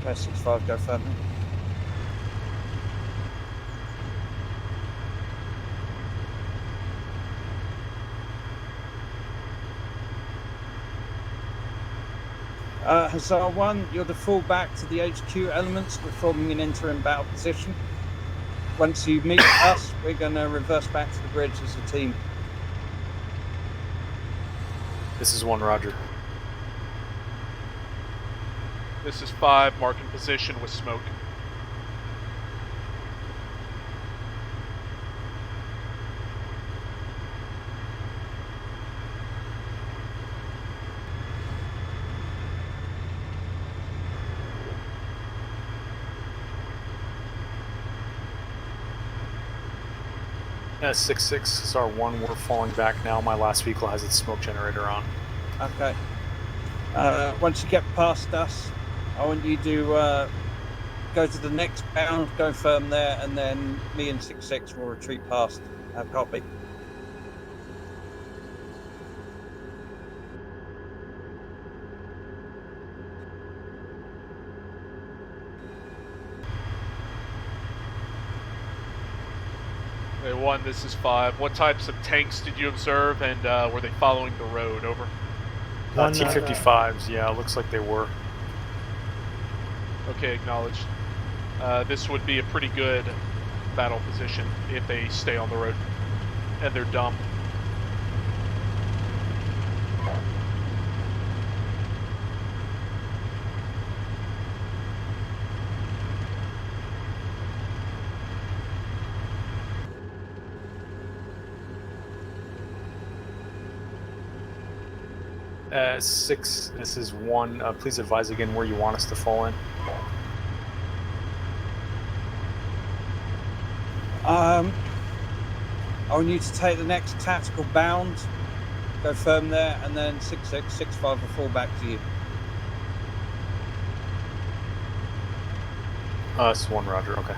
Okay, 6-5, go further. Hussar 1, you're to fall back to the HQ elements. We're forming an interim battle position. Once you meet us, we're going to reverse back to the bridge as a team. This is 1, Roger. This is 5, marking position with smoke. 6-6, Hussar 1, we're falling back now. My last vehicle has its smoke generator on. Okay. Once you get past us, I want you to go to the next bound, go firm there, and then me and 6-6 will retreat past. Copy. Hey, 1, this is 5. What types of tanks did you observe, and were they following the road? Over. T-55s, yeah, looks like they were. Okay, acknowledged. This would be a pretty good battle position if they stay on the road. And they're dumb. Six, this is 1. Please advise again where you want us to fall in. I want you to take the next tactical bound, go firm there, and then 6-6, 6-5 will fall back to you. It's 1, roger, okay.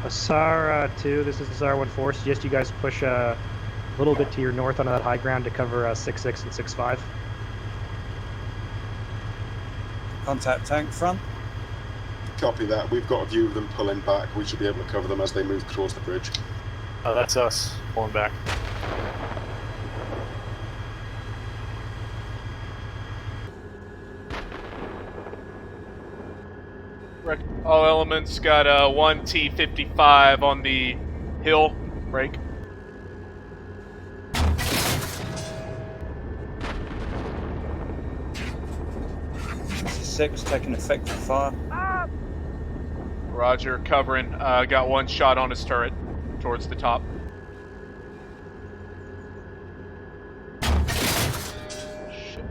Hussar 2, this is Hussar 1-4. Suggest you guys push a little bit to your north onto that high ground to cover 6-6 and 6-5. Contact tank front. Copy that. We've got a view of them pulling back. We should be able to cover them as they move towards the bridge. That's us, pulling back. All elements got 1 T-55 on the hill. Break. Six taking effective fire. Roger, covering. Got 1 shot on his turret towards the top. Shit.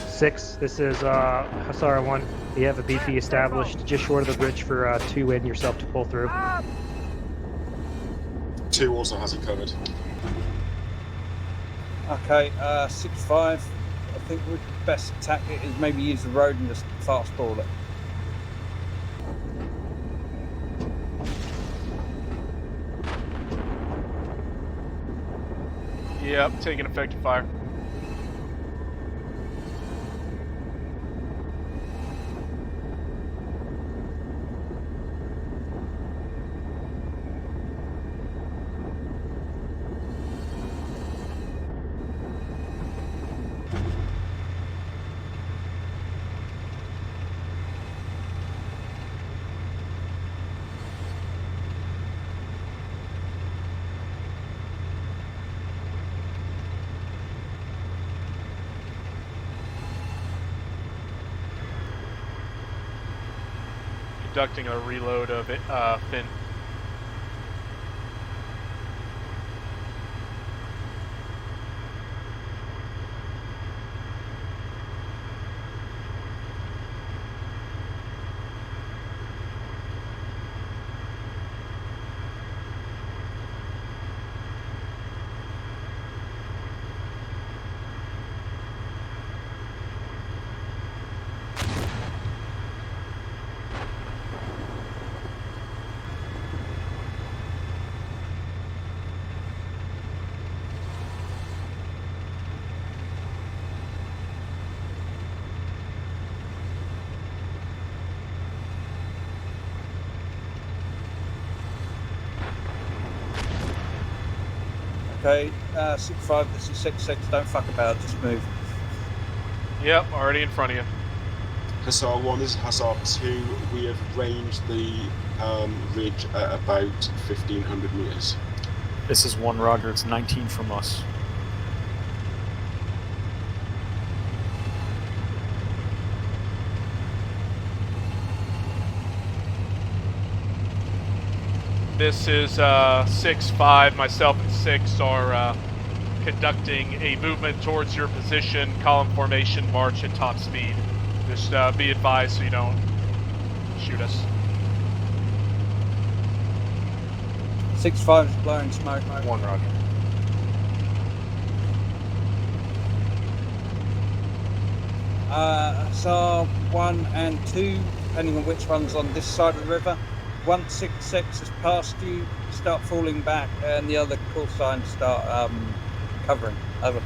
Six, this is Hussar 1. You have a BP established just short of the bridge for 2 and yourself to pull through. 2 also has it covered. Okay, 6-5. I think the best tactic is maybe use the road and just fast ball it. Yep, taking effective fire. Conducting a reload of it, Finn. Okay, 6-5, this is 6-6, don't fuck about, just move. Yep, already in front of you. Hussar 1, this is Hussar 2. We have ranged the ridge at about 1,500 meters. This is 1, Roger. It's 19 from us. This is 6-5. Myself and 6 are conducting a movement towards your position, column formation, march at top speed. Just be advised so you don't shoot us. 6-5 is blowing smoke. 1, Roger. Hussar 1 and 2, depending on which one's on this side of the river. Once 6-6 has passed you, start falling back, and the other call signs start covering. Over.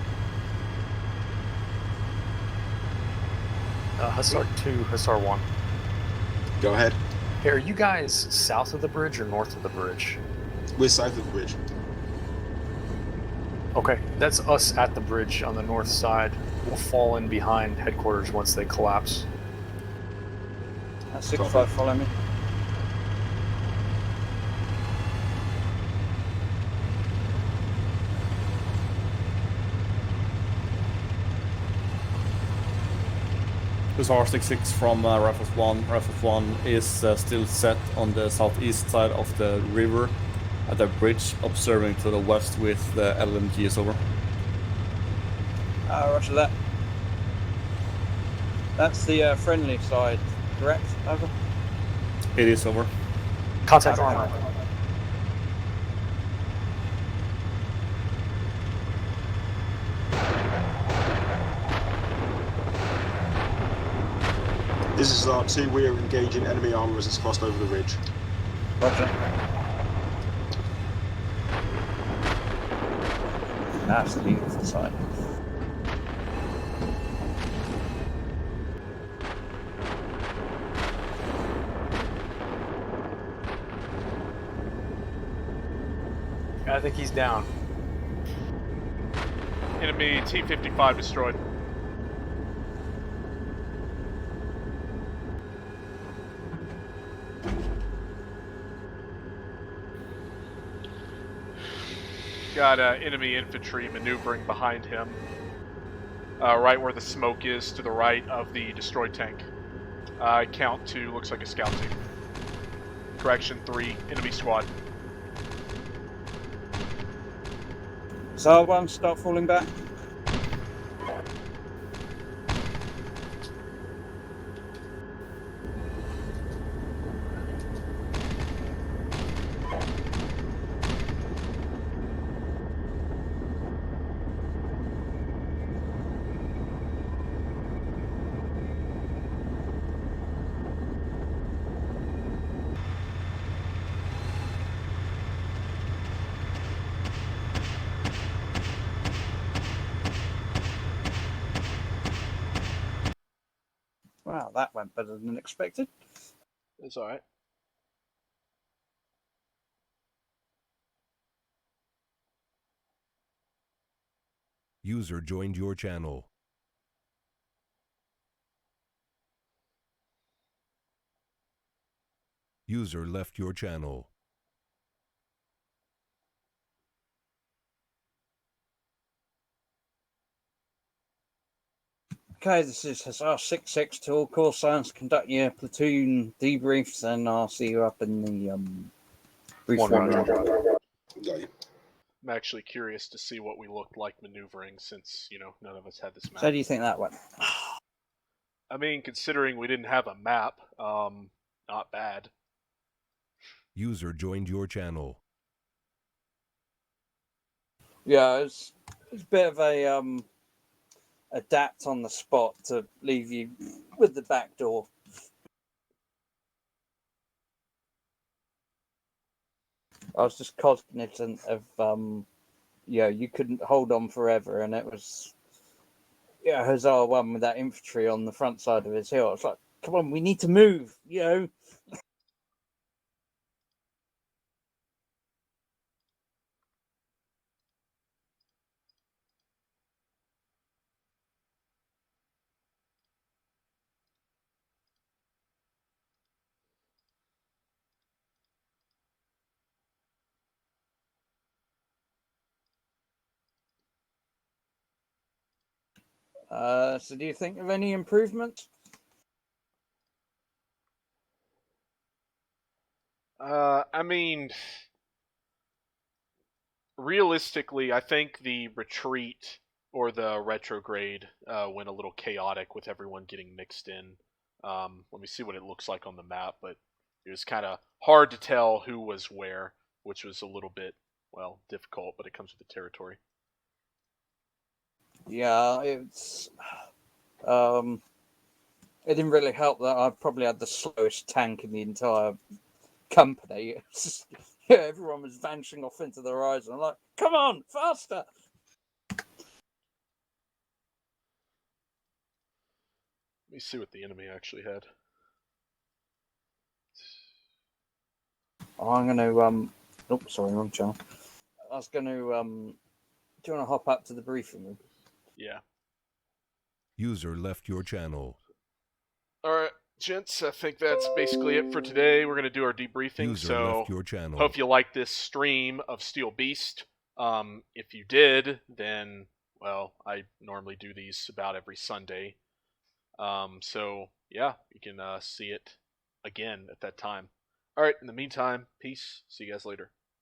Hussar 2, Hussar 1. Go ahead. Hey, are you guys south of the bridge or north of the bridge? We're south of the bridge. Okay, that's us at the bridge on the north side. We'll fall in behind headquarters once they collapse. 6-5, follow me. Hussar 6-6 from Rifles 1. Rifles 1 is still set on the southeast side of the river at the bridge, observing to the west with the LMGs over. Roger that. That's the friendly side, correct? Over. It is over. Contact armor. This is R2. We are engaging enemy armor as it's crossed over the ridge. Roger. That's the beautiful side. I think he's down. Enemy T-55 destroyed. Got enemy infantry maneuvering behind him. Right where the smoke is to the right of the destroyed tank. Count 2, looks like a scout team. Correction 3, enemy squad. Hussar 1, start falling back. Wow, that went better than expected. It's alright. User joined your channel. User left your channel. Okay, this is Hussar 6-6 to all call signs. Conduct your platoon debriefs, and I'll see you up in the brief room. I'm actually curious to see what we looked like maneuvering since, you know, none of us had this map. So how do you think that went? I mean, considering we didn't have a map, not bad. User joined your channel. Yeah, it's a bit of a adapt on the spot to leave you with the back door. I was just cognizant of you couldn't hold on forever, and it was Hussar 1 with that infantry on the front side of his hill. I was like, come on, we need to move, So do you think of any improvement? I mean, realistically, I think the retreat or the retrograde went a little chaotic with everyone getting mixed in. Let me see what it looks like on the map, but it was kind of hard to tell who was where, which was a little bit, well, difficult, but it comes with the territory. Yeah, it didn't really help that I probably had the slowest tank in the entire company. It's just, yeah, everyone was vanishing off into the horizon. I'm like, come on, faster! Let me see what the enemy actually had. I'm gonna oh, sorry, wrong channel. I was gonna do you want to hop up to the briefing room? Yeah. User left your channel. All right, gents, I think that's basically it for today. We're going to do our debriefing, User so left your channel. hope you liked this stream of Steel Beast. If you did, then, well, I normally do these about every Sunday. So, yeah, you can see it again at that time. All right, in the meantime, peace. See you guys later.